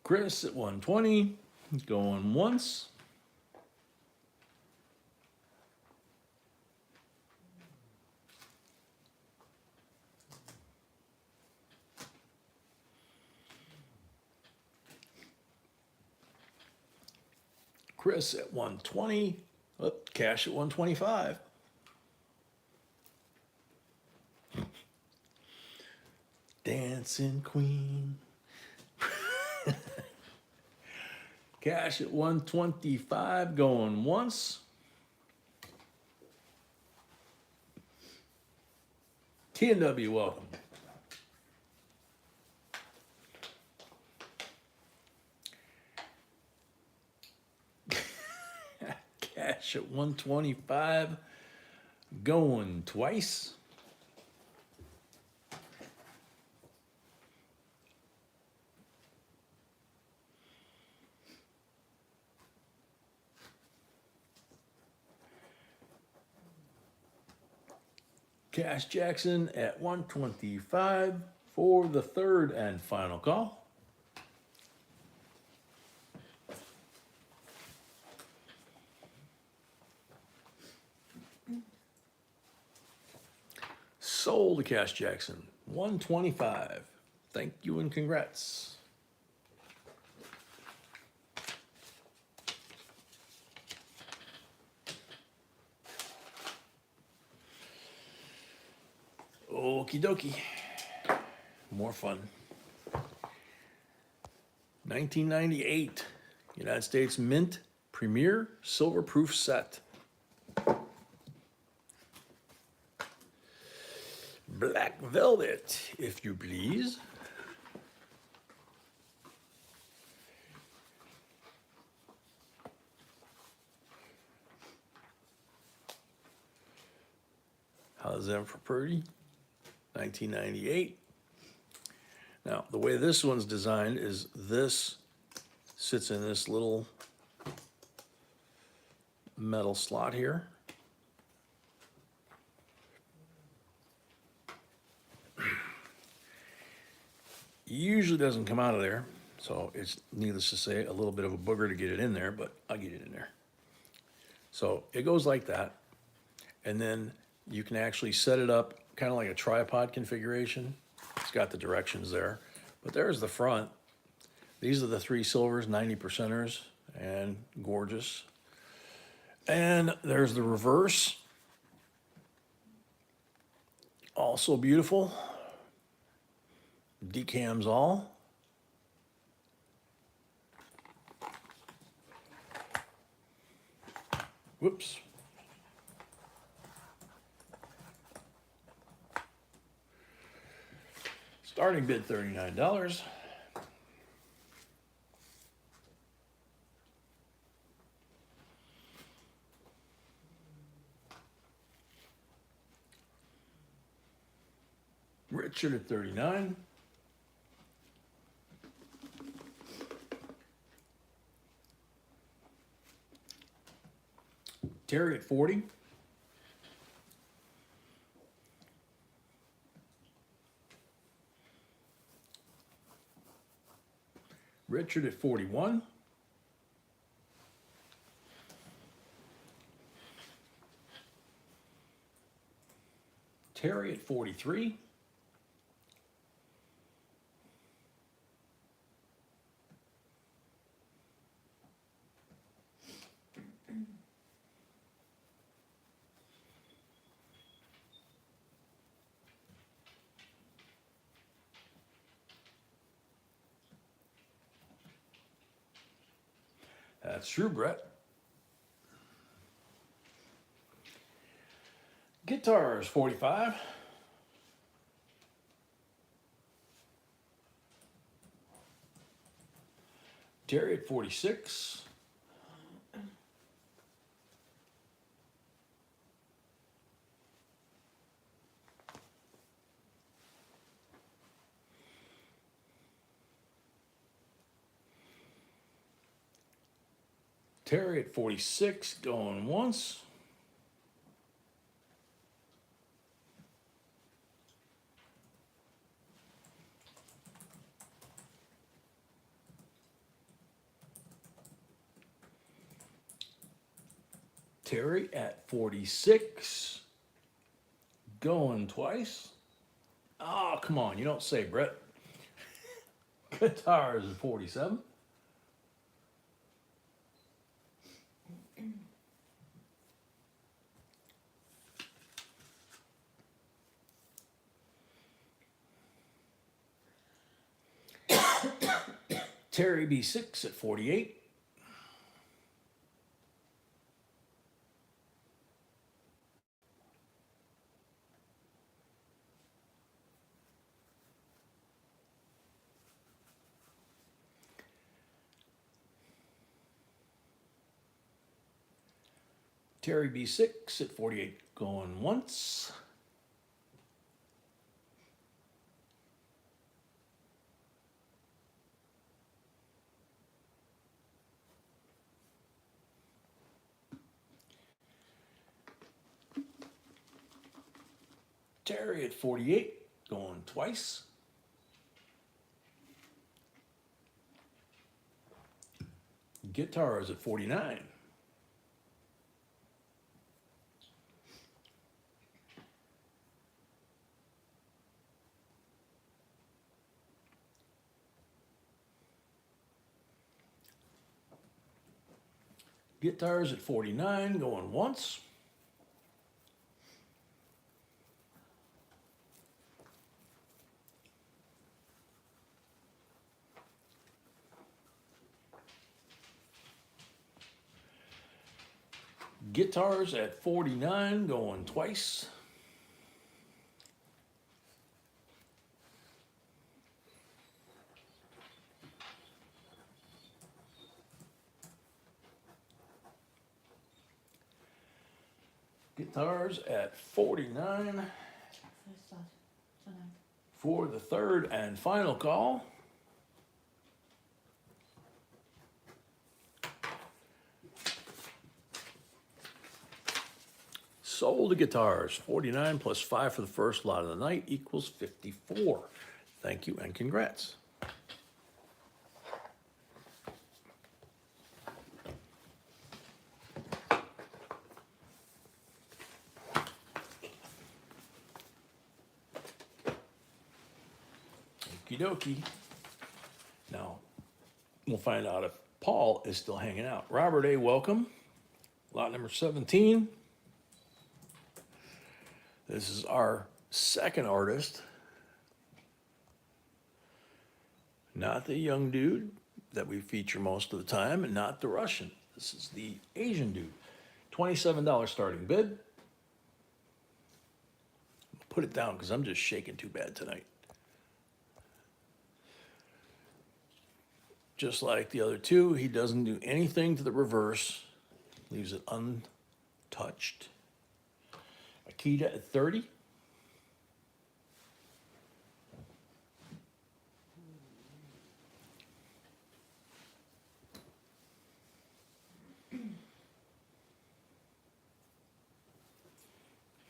Chris at 120, going once. Chris at 120, cash at 125. Dancing Queen. Cash at 125, going once. T&W, welcome. Cash at 125, going twice. Cash Jackson at 125 for the third and final call. Sold to Cash Jackson, 125. Thank you and congrats. Okie dokie. More fun. 1998 United States Mint Premier Silver Proof Set. Black velvet, if you please. How's that for pretty? 1998. Now, the way this one's designed is this sits in this little metal slot here. Usually doesn't come out of there, so it's needless to say a little bit of a booger to get it in there, but I'll get it in there. So it goes like that, and then you can actually set it up kind of like a tripod configuration. It's got the directions there, but there's the front. These are the three silvers, 90%ers, and gorgeous. And there's the reverse, also beautiful. Decams all. Whoops. Starting bid $39. Richard at 39. Terry at 40. Richard at 41. Terry at 43. That's true, Brett. Guitars, 45. Terry at 46. Terry at 46, going once. Terry at 46, going twice. Oh, come on, you don't say, Brett. Guitars at 47. Terry B6 at 48. Terry B6 at 48, going once. Terry at 48, going twice. Guitars at 49. Guitars at 49, going once. Guitars at 49, going twice. Guitars at 49 First thought tonight. for the third and final call. Sold the guitars. 49 plus 5 for the first lot of the night equals 54. Thank you and congrats. Okie dokie. Now, we'll find out if Paul is still hanging out. Robert A., welcome. Lot number 17. This is our second artist. Not the young dude that we feature most of the time, and not the Russian. This is the Asian dude. $27 starting bid. Put it down because I'm just shaking too bad tonight. Just like the other two, he doesn't do anything to the reverse. Leaves it untouched. Akita at 30.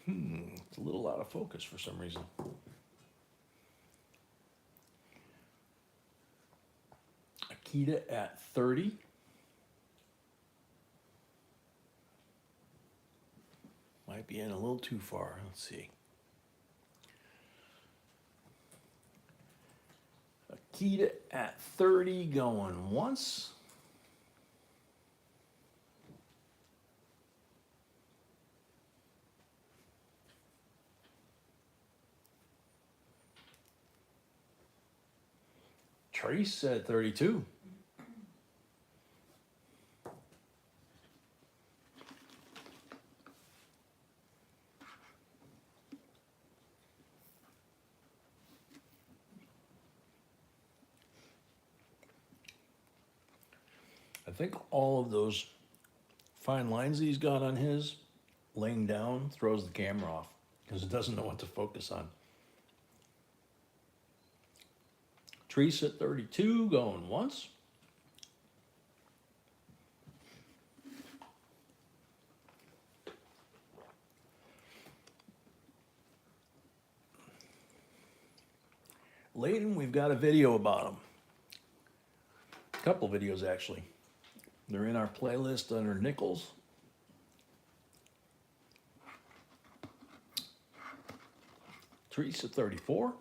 It's a little out of focus for some reason. Akita at 30. Might be in a little too far. Let's see. Akita at 30 going once. Trace at 32. I think all of those fine lines that he's got on his, laying down, throws the camera off because it doesn't know what to focus on. Treese at 32, going once. Layden, we've got a video about him. A couple videos, actually. They're in our playlist under Nickels. Treese at 34.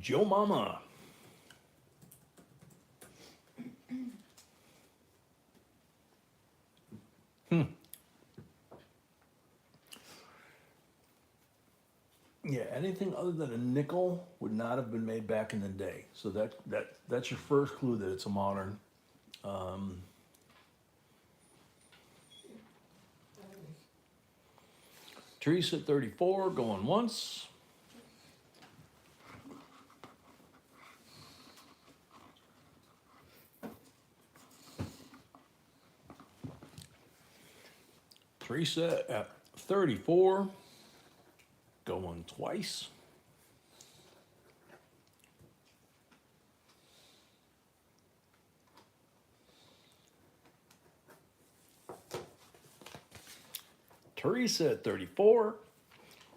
Joe Mama. Yeah, anything other than a nickel would not have been made back in the day. So that's your first clue that it's a modern. Teresa at 34, going once. Teresa at 34, going twice. Teresa at 34,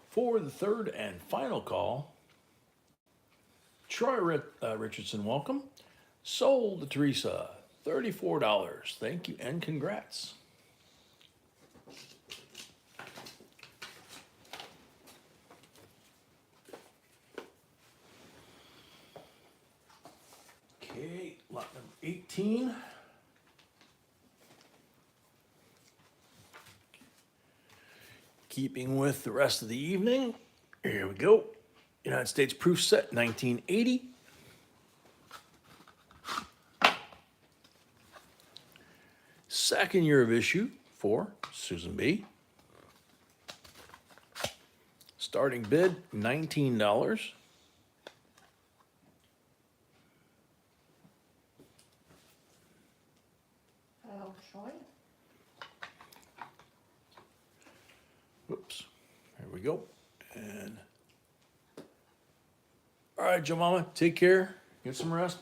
for the third and final call. Troy Richardson, welcome. Sold to Teresa, $34. Thank you and congrats. Okay, lot number 18. Keeping with the rest of the evening, here we go. United States proof set, 1980. Second year of issue for Susan B. Starting bid, $19. Hello, Troy. Whoops, there we go. And all right, Joe Mama, take care, get some rest.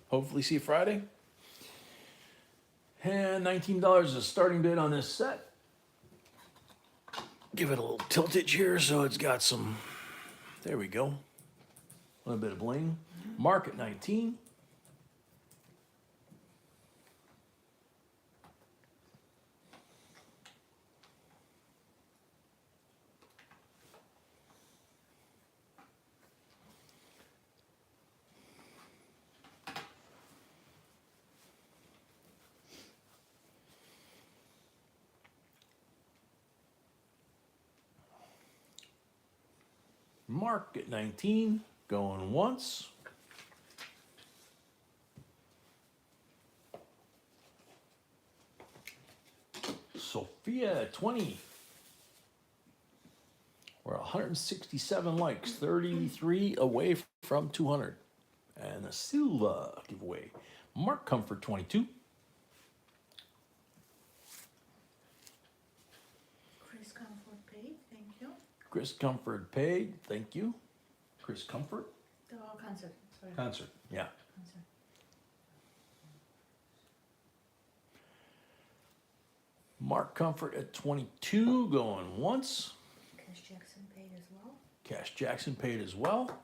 Hopefully see you Friday. And $19 is a starting bid on this set. Give it a little tiltage here so it's got some, there we go. A little bit of bling. Mark at 19. Mark at 19, going once. Sophia at 20. We're 167 likes, 33 away from 200. And a Silva giveaway. Mark Comfort 22. Chris Comfort paid, thank you. Chris Comfort paid, thank you. Chris Comfort. Oh, concert, sorry. Concert, yeah. Concert. Mark Comfort at 22, going once. Cash Jackson paid as well. Cash Jackson paid as well.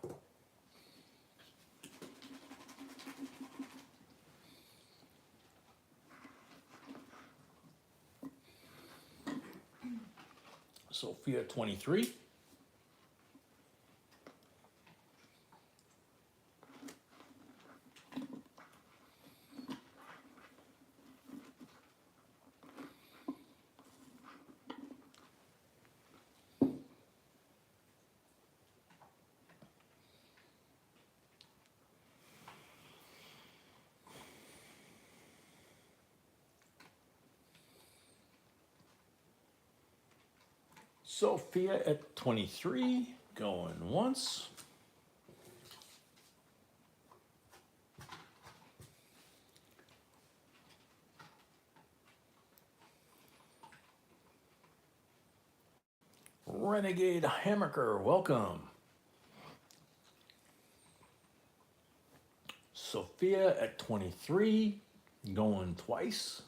Sophia at 23. Sophia at 23, going once. Renegade Hammaker, welcome. Sophia at 23, going twice.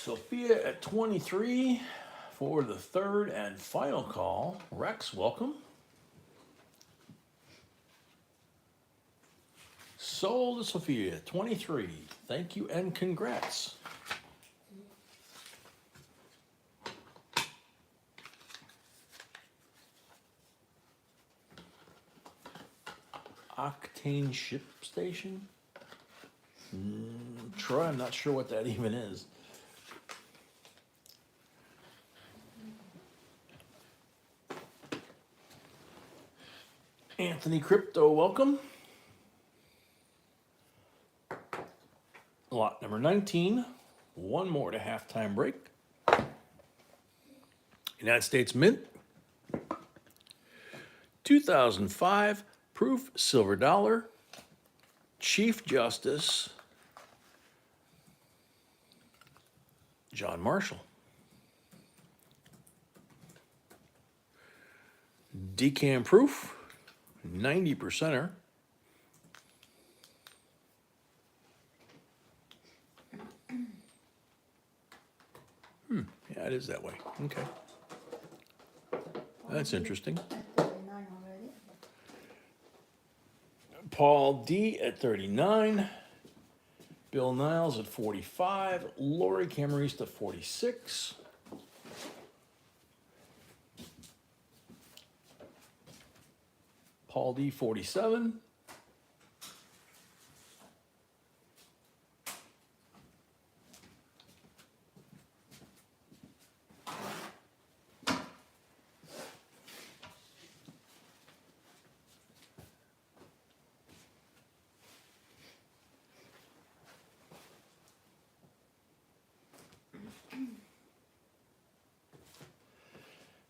Sophia at 23 for the third and final call. Rex, welcome. Sold to Sophia, 23. Thank you and congrats. Octane Ship Station? Troy, I'm not sure what that even is. Anthony Crypto, welcome. Lot number 19, one more to halftime break. United States Mint, 2005 Proof Silver Dollar, Chief Justice John Marshall. Decam Proof, 90%er. Yeah, it is that way. Okay. That's interesting. At 39 already. Paul D at 39. Bill Niles at 45. Lori Camarista 46. Paul D 47.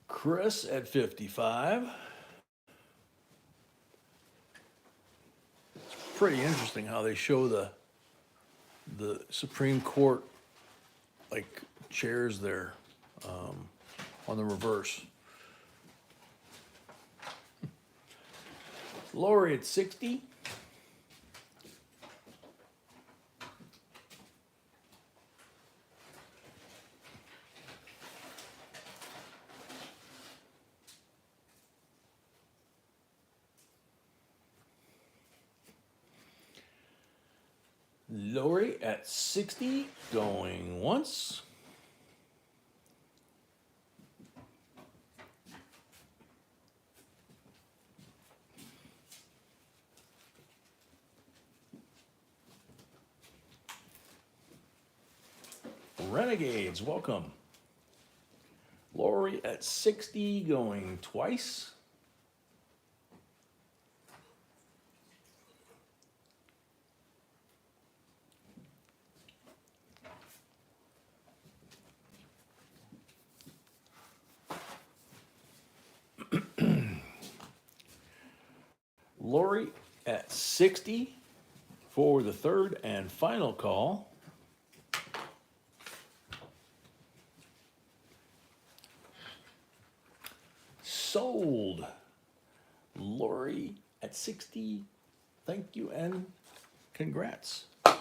Chris at 55. It's pretty interesting how they show the Supreme Court like chairs there on the reverse. Lori at 60. Lori at 60, going once. Renegades, welcome. Lori at 60, going twice. Lori at 60 for the third and final call. Sold. Lori at 60. Thank you and congrats. It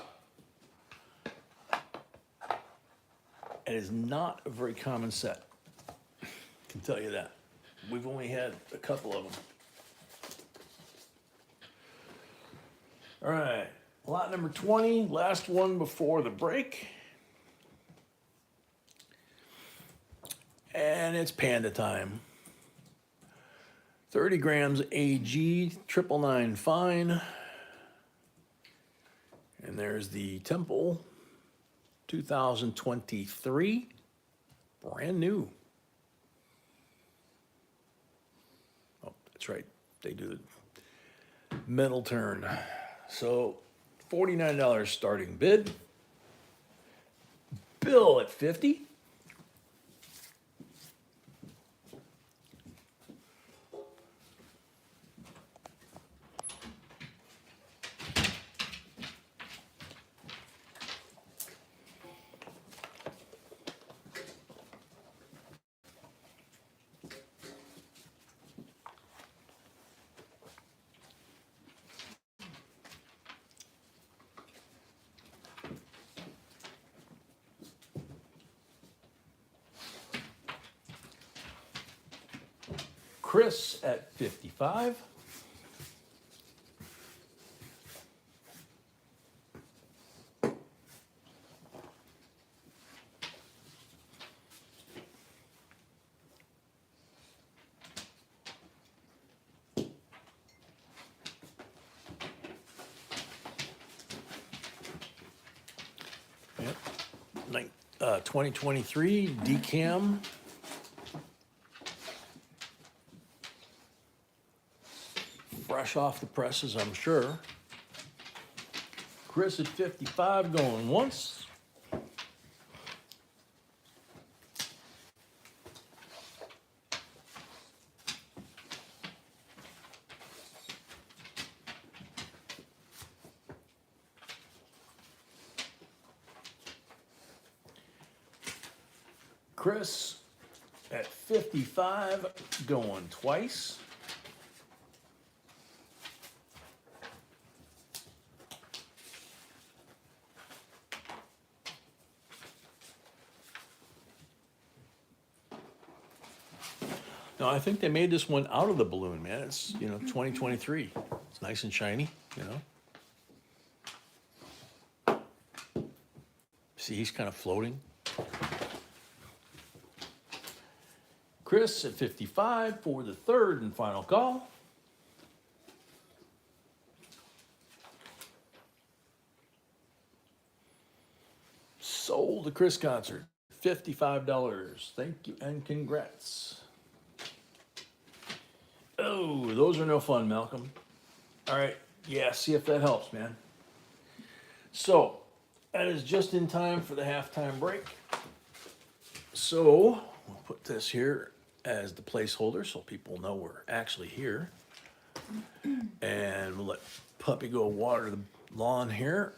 is not a very common set. I can tell you that. We've only had a couple of them. All right, lot number 20, last one before the break. And it's panda time. 30 grams AG, 999 fine. And there's the Temple 2023, brand new. Oh, that's right, they do the metal turn. So $49 starting bid. Bill at 50. Chris at 55. Yep. 2023 decam. Fresh off the presses, I'm sure. Chris at 55 going once. Chris at 55 going twice. No, I think they made this one out of the balloon, man. It's, 2023. It's nice and shiny, See, he's kind of floating. Chris at 55 for the third and final call. Sold the Chris concert. $55. Thank you and congrats. Oh, those are no fun, Malcolm. All right, yeah, see if that helps, man. So, that is just in time for the halftime break. So, we'll put this here as the placeholder so people know we're actually here. And we'll let Puppy go water the lawn here.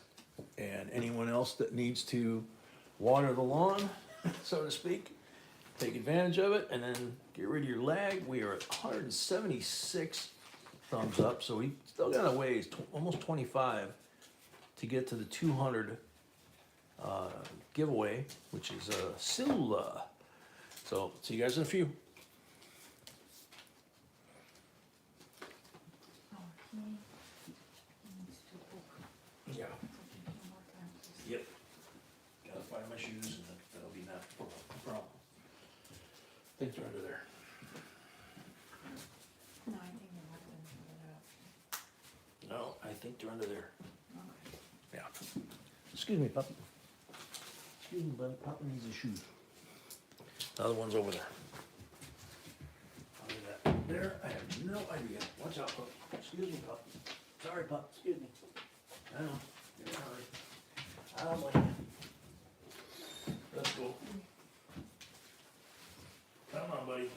And anyone else that needs to water the lawn, so to speak, take advantage of it and then get rid of your lag. We are at 176 thumbs up, so we still got a ways, almost 25 to get to the 200 giveaway, which is Silla. So see you guys in a few. Yeah. Yep. Gotta find my shoes and that'll be not a problem. I think they're under there. No, I think they're not going to put it up. No, I think they're under there. Okay. Yeah. Excuse me, pup. Excuse me, buddy. Papa needs his shoes. The other one's over there. Under that. There, I have no idea. Watch out, pup. Excuse me, pup. Sorry, pup. Excuse me. I know. You're in a hurry. I don't like it. Let's go. Come on, buddy.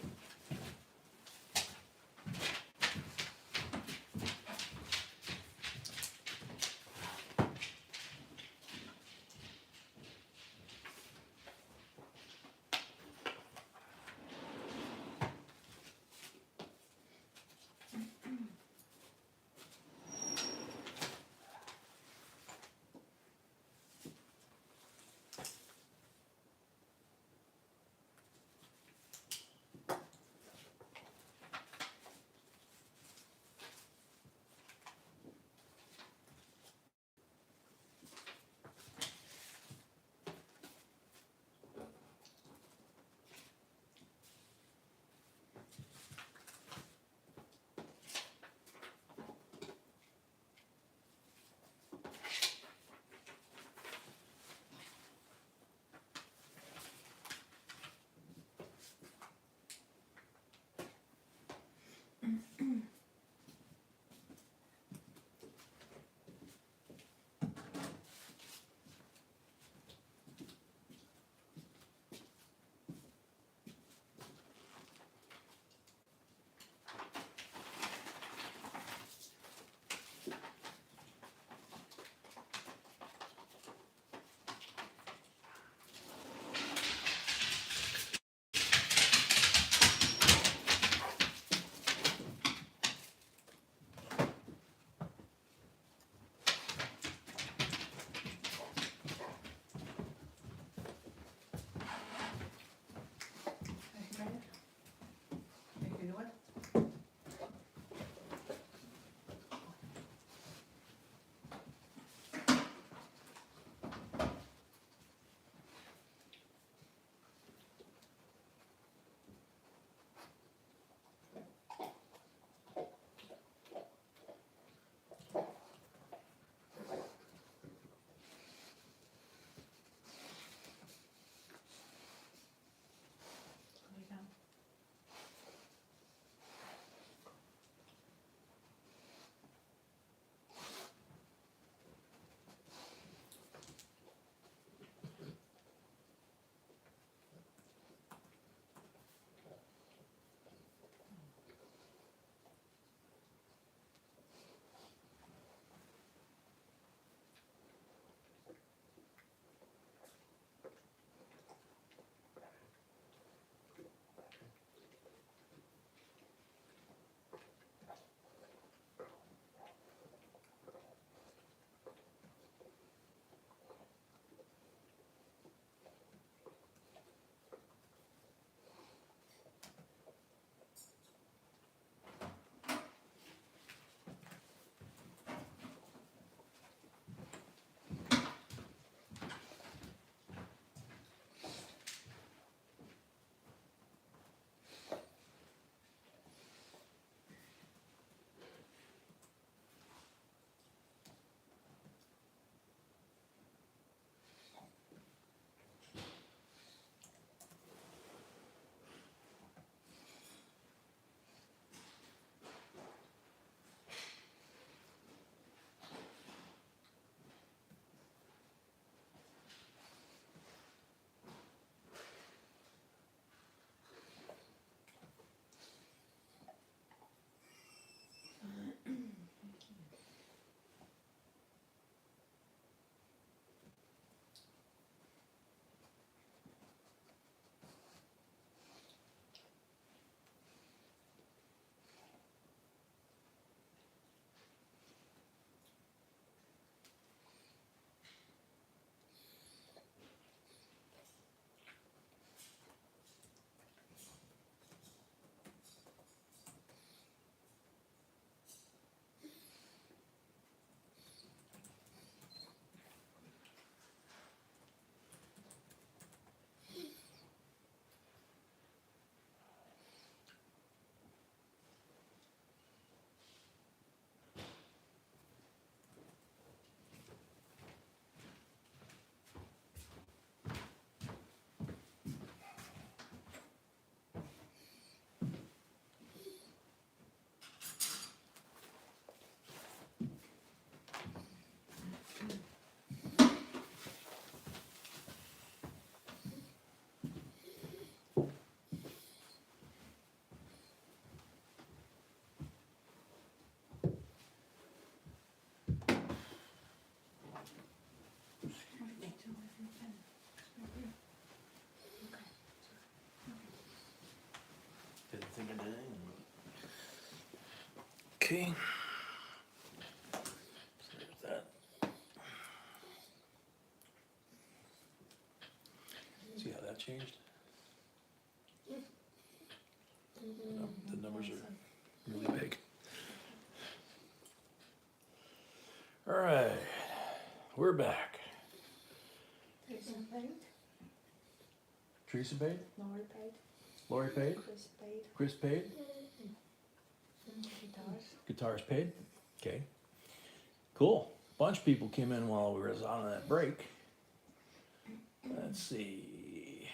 Okay. So there's that. See how that changed? No, the numbers are really big. All right, we're back. Teresa paid, Teresa paid? Lori paid, Lori paid? Chris paid, Chris paid? guitars. Guitars paid? Okay. Cool. Bunch of people came in while we were on that break. Let's see.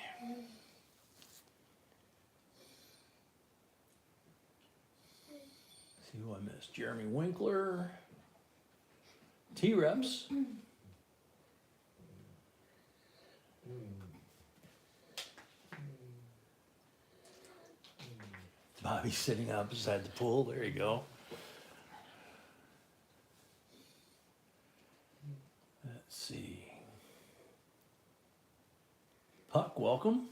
See who I missed. Jeremy Winkler. T-Reps. Bobby sitting out beside the pool. There you go. Let's see. Puck, welcome.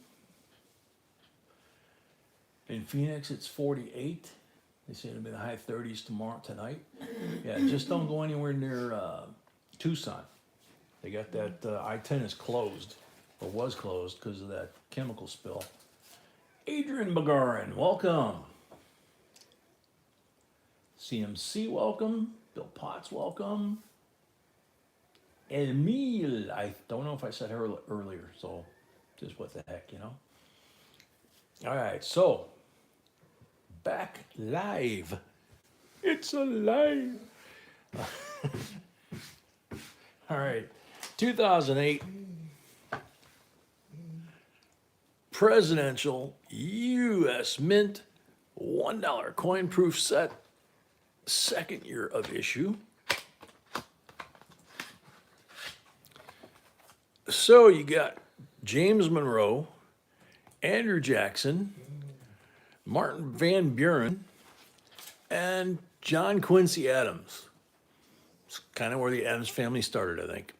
In Phoenix, it's 48. They say it'll be the high 30s tonight. Yeah, just don't go anywhere near Tucson. They got that I-10 is closed, or was closed because of that chemical spill. Adrian Bagarin, welcome. CMC, welcome. Bill Potts, welcome. Emile, I don't know if I said her earlier, so just what the heck, you know? All right, so back live. It's alive. All right, 2008 presidential U.S. Mint $1 coin proof set, second year of issue. So you got James Monroe, Andrew Jackson, Martin Van Buren, and John Quincy Adams. It's kind of where the Adams family started, I think.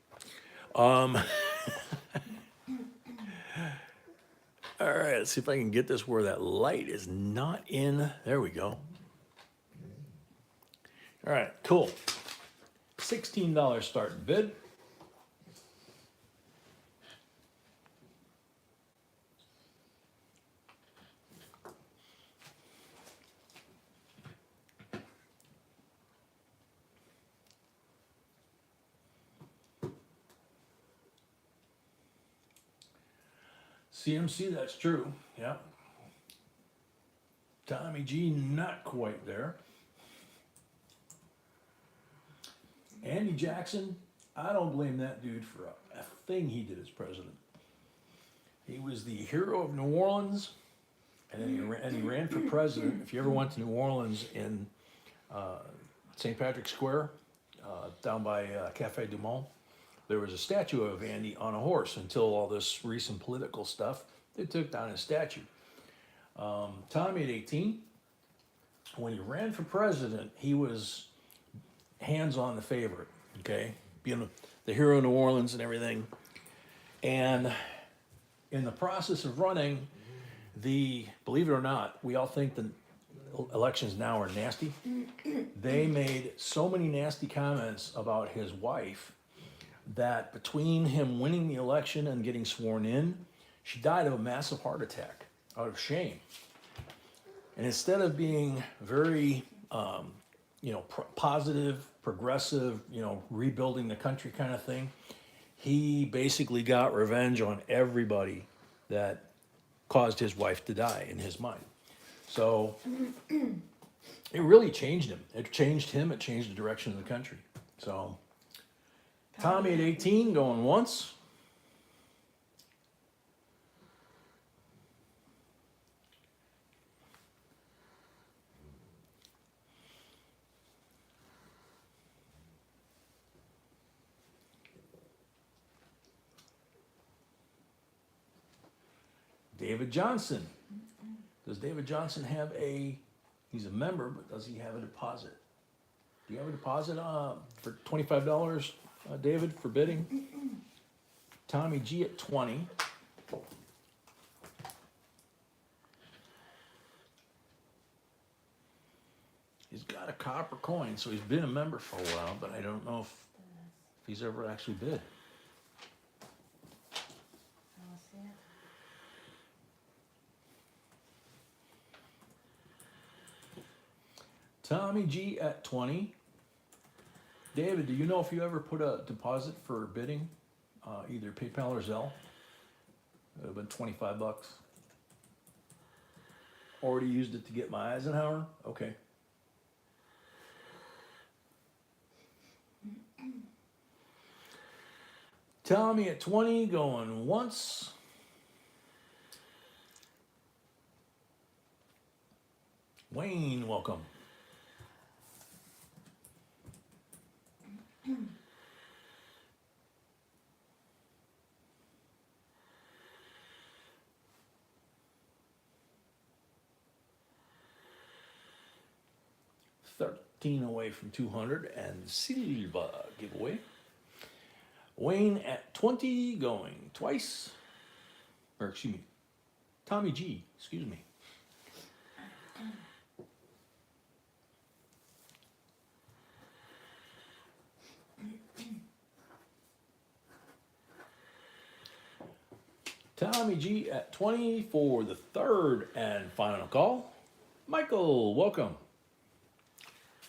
All right, let's see if I can get this where that light is not in. There we go. All right, cool. $16 starting bid. CMC, that's true, yeah. Tommy G, not quite there. Andy Jackson, I don't blame that dude for a thing he did as president. He was the hero of New Orleans, and then he ran for president. If you ever went to New Orleans in St. Patrick's Square, down by Cafe Du Monde, there was a statue of Andy on a horse until all this recent political stuff. They took down his statue. Tommy at 18, when he ran for president, he was hands-on the favorite, okay? Being the hero of New Orleans and everything. And in the process of running, believe it or not, we all think the elections now are nasty. They made so many nasty comments about his wife that between him winning the election and getting sworn in, she died of a massive heart attack out of shame. And instead of being very, positive, progressive, rebuilding the country kind of thing, he basically got revenge on everybody that caused his wife to die in his mind. So it really changed him. It changed him. It changed the direction of the country. So Tommy at 18 going once. David Johnson. Does David Johnson have he's a member, but does he have a deposit? Do you have a deposit for $25, David, for bidding? Tommy G at 20. He's got a copper coin, so he's been a member for a while, but I don't know if he's ever actually bid. I'll see it. Tommy G at 20. David, do you know if you ever put a deposit for bidding, either PayPal or Zelle? It would have been 25 bucks. Already used it to get my Eisenhower? Okay. Tommy at 20 going once. Wayne, welcome. $13 away from 200 and Silva giveaway. Wayne at 20 going twice. Or excuse me, Tommy G, excuse me. Tommy G at 20 for the third and final call. Michael, welcome.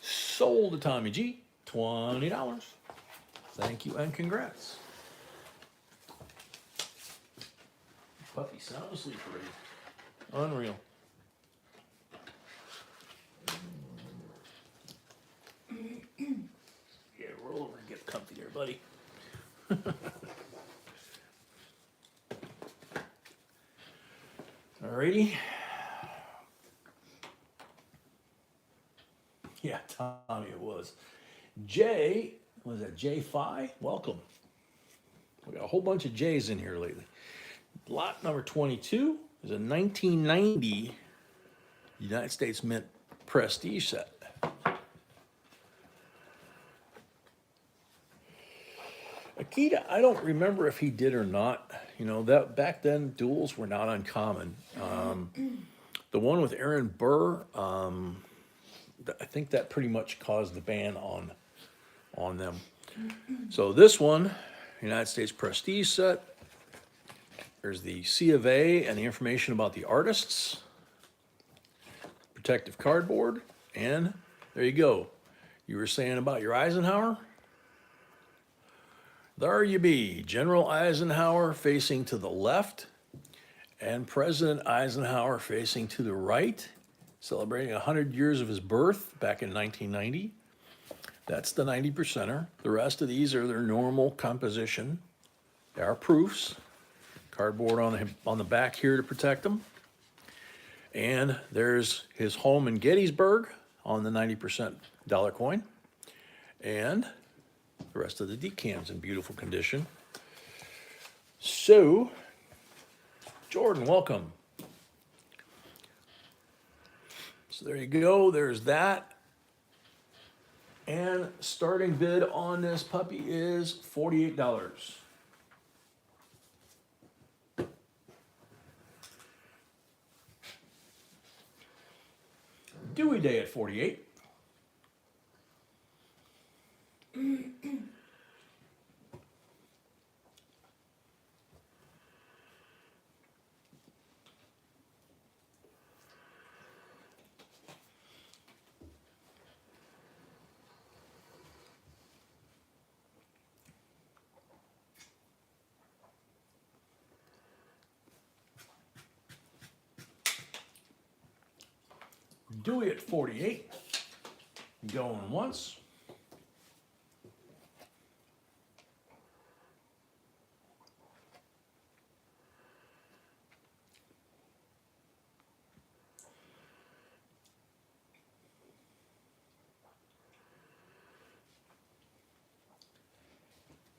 Sold to Tommy G, $20. Thank you and congrats. Puppy sound asleep already. Unreal. Yeah, roll over and get comfy there, buddy. Alrighty. Yeah, Tommy it was. Jay, was that J5? Welcome. We got a whole bunch of J's in here lately. Lot number 22 is a 1990 United States Mint Prestige set. Akita, I don't remember if he did or not. You know, that back then duels were not uncommon. The one with Aaron Burr, I think that pretty much caused the ban on them. So this one, United States Prestige set. There's the C of A and the information about the artists. Protective cardboard. And there you go. You were saying about your Eisenhower? There you be. General Eisenhower facing to the left and President Eisenhower facing to the right, celebrating 100 years of his birth back in 1990. That's the 90%er. The rest of these are their normal composition. They are proofs. Cardboard on the back here to protect them. And there's his home in Gettysburg on the 90% dollar coin. And the rest of the decans in beautiful condition. So, Jordan, welcome. So there you go, there's that. And starting bid on this puppy is $48. Dewey Day at 48. Dewey at 48. Going once.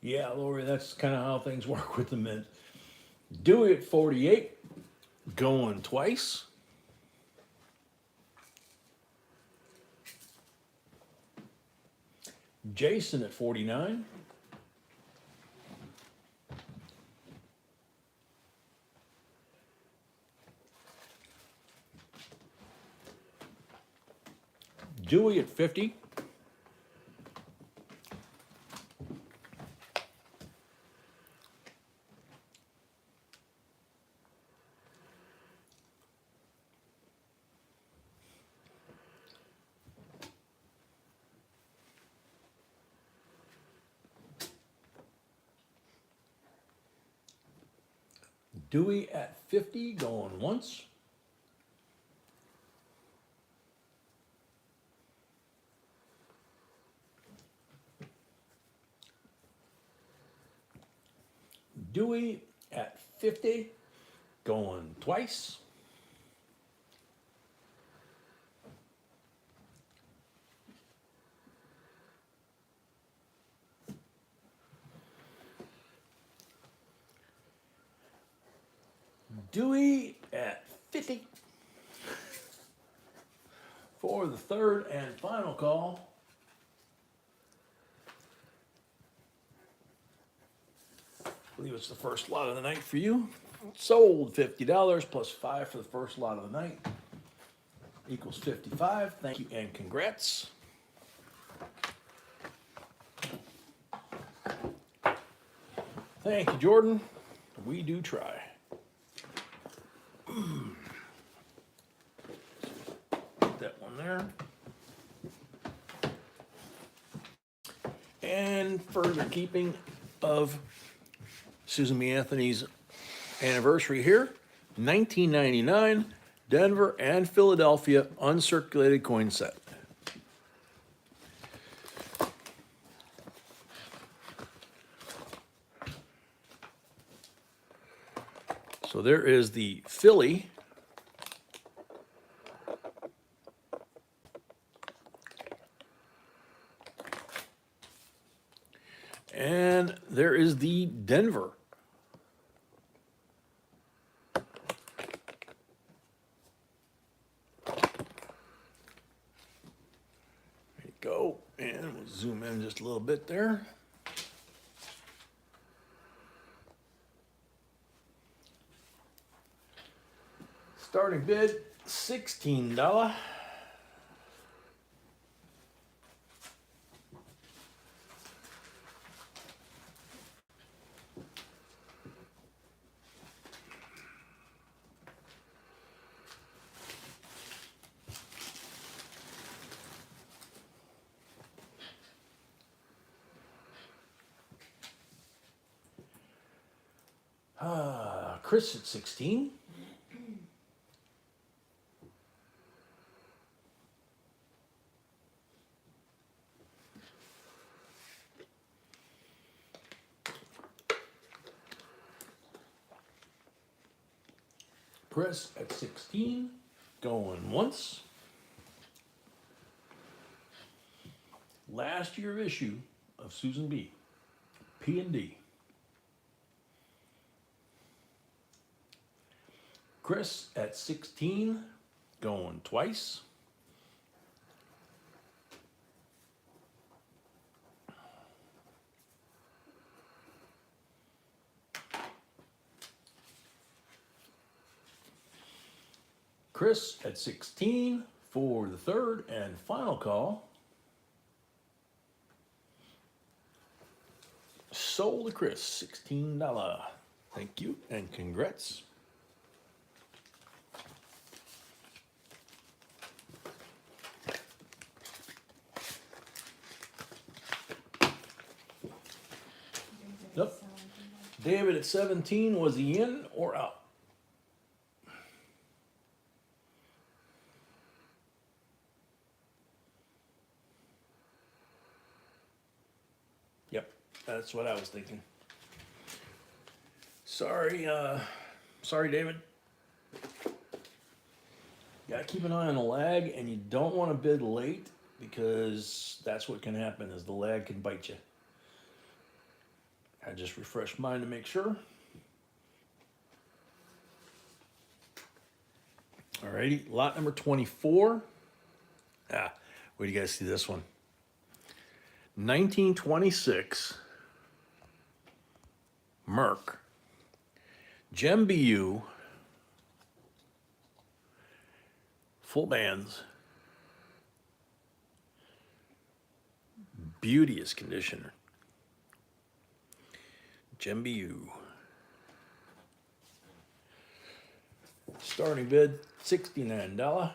Yeah, Lori, that's kind of how things work with the mint. Dewey at 48. Going twice. Jason at 49. Dewey at 50. Dewey at 50 going once. Dewey at 50 going twice. Dewey at 50 for the third and final call. I believe it's the first lot of the night for you. Sold $50 plus 5 for the first lot of the night equals 55. Thank you and congrats. Thank you, Jordan. We do try. Put that one there. And further keeping of Susan B. Anthony's anniversary here, 1999, Denver and Philadelphia uncirculated coin set. So there is the Philly. And there is the Denver. There you go. And we'll zoom in just a little bit there. Starting bid, $16. Chris at 16. Chris at 16, going once. Last year issue of Susan B. P&D. Chris at 16, going twice. Chris at 16 for the third and final call. Sold to Chris, $16. Thank you and congrats. Yep. David at 17, was he in or out? Yep, that's what I was thinking. Sorry, David. Gotta keep an eye on the lag, and you don't want to bid late because that's what can happen is the lag can bite you. I just refreshed mine to make sure. Alrighty, lot number 24. Where do you guys see this one? 1926 Merc Gem BU full bands, beauteous conditioner. Gem BU. Starting bid, $69.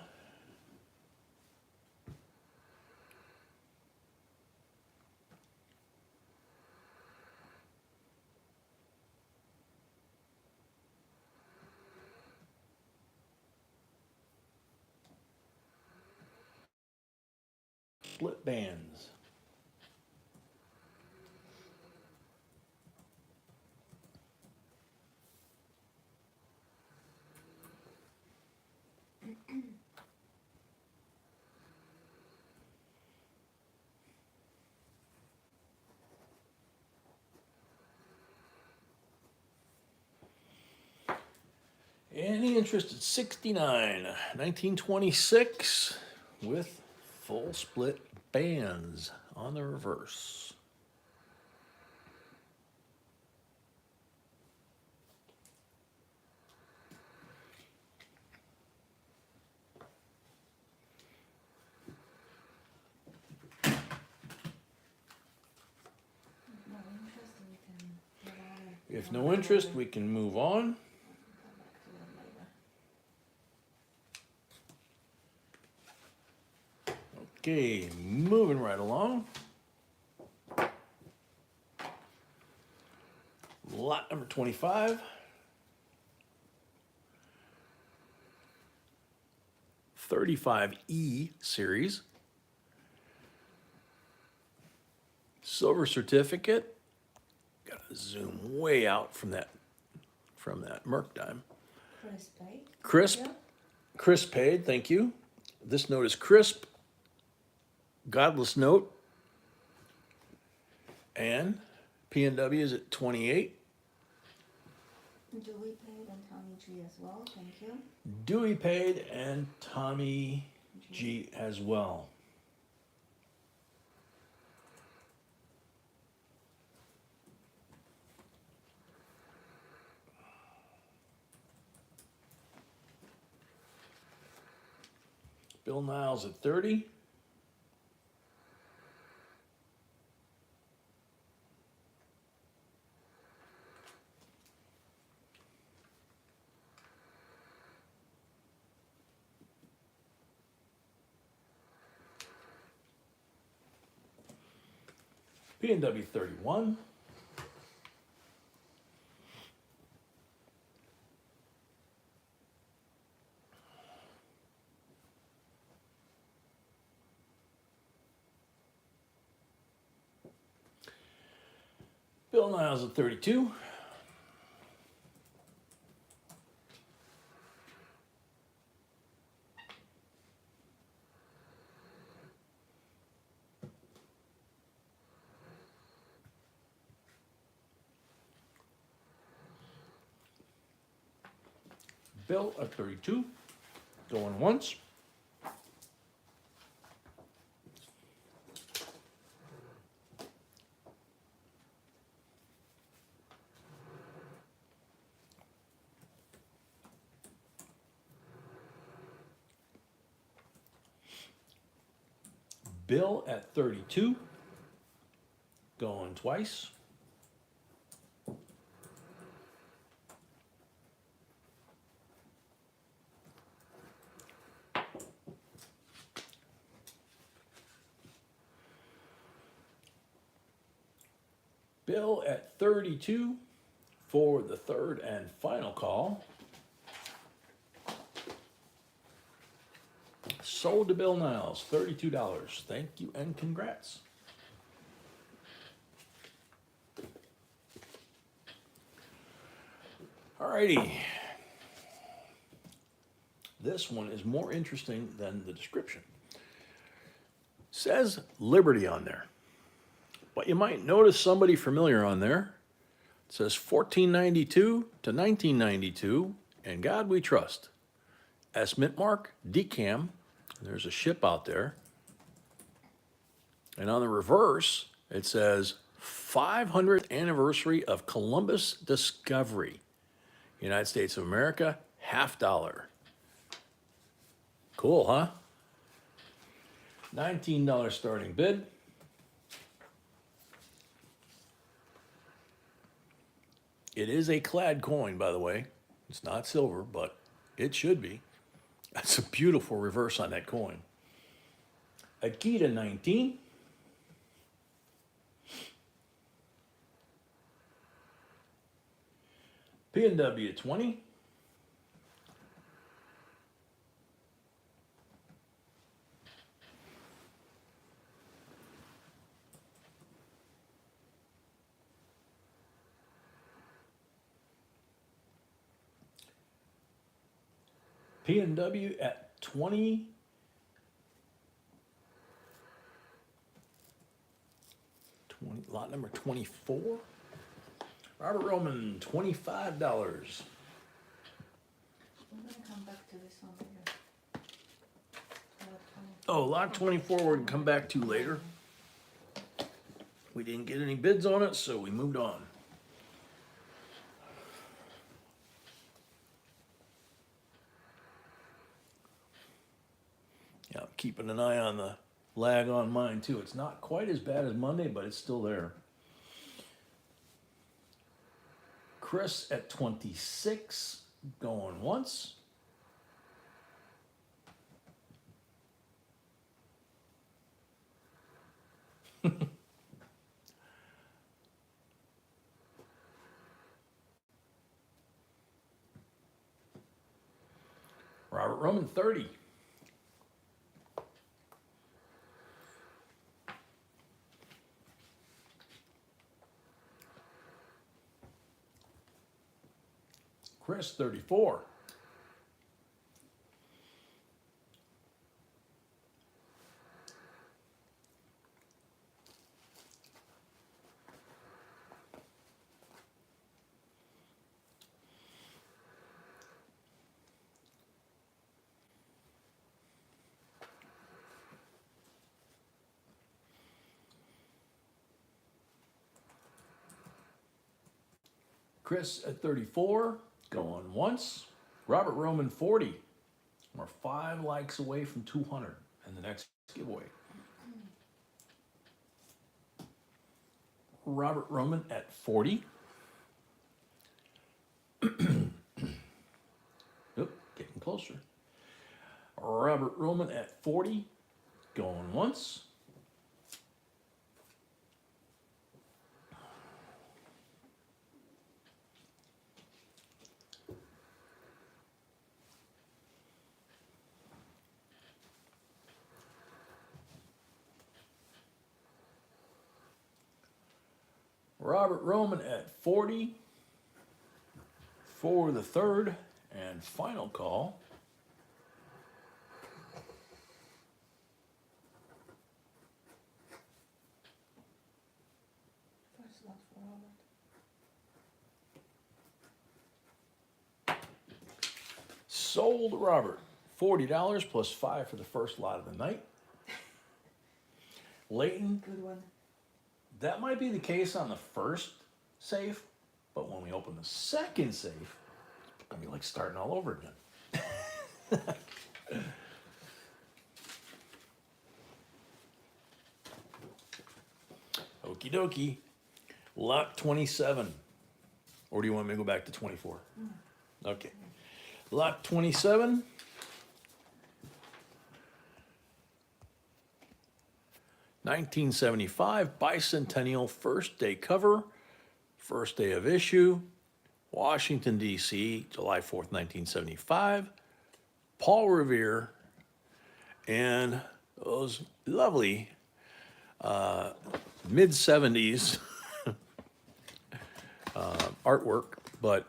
split bands. Any interest at 69, 1926 with full split bands on the reverse. No interest, we can get out of. If no interest, we can move on. Come back to it later. Okay, moving right along. Lot number 25. 35E series. Silver certificate. Gotta zoom way out from that Merc dime. Chris paid? Crisp. Yeah. Crisp paid, thank you. This note is crisp. Godless note. And P&W is at 28. Dewey paid and Tommy G as well, thank you. Dewey paid and Tommy G as well. Bill Niles at 30. P&W 31. Bill Niles at 32. Bill at 32. Going once. Bill at 32. Going twice. Bill at 32 for the third and final call. Sold to Bill Niles, $32. Thank you and congrats. Alrighty. This one is more interesting than the description. Says Liberty on there. But you might notice somebody familiar on there. It says 1492 to 1992, and God we trust. S mint mark, decam. There's a ship out there. And on the reverse, it says 500th anniversary of Columbus discovery. United States of America, $50. Cool, huh? $19 starting bid. It is a clad coin, by the way. It's not silver, but it should be. That's a beautiful reverse on that coin. Akita 19. P&W 20. P&W at 20. Lot number 24. Robert Roman, $25. We're gonna come back to this one later. Oh, lot 24 we're gonna come back to later. We didn't get any bids on it, so we moved on. Yeah, I'm keeping an eye on the lag on mine too. It's not quite as bad as Monday, but it's still there. Chris at 26, going once. Robert Roman, 30. Chris, 34. Chris at 34, going once. Robert Roman, 40. We're 5 likes away from 200 and the next giveaway. Robert Roman at 40. Oop, getting closer. Robert Roman at 40, going once. Robert Roman at 40 for the third and final call. First lot for Robert. Sold Robert, $40 plus 5 for the first lot of the night. Leighton, Good one. that might be the case on the first safe, but when we open the second safe, it's gonna be like starting all over again. Okie dokie. Lot 27. Or do you want me to go back to 24? Okay. Lot 27. $19.75 bicentennial first day cover, first day of issue, Washington, D.C., July 4th, 1975. Paul Revere and those lovely mid-70s artwork, but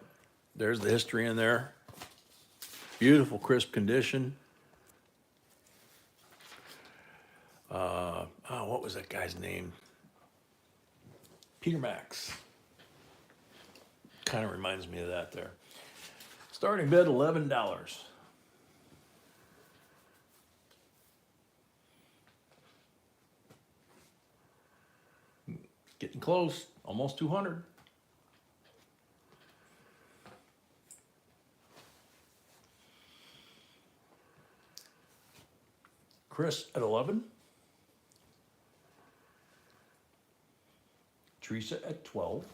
there's the history in there. Beautiful, crisp condition. What was that guy's name? Peter Max. Kind of reminds me of that there. Starting bid, $11. Getting close, almost 200. Chris at 11. Teresa at 12.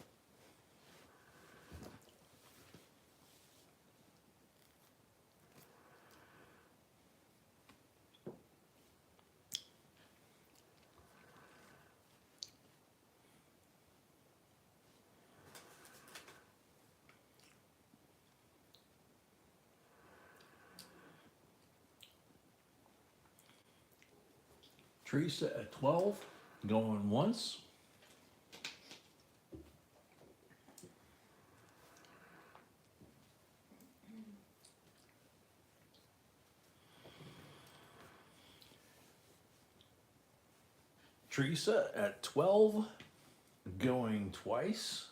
Teresa at 12, going once. Teresa at 12, going twice.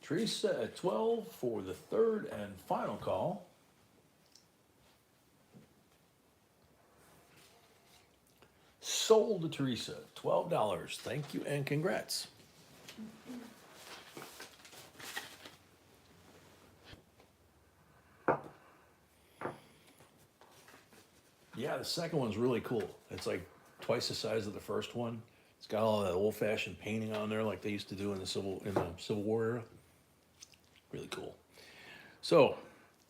Teresa at 12 for the third and final call. Sold to Teresa, $12. Thank you and congrats. Yeah, the second one's really cool. It's like twice the size of the first one. It's got all that old-fashioned painting on there like they used to do in the Civil War era. Really cool. So,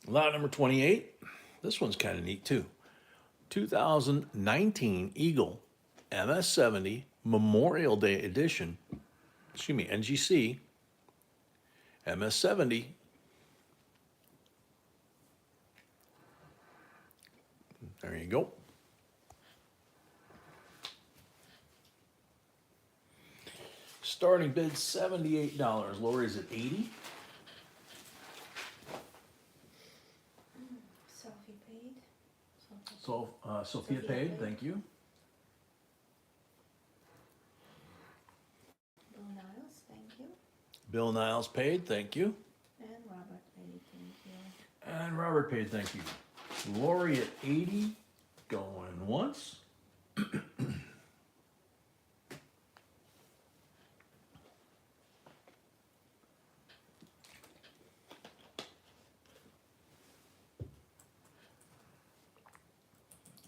lot number 28. This one's kind of neat too. 2019 Eagle MS70 Memorial Day Edition. Excuse me, NGC MS70. There you go. Starting bid $78. Lori's at 80. Sophie paid. So Sophia paid. Thank you. Bill Niles, thank you. Bill Niles paid. Thank you. And Robert paid, thank you. And Robert paid. Thank you. Lori at 80. Going once.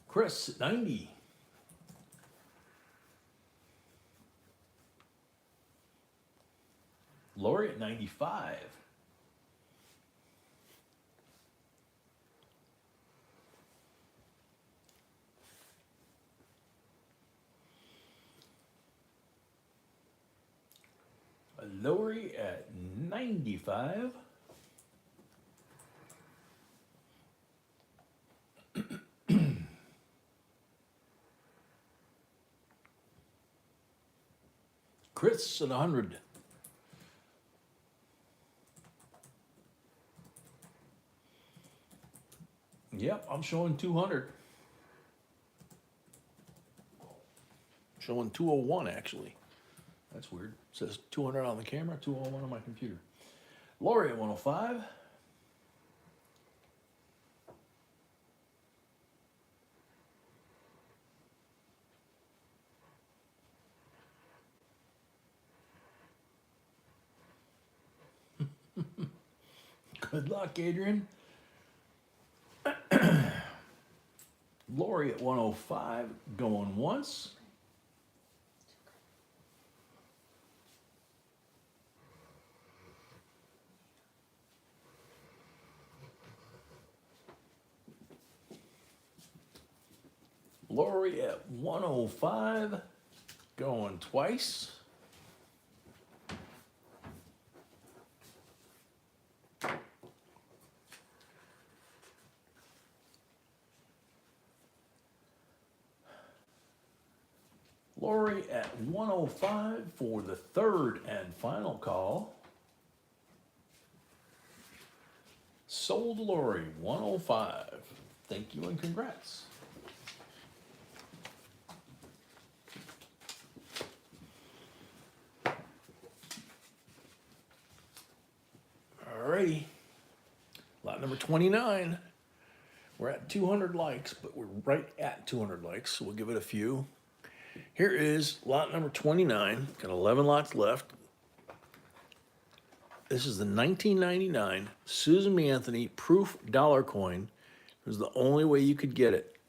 Chris at 90. Lori at 95. Lori at 95. Chris at 100. Yep, I'm showing 200. Showing 201 actually. That's weird. It says 200 on the camera, 201 on my computer. Lori at 105. Good luck, Adrian. Lori at 105, going once. Lori at 105, going twice. Lori at 105 for the third and final call. Sold Lori, 105. Thank you and congrats. Alrighty. Lot number 29. We're at 200 likes, but we're right at 200 likes, so we'll give it a few. Here is lot number 29. Got 11 lots left. This is the 1999 Susan B. Anthony proof dollar coin. It was the only way you could get it.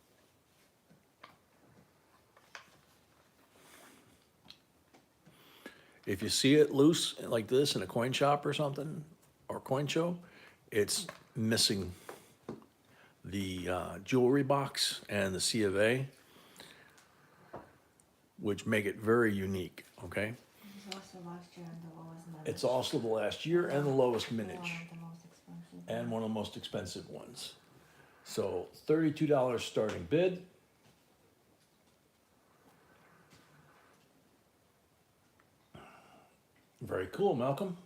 If you see it loose like this in a coin shop or something, or coin show, it's missing the jewelry box and the C of A, which make it very unique, okay? It's also last year and the lowest mintage. It's also the last year and the lowest One mintage, of the most expensive. and one of the most expensive ones. So $32 starting bid. Very cool, Malcolm.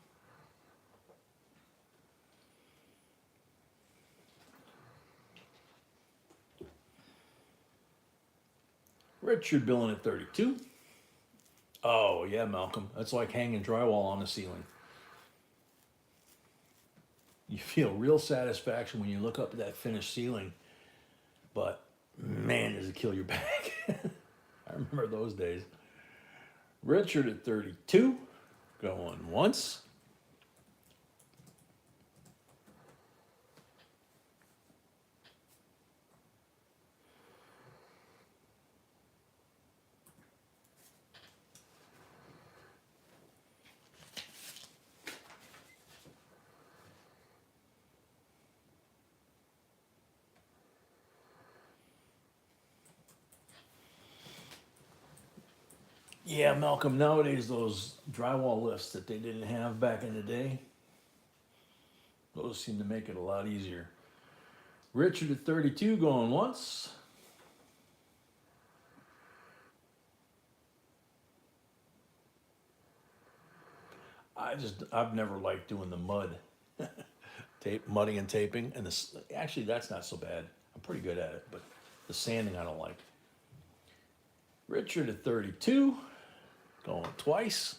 Richard billing at 32. Oh, yeah, Malcolm. That's like hanging drywall on the ceiling. You feel real satisfaction when you look up at that finished ceiling, but man, does it kill your back. I remember those days. Richard at 32, going once. Yeah, Malcolm, nowadays those drywall lifts that they didn't have back in the day, those seem to make it a lot easier. Richard at 32 going once. I've never liked doing the mud, mudding and taping. And actually that's not so bad. I'm pretty good at it, but the sanding I don't like. Richard at 32, going twice.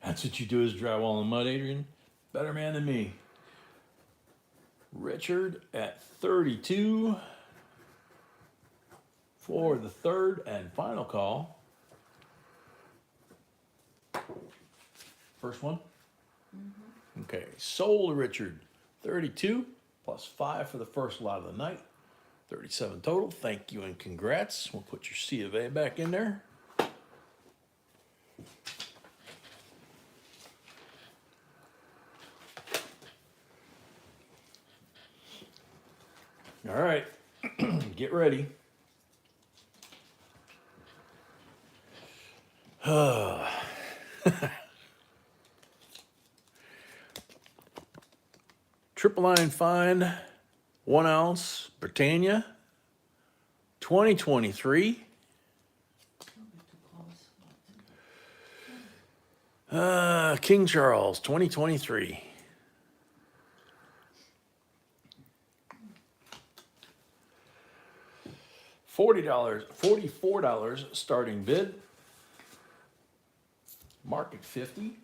That's what you do is drywall and mud, Adrian. Better man than me. Richard at 32 for the third and final call. First one? Mm-hmm. Okay, sold Richard, 32 plus 5 for the first lot of the night. 37 total. Thank you and congrats. We'll put your C of A back in there. All right, get ready. Triple line fine, 1 ounce, Britannia, 2023. King Charles, 2023. $44 starting bid. Market 50.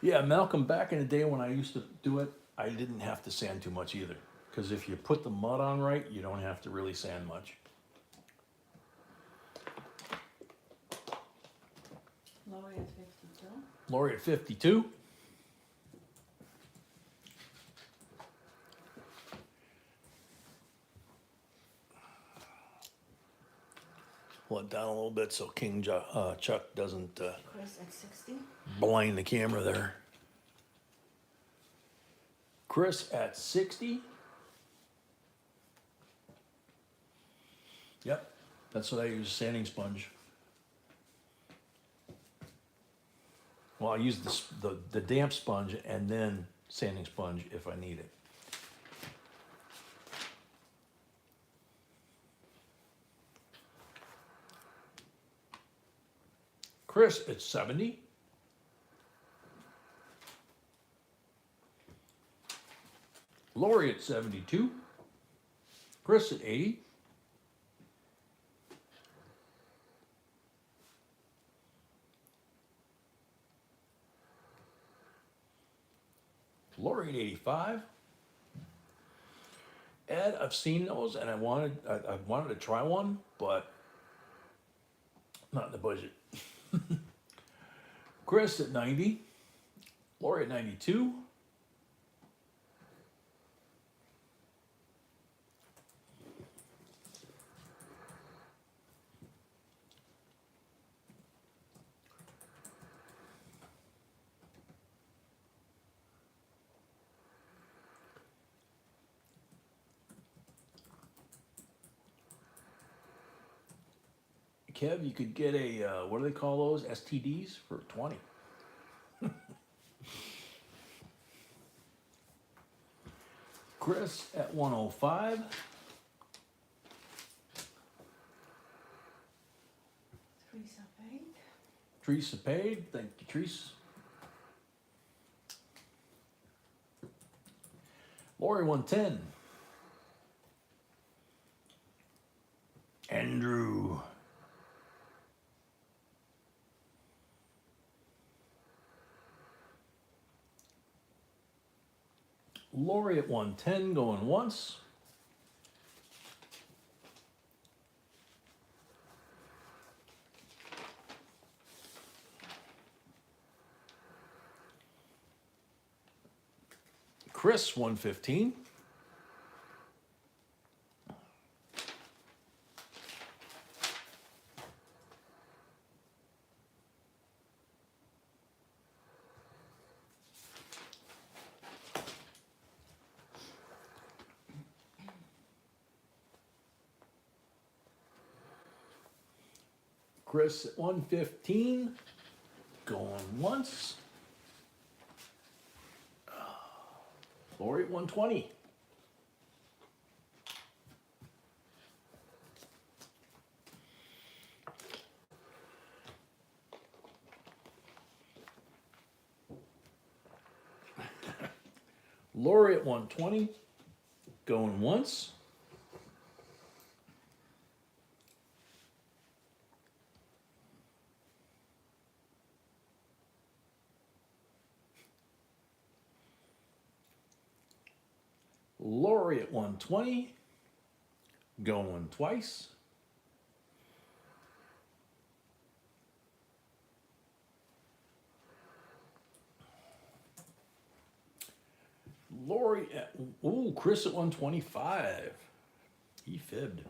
Yeah, Malcolm, back in the day when I used to do it, I didn't have to sand too much either. Because if you put the mud on right, you don't have to really sand much. Lori at 52. Lori at 52. Pull it down a little bit so Chuck doesn't Chris at 60. blind the camera there. Chris at 60. Yep, that's what I use, sanding sponge. Well, I use the damp sponge and then sanding sponge if I need it. Chris at 70. Lori at 72. Chris at 80. Lori at 85. Ed, I've seen those and I wanted to try one, but not in the budget. Chris at 90. Lori at 92. Kev, you could get a, what do they call those? STDs for 20. Chris at 105. Teresa paid. Teresa paid. Thank you, Teresa. Lori 110. Andrew. Lori at 110 going once. Chris 115. Chris at 115 going once. Lori at 120. Lori at 120 going once. Lori at 120 going twice. Lori at, ooh, Chris at 125. He fibbed.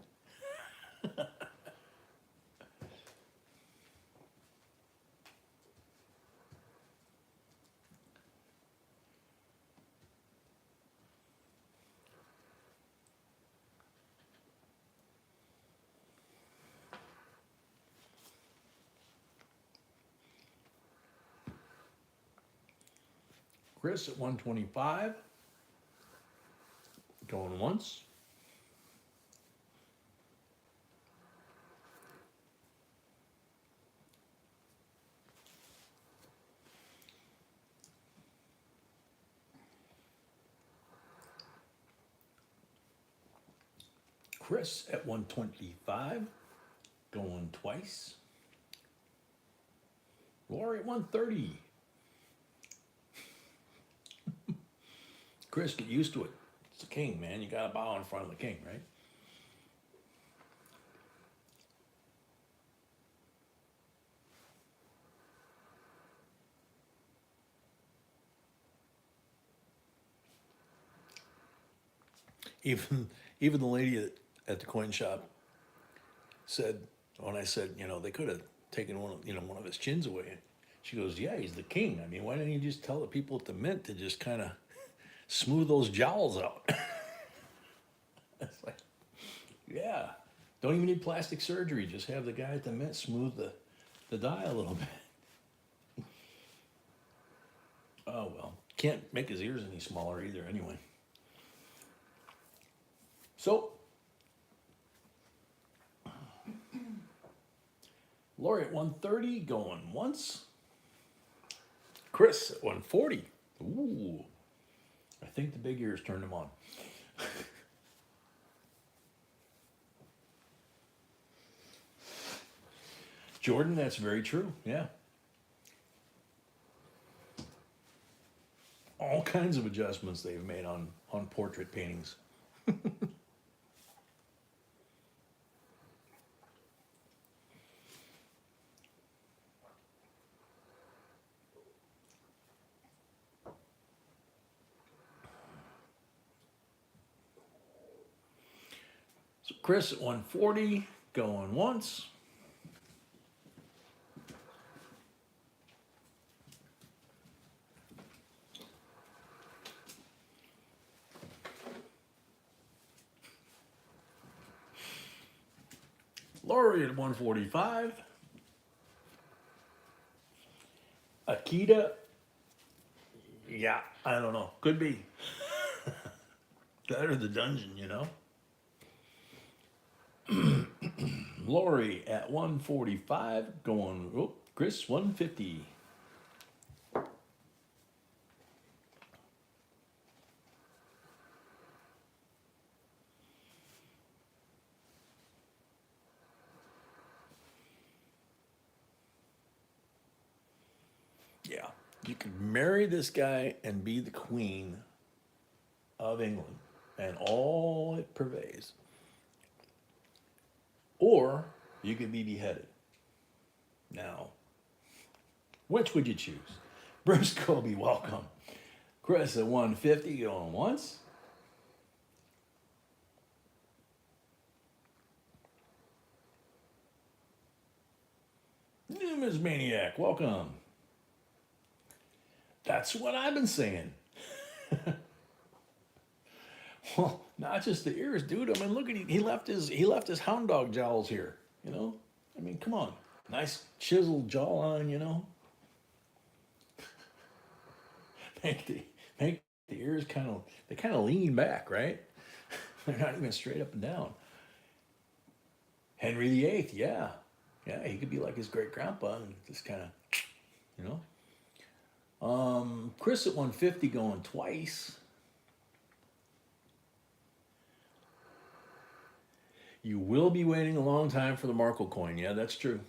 Chris at 125 going once. Chris at 125 going twice. Lori at 130. Chris, get used to it. It's the king, man. You gotta bow in front of the king, right? Even the lady at the coin shop said, when I said, you know, they could have taken one of his chins away. She goes, yeah, he's the king. I mean, why didn't you just tell the people at the mint to just kind of smooth those jowls out? It's like, yeah, don't even need plastic surgery. Just have the guy at the mint smooth the die a little bit. Oh, well, can't make his ears any smaller either anyway. So, Lori at 130 going once. Chris at 140. Ooh, I think the big ears turned him on. Jordan, that's very true. Yeah. All kinds of adjustments they've made on portrait paintings. So Chris at 140 going once. Lori at 145. Akita, yeah, I don't know. Could be. Better the dungeon, you know? Lori at 145, going, oh, Chris, 150. Yeah, you could marry this guy and be the queen of England and all it purveys. Or you could be beheaded. Now, which would you choose? Bruce Colby, welcome. Chris at 150, going once. Numismaniac, welcome. That's what I've been saying. Well, not just the ears, dude. I mean, look at he left his hound dog jowls here. You know, I mean, come on, nice chiseled jawline. You know, make the ears kind of lean back, right? They're not even straight up and down. Henry VIII, yeah, he could be like his great grandpa and just kind of, you know. Chris at 150 going twice. You will be waiting a long time for the Markle coin. Yeah, that's true.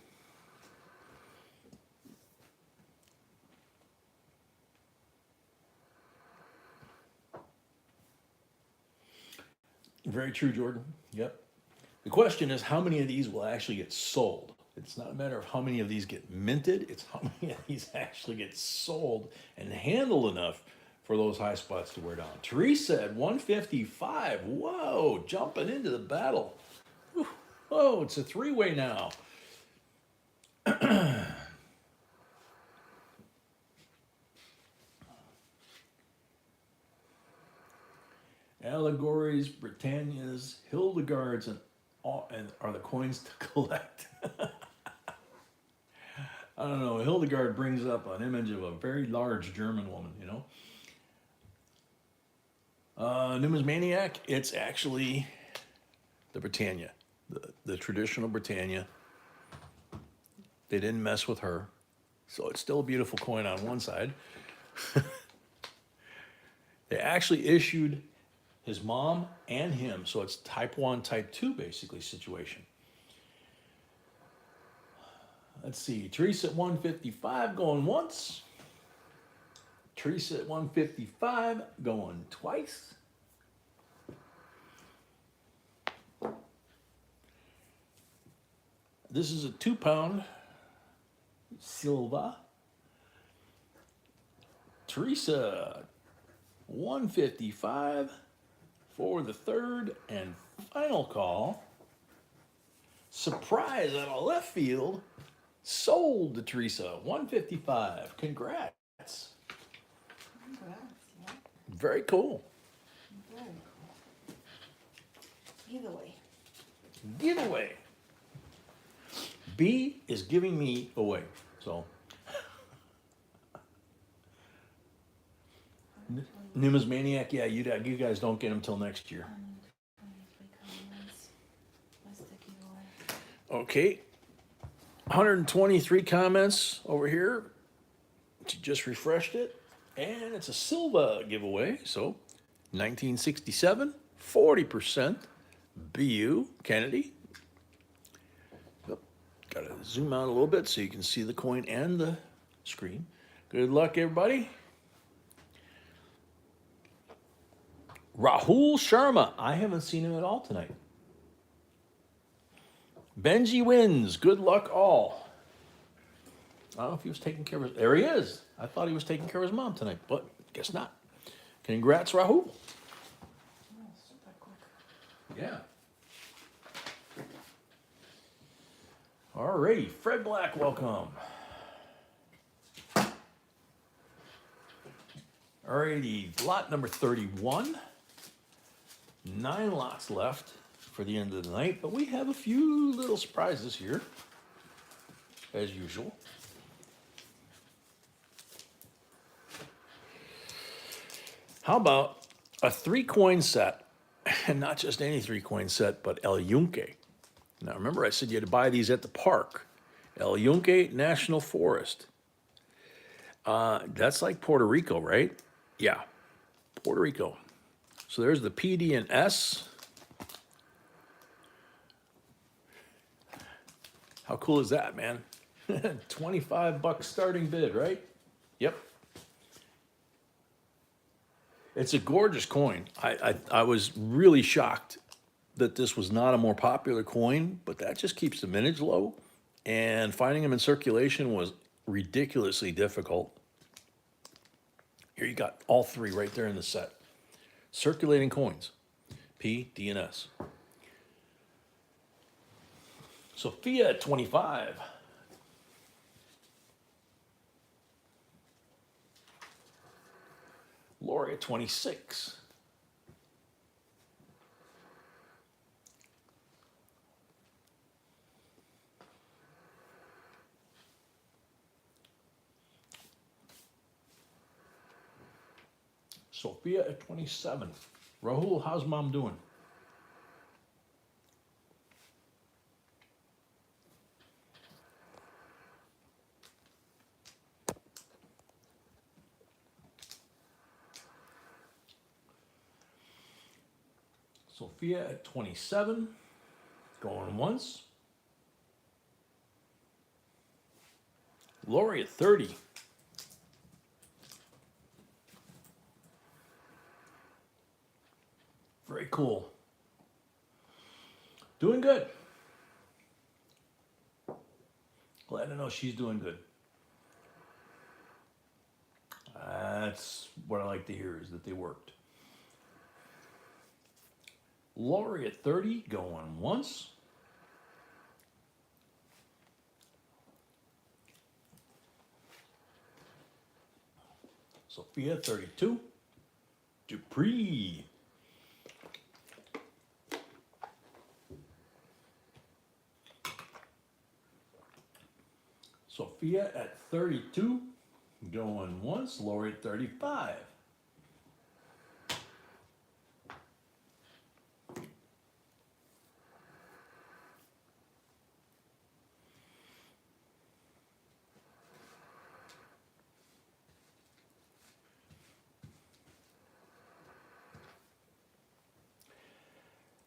Very true, Jordan. Yep. The question is how many of these will actually get sold? It's not a matter of how many of these get minted. It's how many of these actually get sold and handled enough for those high spots to wear down. Teresa at 155. Whoa, jumping into the battle. Oh, it's a three-way now. Allegories, Britannias, Hildegards, and are the coins to collect. I don't know. Hildegard brings up an image of a very large German woman, you know. Numismaniac, it's actually the Britannia, the traditional Britannia. They didn't mess with her. So it's still a beautiful coin on one side. They actually issued his mom and him, so it's type 1, type 2 basically situation. Let's see, Teresa at 155 going once. Teresa at 155 going twice. This is a 2-pound silver. Teresa 155 for the third and final call. Surprise out of left field. Sold to Teresa 155. Congrats. Congrats, yeah. Very cool. Very cool. Giveaway. Giveaway. B is giving me away. So Numismaniac, yeah, you guys don't get them till next year. 123 comments. What's the giveaway? Okay. 123 comments over here. She just refreshed it. And it's a Silva giveaway. So 1967, 40%. BU Kennedy. Yep. Got to zoom out a little bit so you can see the coin and the screen. Good luck, everybody. Rahul Sharma. I haven't seen him at all tonight. Benji wins. Good luck, all. I don't know if he was taking care of his... There he is. I thought he was taking care of his mom tonight, but guess not. Congrats, Rahul. Oh, super quick. Yeah. Alrighty. Fred Black, welcome. Alrighty. Lot number 31. 9 lots left for the end of the night, but we have a few little surprises here, as usual. How about a 3-coin set And not just any 3-coin set, but El Yunque. Now remember I said you had to buy these at the park. El Yunque National Forest. That's like Puerto Rico, right? Yeah, Puerto Rico. So there's the PD and S. How cool is that, man? 25 bucks starting bid, right? Yep. It's a gorgeous coin. I was really shocked that this was not a more popular coin, but that just keeps the mintage low. And finding them in circulation was ridiculously difficult. Here you got all three right there in the set. Circulating coins, P, D, and S. Sophia at 25. Lori at 26. Sophia at 27. Rahul, how's mom doing? Sophia at 27. Going once. Lori at 30. Very cool. Doing good. Glad to know she's doing good. That's what I like to hear, is that they worked. Lori at 30, going once. Sophia, 32. Dupree. Sophia at 32, going once. Lori at 35.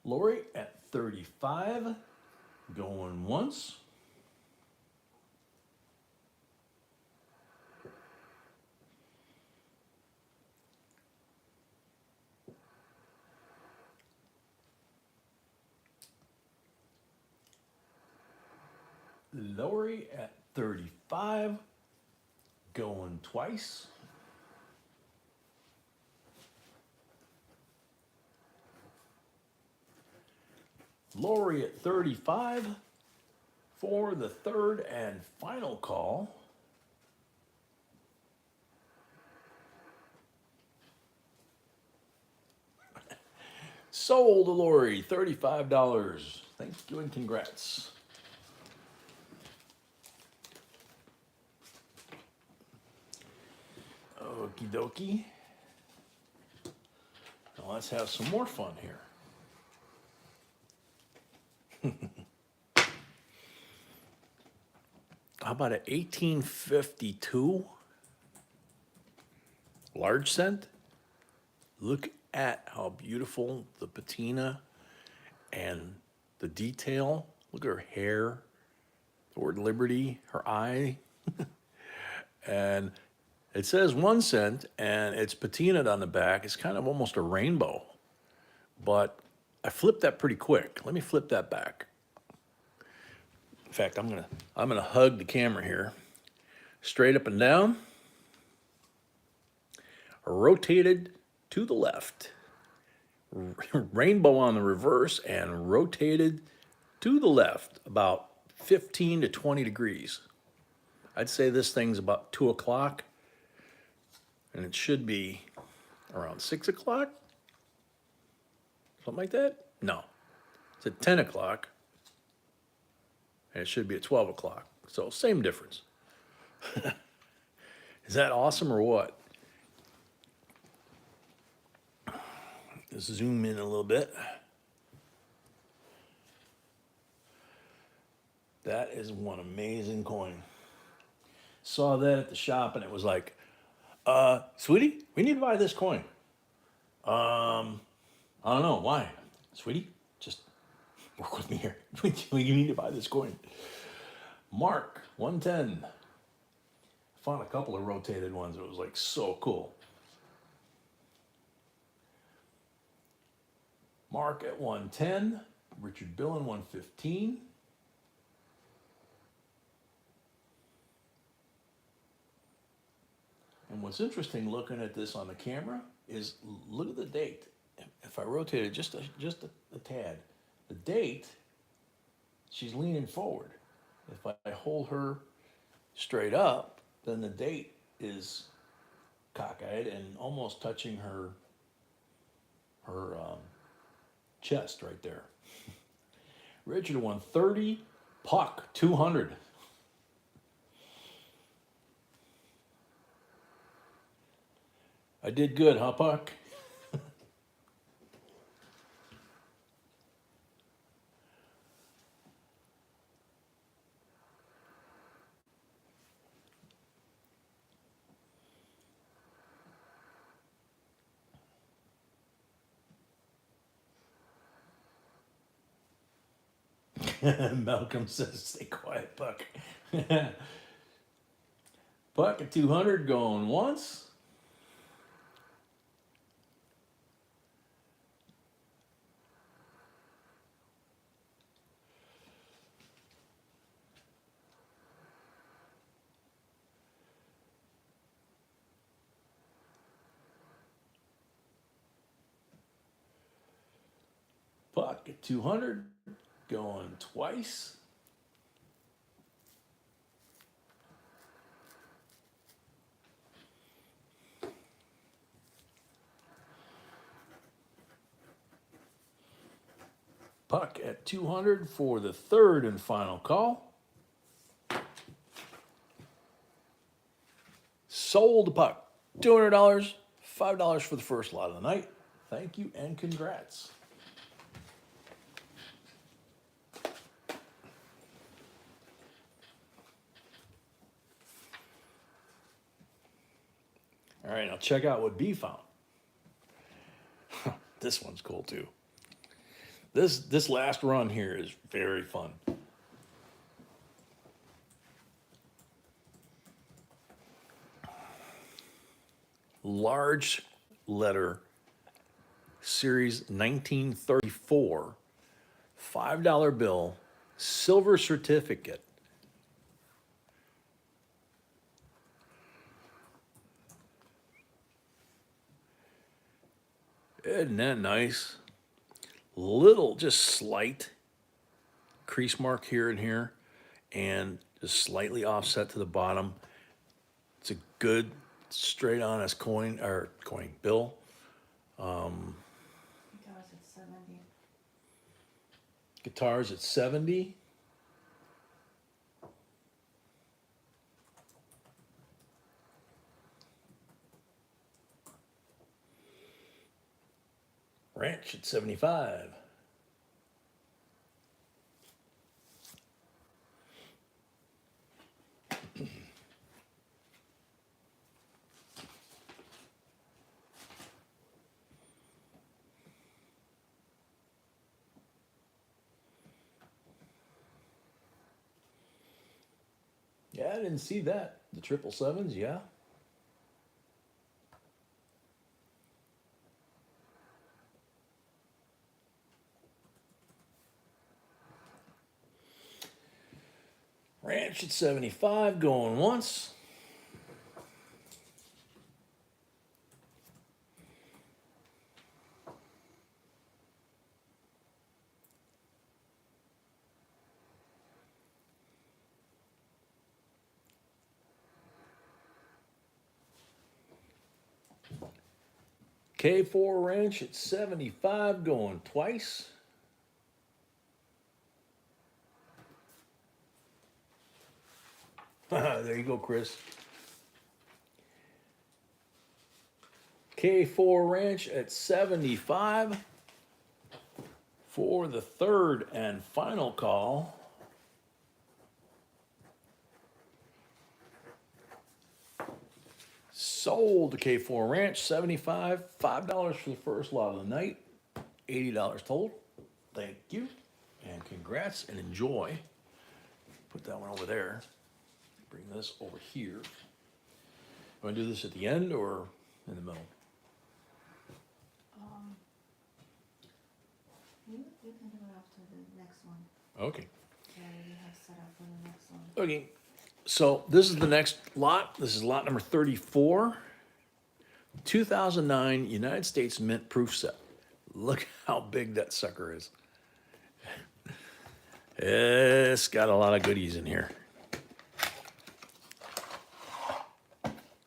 Lori at 35, going once. Lori at 35, going twice. Lori at 35 for the third and final call. Sold to Lori, $35. Thank you and congrats. Okie dokie. Now let's have some more fun here. How about an 1852 large cent? Look at how beautiful the patina and the detail. Look at her hair, the word liberty, her eye. And it says 1 cent and it's patinaed on the back. It's kind of almost a rainbow. But I flipped that pretty quick. Let me flip that back. In fact, I'm gonna hug the camera here. Straight up and down. Rotated to the left. Rainbow on the reverse and rotated to the left about 15 to 20 degrees. I'd say this thing's about 2 o'clock and it should be around 6 o'clock. Something like that? No, it's at 10 o'clock and it should be at 12 o'clock. So same difference. Is that awesome or what? Just zoom in a little bit. That is one amazing coin. Saw that at the shop and it was like, sweetie, we need to buy this coin. I don't know, why? Sweetie, just work with me here. We need to buy this coin. Mark, 110. Found a couple of rotated ones. It was like so cool. Mark at 110. Richard Billen, 115. And what's interesting looking at this on the camera is look at the date. If I rotate it just a tad, the date, she's leaning forward. If I hold her straight up, then the date is cockeyed and almost touching her chest right there. Richard 130, Puck 200. I did good, huh, Puck? Malcolm says, stay quiet, Puck. Puck at 200 going once. Puck at 200 going twice. Puck at 200 for the third and final call. Sold Puck. $200, $5 for the first lot of the night. Thank you and congrats. All right, now check out what B found. This one's cool too. This last run here is very fun. Large letter, series 1934, $5 bill, silver certificate. Isn't that nice? Little, just slight crease mark here and here, and just slightly offset to the bottom. It's a good, straight honest coin, or bill. Guitars at 70. Guitars at 70. Ranch at 75. Yeah, I didn't see that. The 777s, yeah. Ranch at 75 going once. K4 Ranch at 75 going twice. There you go, Chris. K4 Ranch at 75 for the third and final call. Sold to K4 Ranch, 75, $5 for the first lot of the night, $80 total. Thank you, and congrats, and enjoy. Put that one over there. Bring this over here. Want to do this at the end or in the middle? You can do it after the next one. Okay. Yeah, we have set up for the next one. Okay, so this is the next lot. This is lot number 34. 2009 United States Mint proof set. Look how big that sucker is. It's got a lot of goodies in here.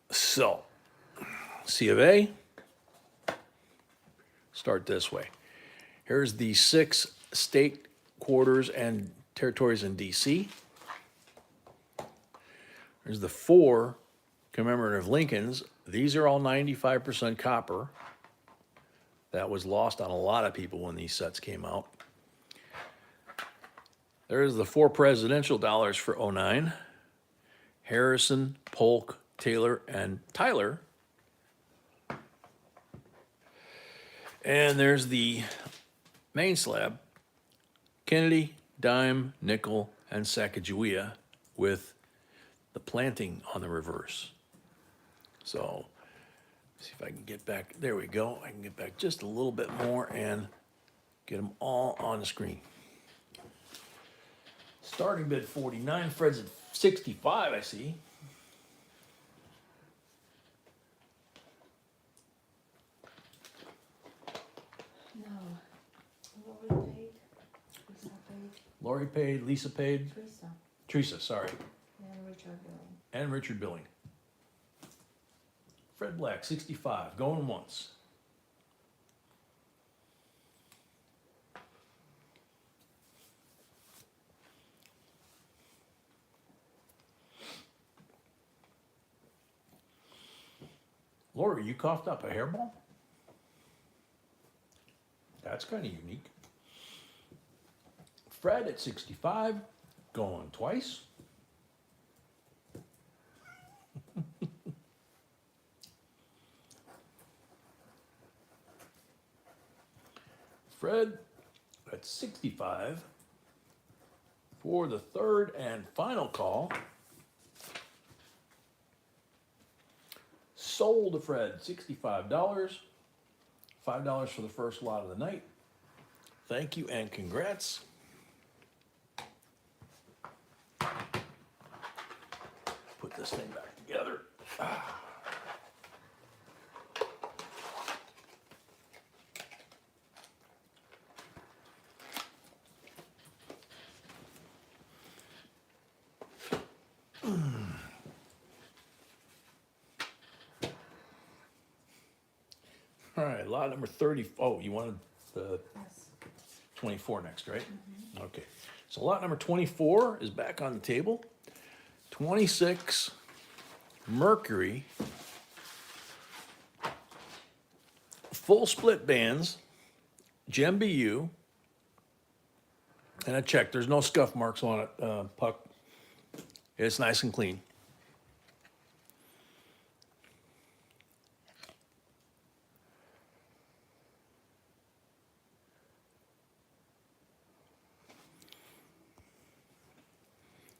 So, C of A, start this way. Here's the 6 state quarters and territories in DC. There's the 4 commemorative Lincolns. These are all 95% copper. That was lost on a lot of people when these sets came out. There's the 4 presidential dollars for 09. Harrison, Polk, Taylor, and Tyler. And there's the main slab, Kennedy, dime, nickel, and Sacagawea with the planting on the reverse. So, see if I can get back. There we go. I can get back just a little bit more and get them all on the screen. Starting bid 49. Fred's at 65, I see. No. Lori paid. Lisa paid. Lori paid, Lisa paid, Teresa. Teresa, sorry, And Richard billing. and Richard billing. Fred Black, 65, going once. Lori, you coughed up a hairball? That's kind of unique. Fred at 65, going twice. Fred at 65 for the third and final call. Sold to Fred, $65. $5 for the first lot of the night. Thank you and congrats. Put this thing back together. All right, lot number 30. Oh, you wanted the Yes. 24 next, right? Okay. So lot number 24 is back on the table. 26 Mercury. Full split bands. Gem BU. And I checked. There's no scuff marks on it, Puck. It's nice and clean.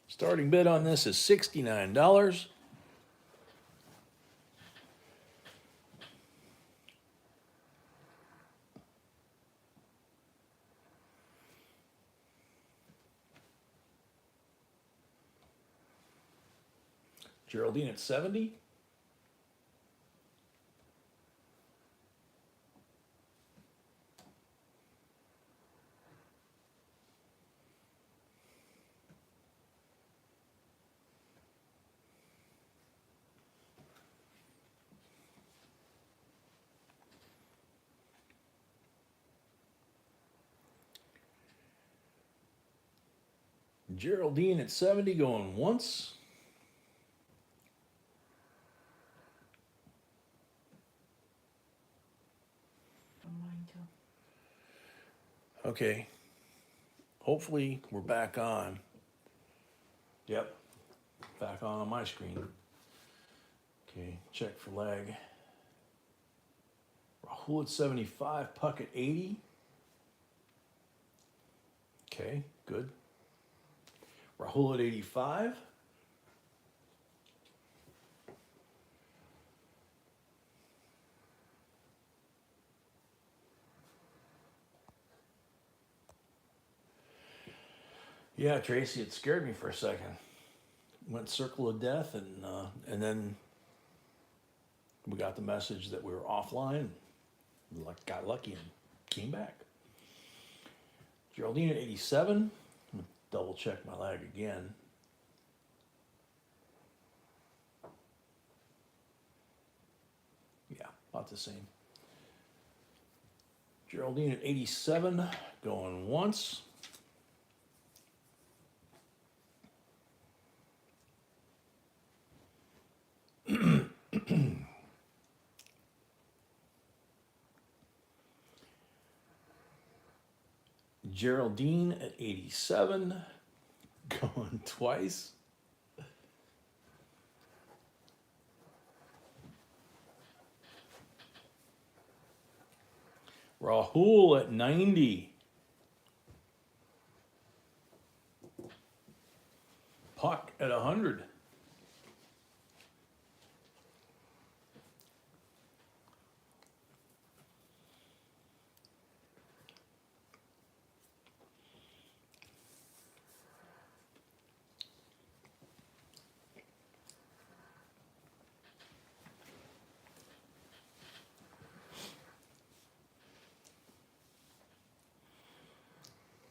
Starting bid on this is $69. Geraldine at 70. Geraldine at 70 going once. Okay. Hopefully we're back on. Yep. Back on my screen. Okay, check for lag. Rahul at 75, Puck at 80. Okay, good. Rahul at 85. Yeah, Tracy, it scared me for a second. Went circle of death, and then we got the message that we were offline. Got lucky and came back. Geraldine at 87. I'm gonna double check my lag again. Yeah, about the same. Geraldine at 87, going once. Geraldine at 87, going twice. Rahul at 90. Puck at 100.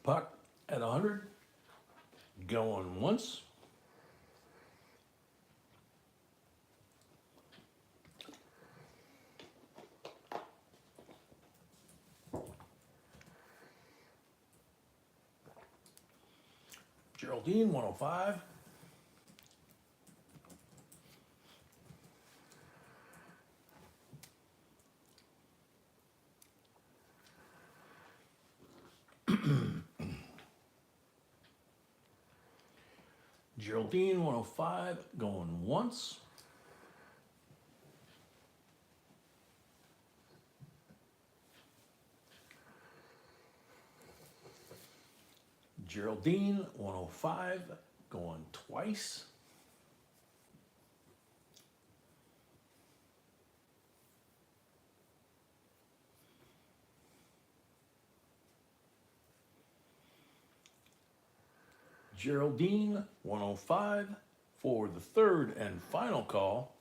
Puck at 100. Going once. Geraldine 105. Geraldine 105, going once. Geraldine 105, going twice. Geraldine 105 for the third and final call.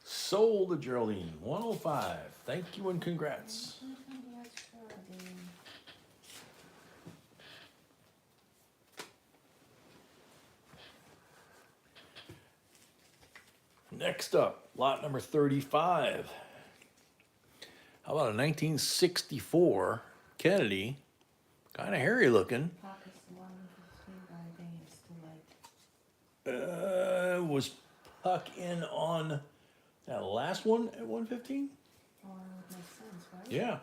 Sold to Geraldine 105. Thank you and congrats. Congrats, Geraldine. Next up, lot number 35. How about a 1964 Kennedy? Kind of hairy looking. Puck is 115, but I think it's too late. Was Puck in on that last one at 115? Oh, it would make sense, right? Yeah.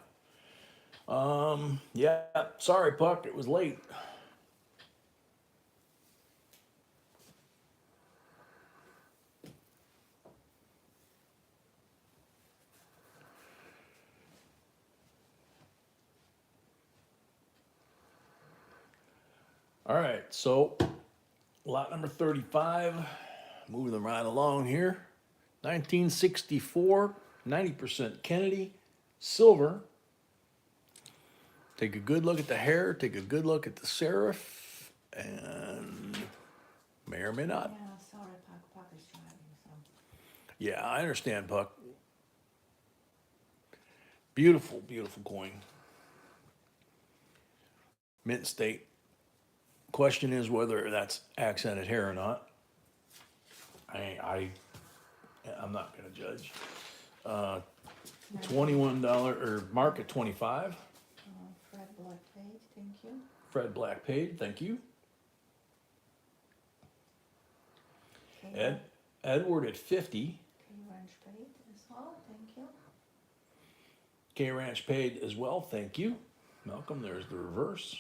Yeah, sorry, Puck, it was late. All right, so lot number 35, moving them right along here. 1964, 90% Kennedy, silver. Take a good look at the hair, take a good look at the serif, and may or may not. Yeah, sorry, Puck. Puck is driving, so. Yeah, I understand, Puck. Beautiful, beautiful coin. Mint state. Question is whether that's accented hair or not. I'm not gonna judge. $21 or mark at 25. Fred Black paid, thank you. Fred Black paid, thank you. Okay, Edward at 50. Ranch paid as well, thank you. K Ranch paid as well, thank you. Malcolm, there's the reverse.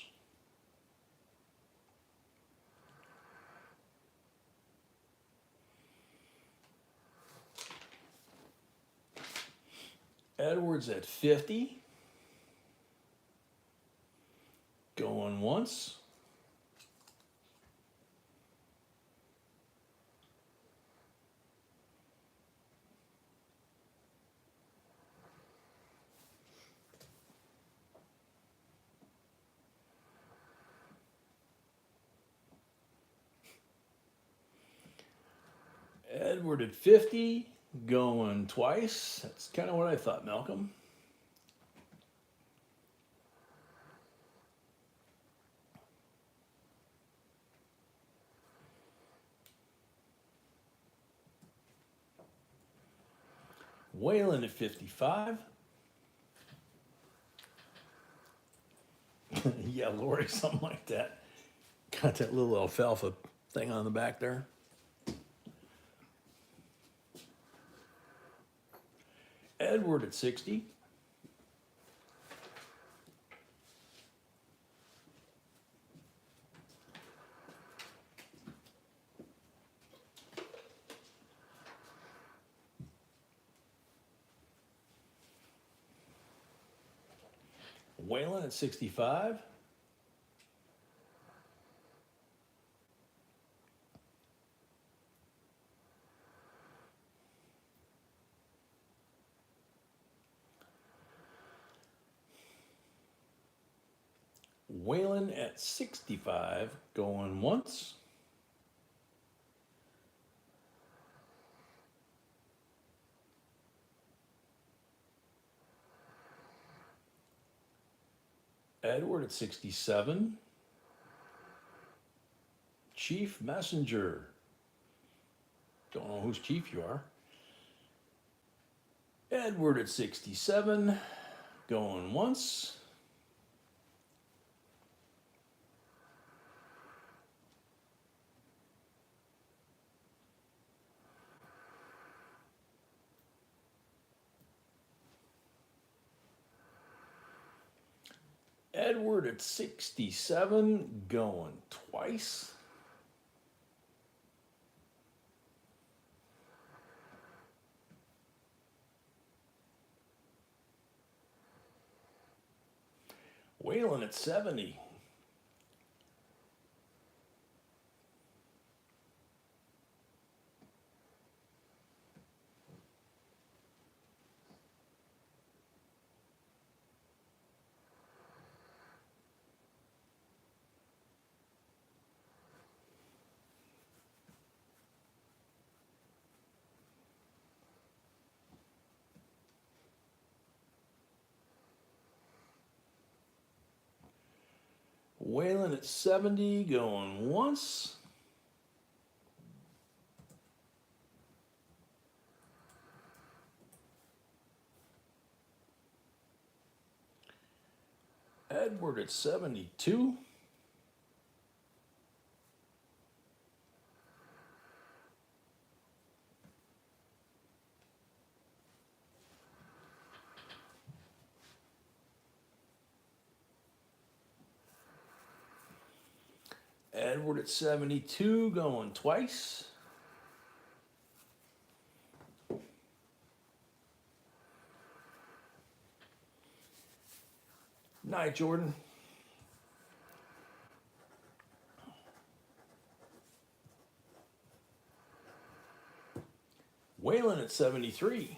Edwards at 50. Going once. Edward at 50. Going twice. That's kind of what I thought, Malcolm. Whalen at 55. Yeah, Lori, something like that. Got that little alfalfa thing on the back there. Edward at 60. Whalen at 65. Whalen at 65. Going once. Edward at 67. Chief Messenger. Don't know whose chief you are. Edward at 67. Going once. Edward at 67. Going twice. Whalen at 70. Whalen at 70. Going once. Edward at 72. Edward at 72. Going twice. Night, Jordan. Whalen at 73.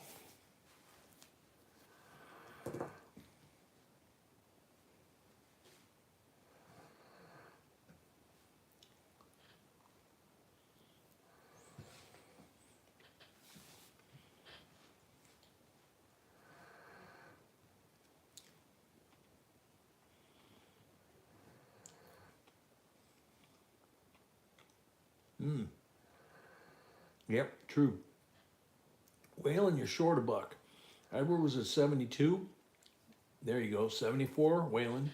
Yep, true. Whalen, you're short a buck. Edward was at 72. There you go, 74, Whalen.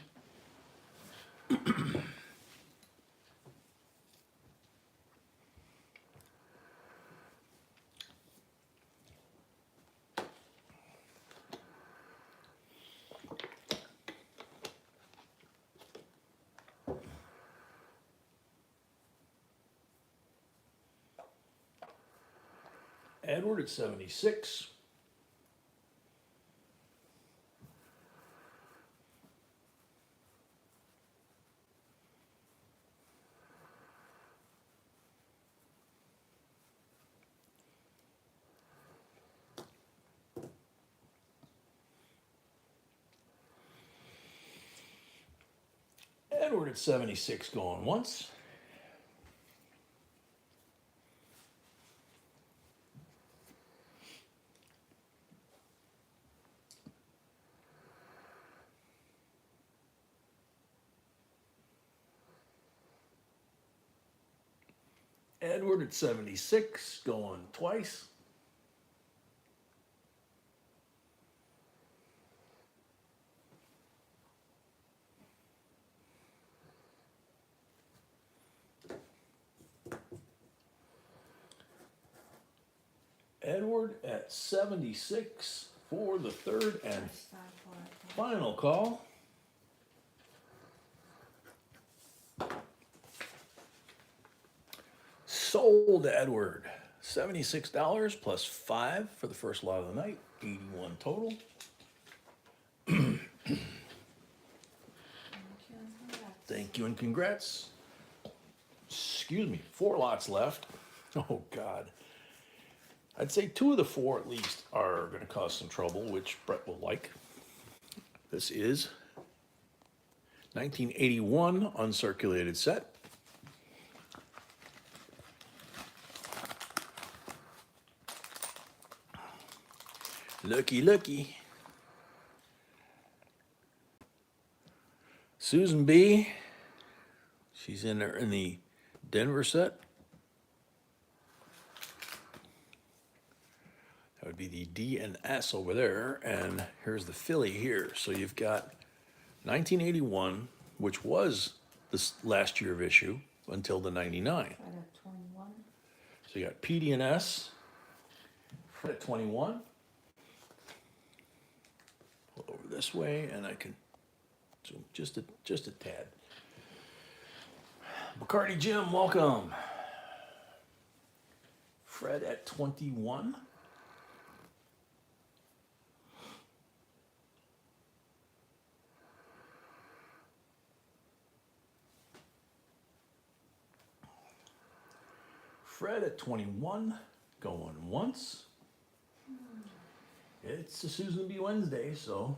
Edward at 76. Edward at 76 going once. Edward at 76 going twice. Edward at 76 for the third and First time for it. final call. Sold to Edward. $76 plus 5 for the first lot of the night. 81 total. Thank you and congrats. Thank you and congrats. Excuse me, 4 lots left. Oh God. I'd say 2 of the 4 at least are going to cause some trouble, which Brett will like. This is 1981 uncirculated set. Looky, looky. Susan B. She's in there in the Denver set. That would be the D and S over there, and here's the Philly here. So you've got 1981, which was this last year of issue until the 99. Right at 21. So you got PD and S at 21. Pull over this way, and I can zoom just a tad. Bacardi Jim, welcome. Fred at 21. Fred at 21, going once. It's a Susan B. Wednesday, so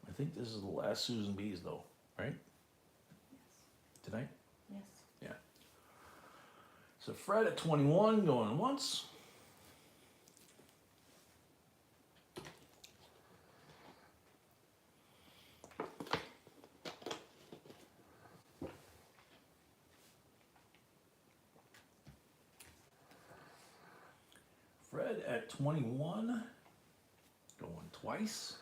I think this is the last Susan B's though, right? Yes. Tonight? Yes. Yeah. So Fred at 21, going once. Fred at 21, going twice.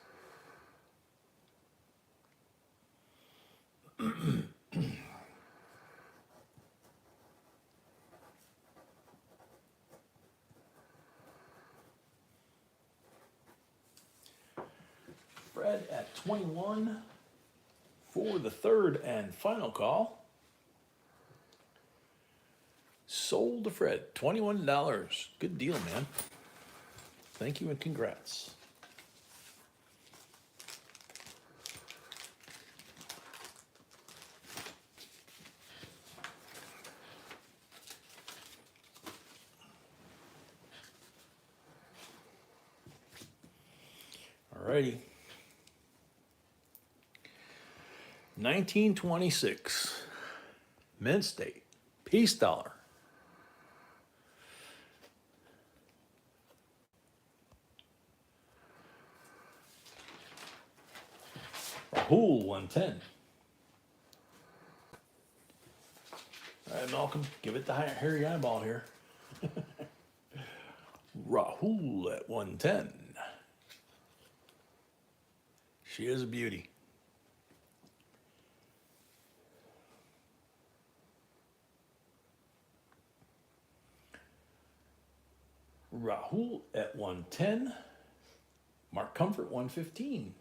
Fred at 21 for the third and final call. Sold to Fred, $21. Good deal, man. Thank you and congrats. Alrighty. 1926, Mint State, Peace Dollar. Rahul, 110. All right, Malcolm, give it the hairy eyeball here. Rahul at 110. She is a beauty. Rahul at 110. Mark Comfort, 115.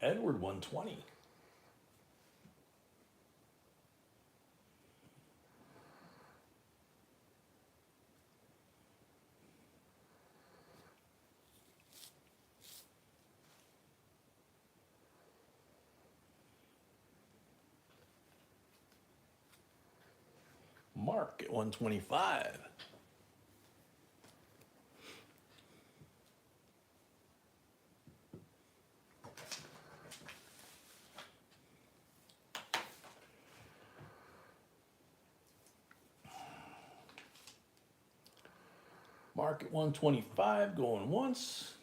Edward 120. Mark at 125. Mark at 125 going once.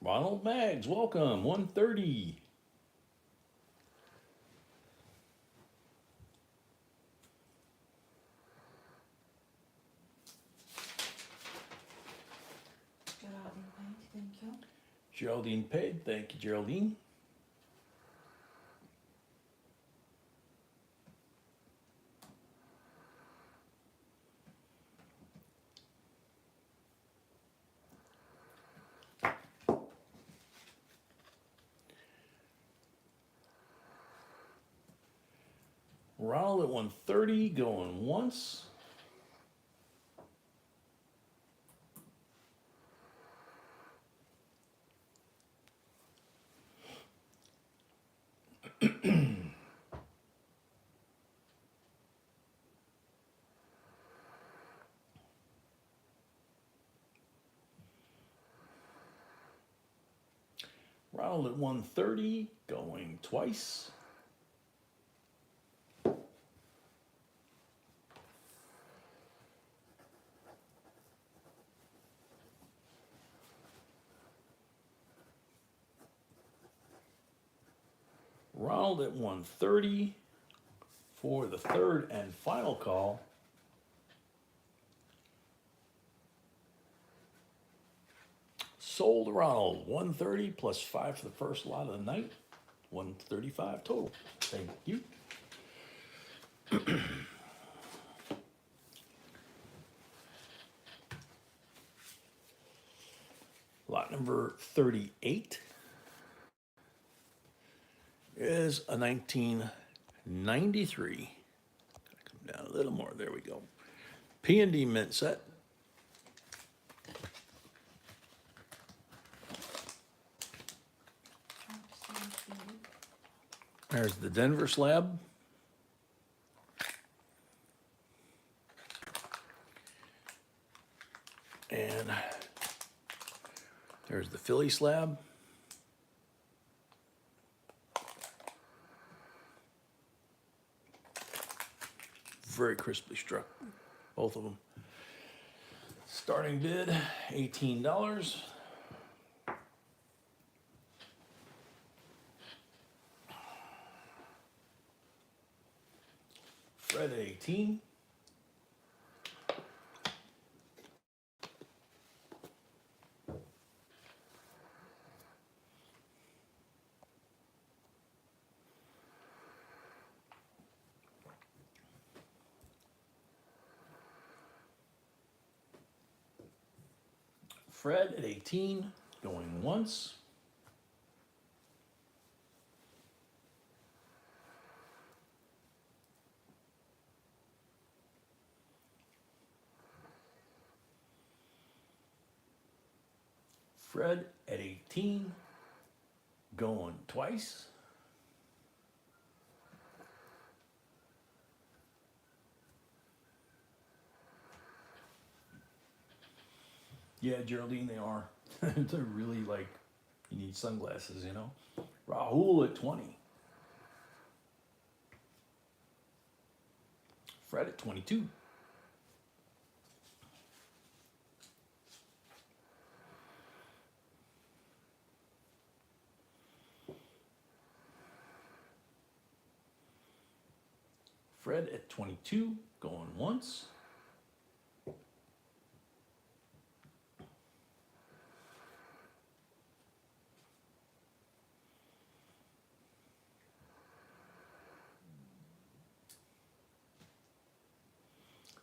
Ronald Maggs, welcome, 130. Geraldine paid, thank you. Geraldine paid, thank you, Geraldine. Ronald at 130 going once. Ronald at 130 going twice. Ronald at 130 for the third and final call. Sold Ronald, 130 plus 5 for the first lot of the night, 135 total. Thank you. Lot number 38 is a 1993. Come down a little more. There we go. P&D mint set. There's the Denver slab. And there's the Philly slab. Very crisply struck, both of them. Starting bid, $18. Fred at 18. Fred at 18, going once. Fred at 18, going twice. Yeah, Geraldine, they are. They're really like, you need sunglasses, you know. Rahul at 20. Fred at 22. Fred at 22, going once.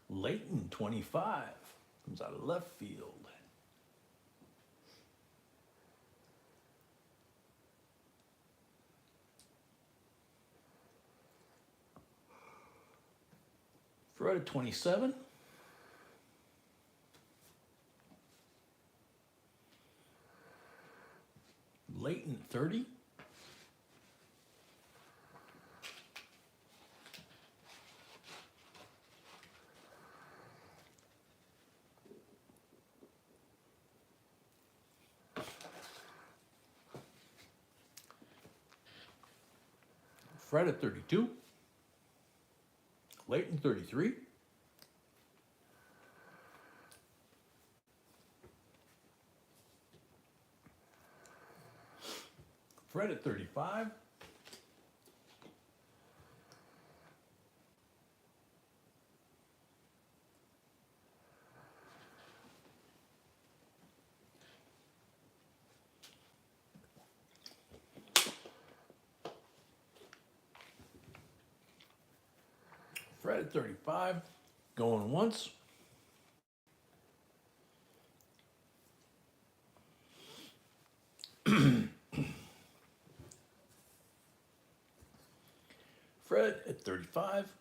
Leighton, 25, Comes out of left field. Fred at 27. Leighton at 30. Fred at 32. Leighton 33. Fred at 35. Fred at 35. Going once. Fred at 35.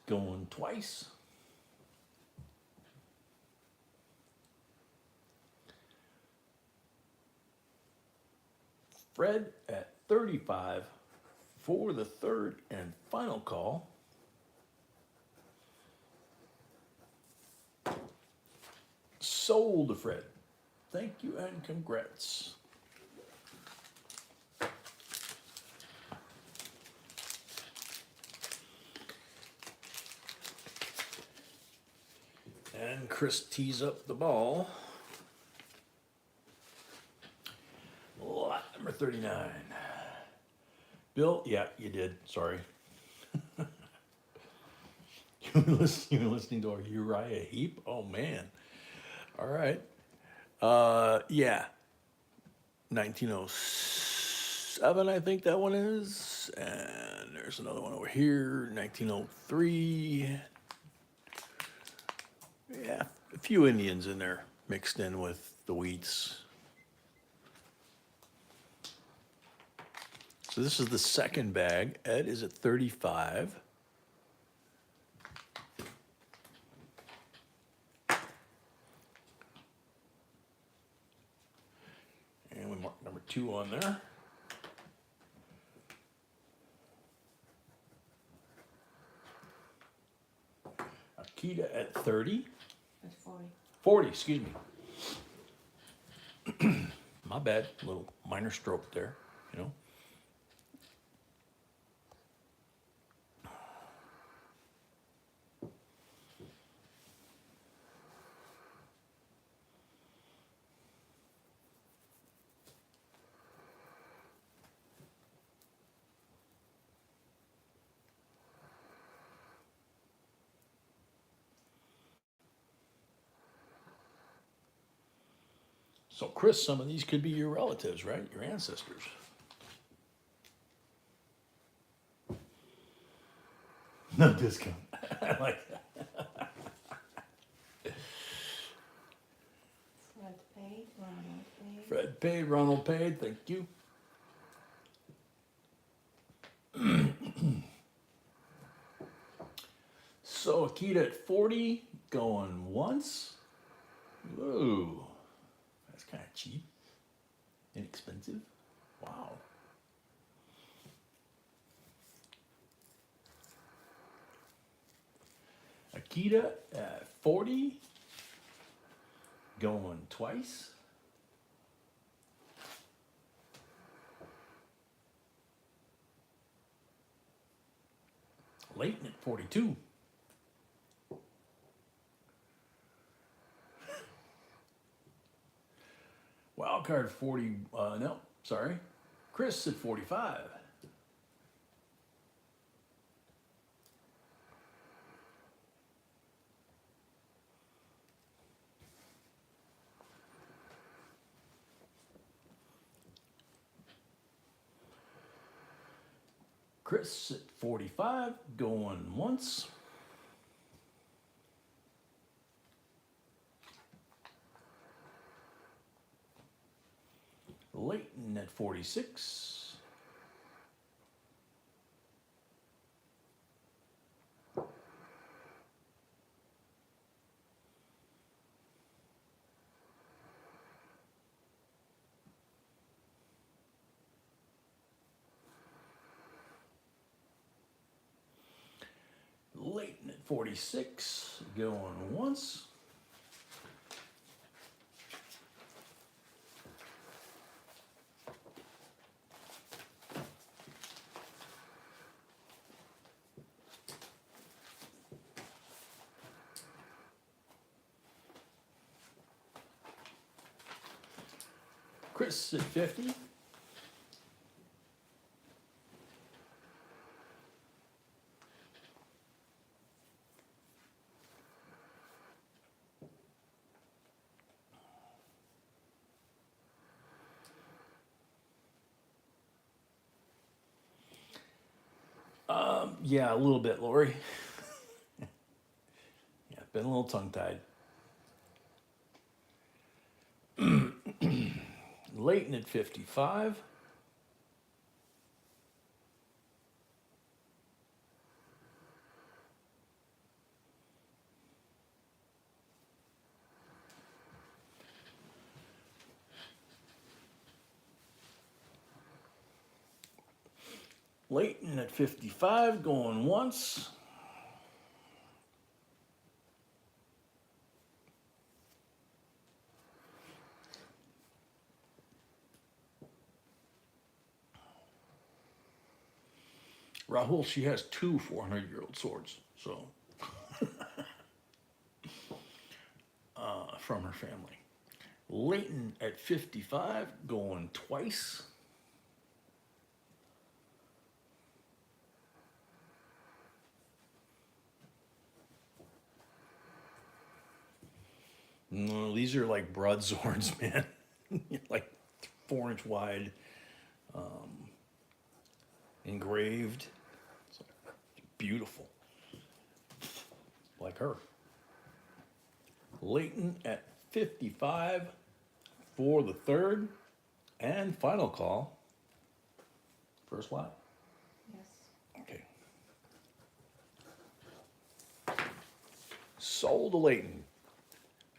Going twice. Fred at 35 for the third and final call. Sold to Fred. Thank you and congrats. And Chris tees up the ball. Lot number 39. Bill, yeah, you did. Sorry. You were listening to our Uriah Heep? Oh, man. All right. Yeah. 1907, I think that one is. And there's another one over here, 1903. Yeah, a few Indians in there mixed in with the wheats. So this is the second bag. Ed is at 35. And we mark number 2 on there. Akita at 30. That's 40. 40, excuse me. My bad, little minor stroke there, you know. So, Chris, some of these could be your relatives, right? Your ancestors. No discount. I like that. Fred paid, Ronald paid. Fred paid, Ronald paid, thank you. So, Akita at 40, going once. Whoa. That's kind of cheap. Inexpensive. Wow. Akita at 40. Going twice. Leighton at 42. Wild card 40, no, sorry. Chris at 45. Chris at 45, going once. Leighton at 46. Leighton at 46, going once. Chris at 50. Yeah, a little bit, Lori. Yeah, been a little tongue-tied. Leighton at 55. Leighton at 55, going once. Rahul, she has two 400-year-old swords, so from her family. Leighton at 55, going twice. No, these are like broadswords, man. Like 4-inch wide, engraved. It's beautiful. Like her. Leighton at 55 for the third and final call. First lot? Yes. Okay. Sold to Leighton.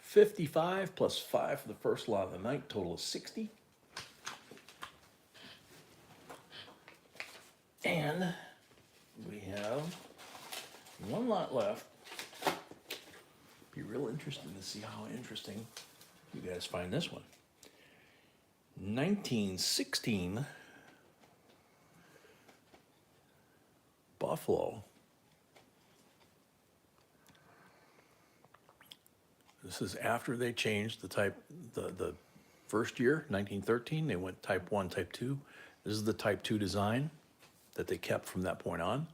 55 plus 5 for the first lot of the night, total of 60. And we have one lot left. Be real interesting to see how interesting you guys find this one. 1916 Buffalo. This is after they changed the type, the first year, 1913, they went type 1, type 2. This is the type 2 design that they kept from that point on.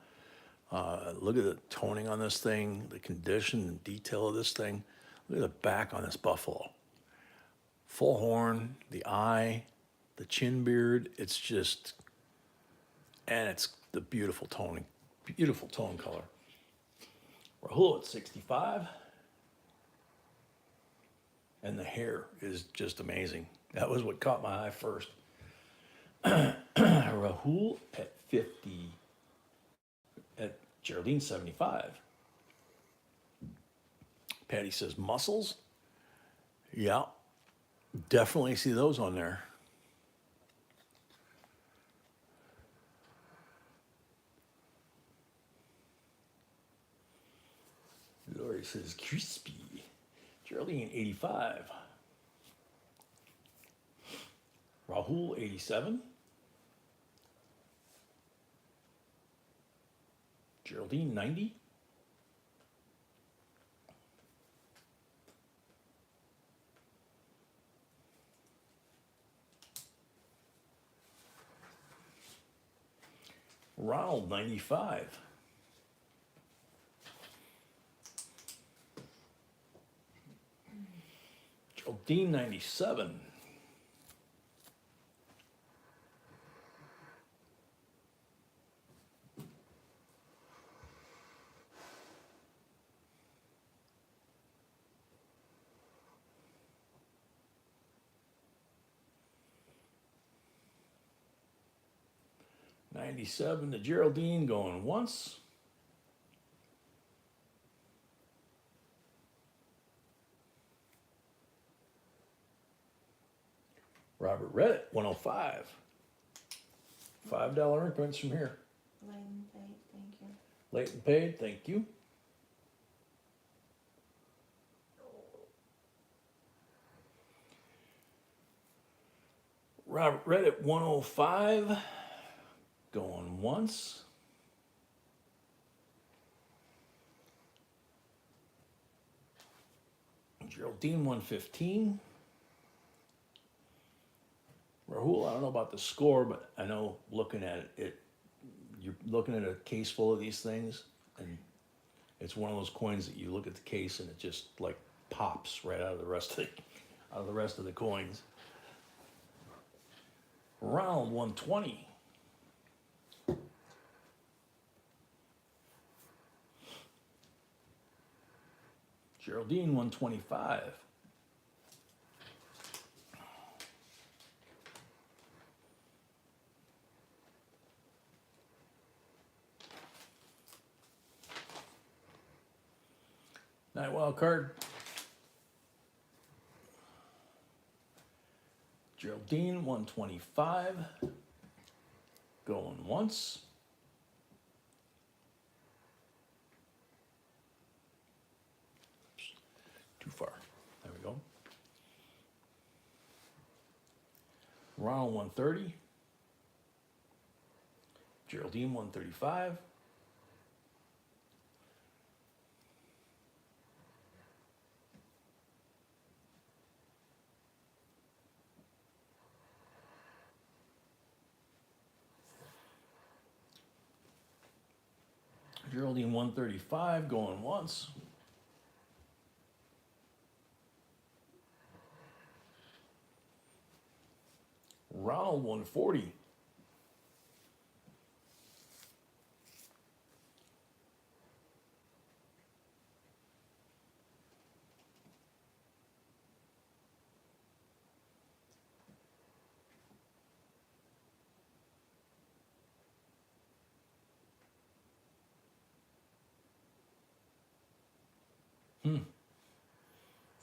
Look at the toning on this thing, the condition and detail of this thing. Look at the back on this buffalo. Full horn, the eye, the chin beard, it's just, and it's the beautiful toning, beautiful tone color. Rahul at 65. And the hair is just amazing. That was what caught my eye first. Rahul at 50. At Geraldine 75. Patty says muscles. Yeah, definitely see those on there. Lori says crispy. Geraldine 85. Rahul 87. Geraldine 90. Ronald 95. Geraldine 97. 97 to Geraldine going once. Robert Reddit, 105. $5 increments from here. Line paid, thank you. Late and paid, thank you. Robert Reddit, 105. Going once. Geraldine, 115. Rahul, I don't know about the score, but I know looking at it, you're looking at a case full of these things, and it's one of those coins that you look at the case and it just like pops right out of the rest of the coins. Ronald, 120. Geraldine, 125. Night wild card. Geraldine, 125. Going once. Too far. There we go. Ronald, 130. Geraldine, 135. Geraldine, 135, going once. Ronald, 140.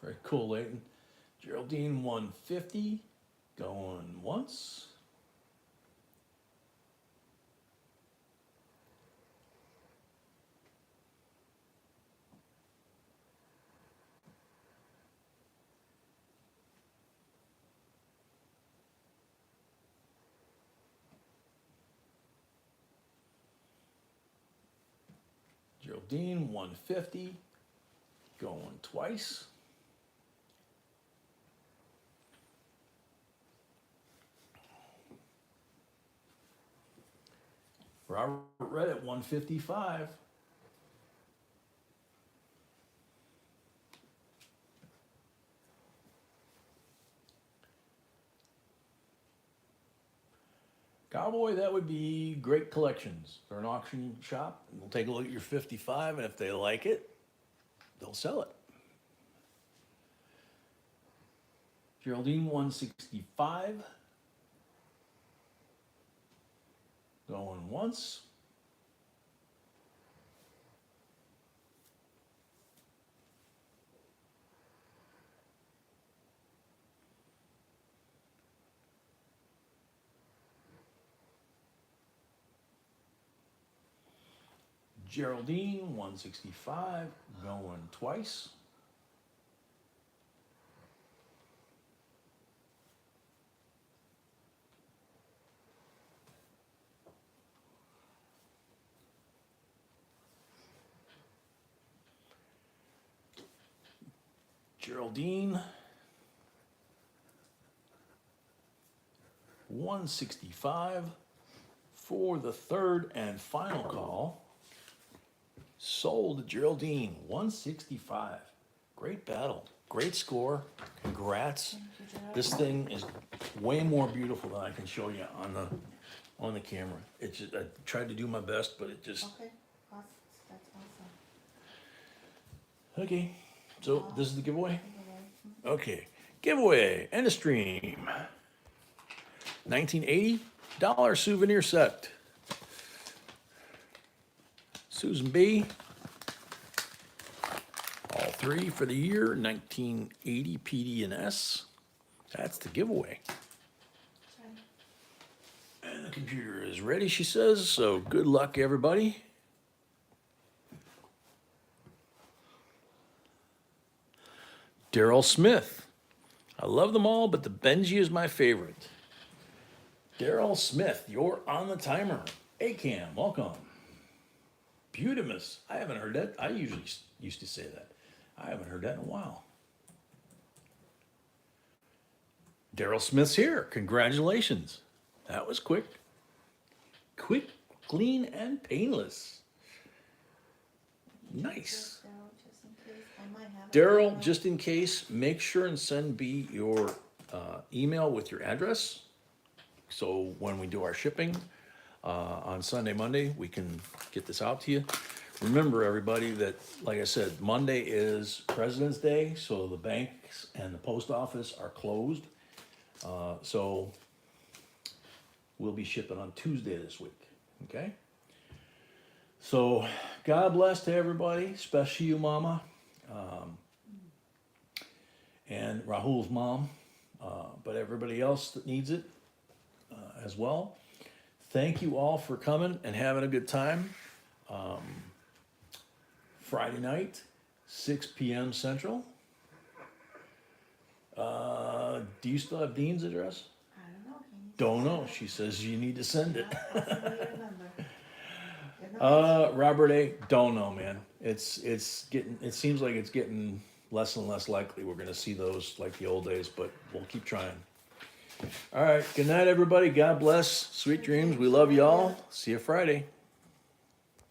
Very cool, Leighton. Geraldine, 150, going once. Geraldine, 150, going twice. Robert Reddit, 155. Cowboy, that would be Great Collections. They're an auction shop. We'll take a look at your 55, and if they like it, they'll sell it. Geraldine, 165. Going once. Geraldine, 165, going twice. Geraldine, 165 for the third and final call. Sold Geraldine, 165. Great battle, great score. Congrats. This thing is way more beautiful than I can show you on the camera. It's just, I tried to do my best, but it just. Okay, that's awesome. Okay, so this is the giveaway. Okay, giveaway, end of stream. $1980 souvenir set. Susan B. All three for the year, 1980 PD and S. That's the giveaway. And the computer is ready, she says, so good luck, everybody. Daryl Smith. I love them all, but the Benji is my favorite. Daryl Smith, you're on the timer. A-Cam, welcome. Butimus. I haven't heard that. I usually used to say that. I haven't heard that in a while. Daryl Smith's here. Congratulations. That was quick. Quick, clean, and painless. Nice. Daryl, just in case, make sure and send B your email with your address. So when we do our shipping on Sunday, Monday, we can get this out to you. Remember, everybody, that, like I said, Monday is President's Day, so the banks and the post office are closed. So we'll be shipping on Tuesday this week, okay? So God bless to everybody, especially you, Mama, and Rahul's mom, but everybody else that needs it as well. Thank you all for coming and having a good time. Friday night, 6 p.m. Central. Do you still have Dean's address? I don't know. Don't know. She says you need to send it. Remember. Robert A. Don't know, man. It's getting. It seems like it's getting less and less likely we're gonna see those like the old days, but we'll keep trying. All right. Good night, everybody. God bless. Sweet dreams. We love y'all. See you Friday.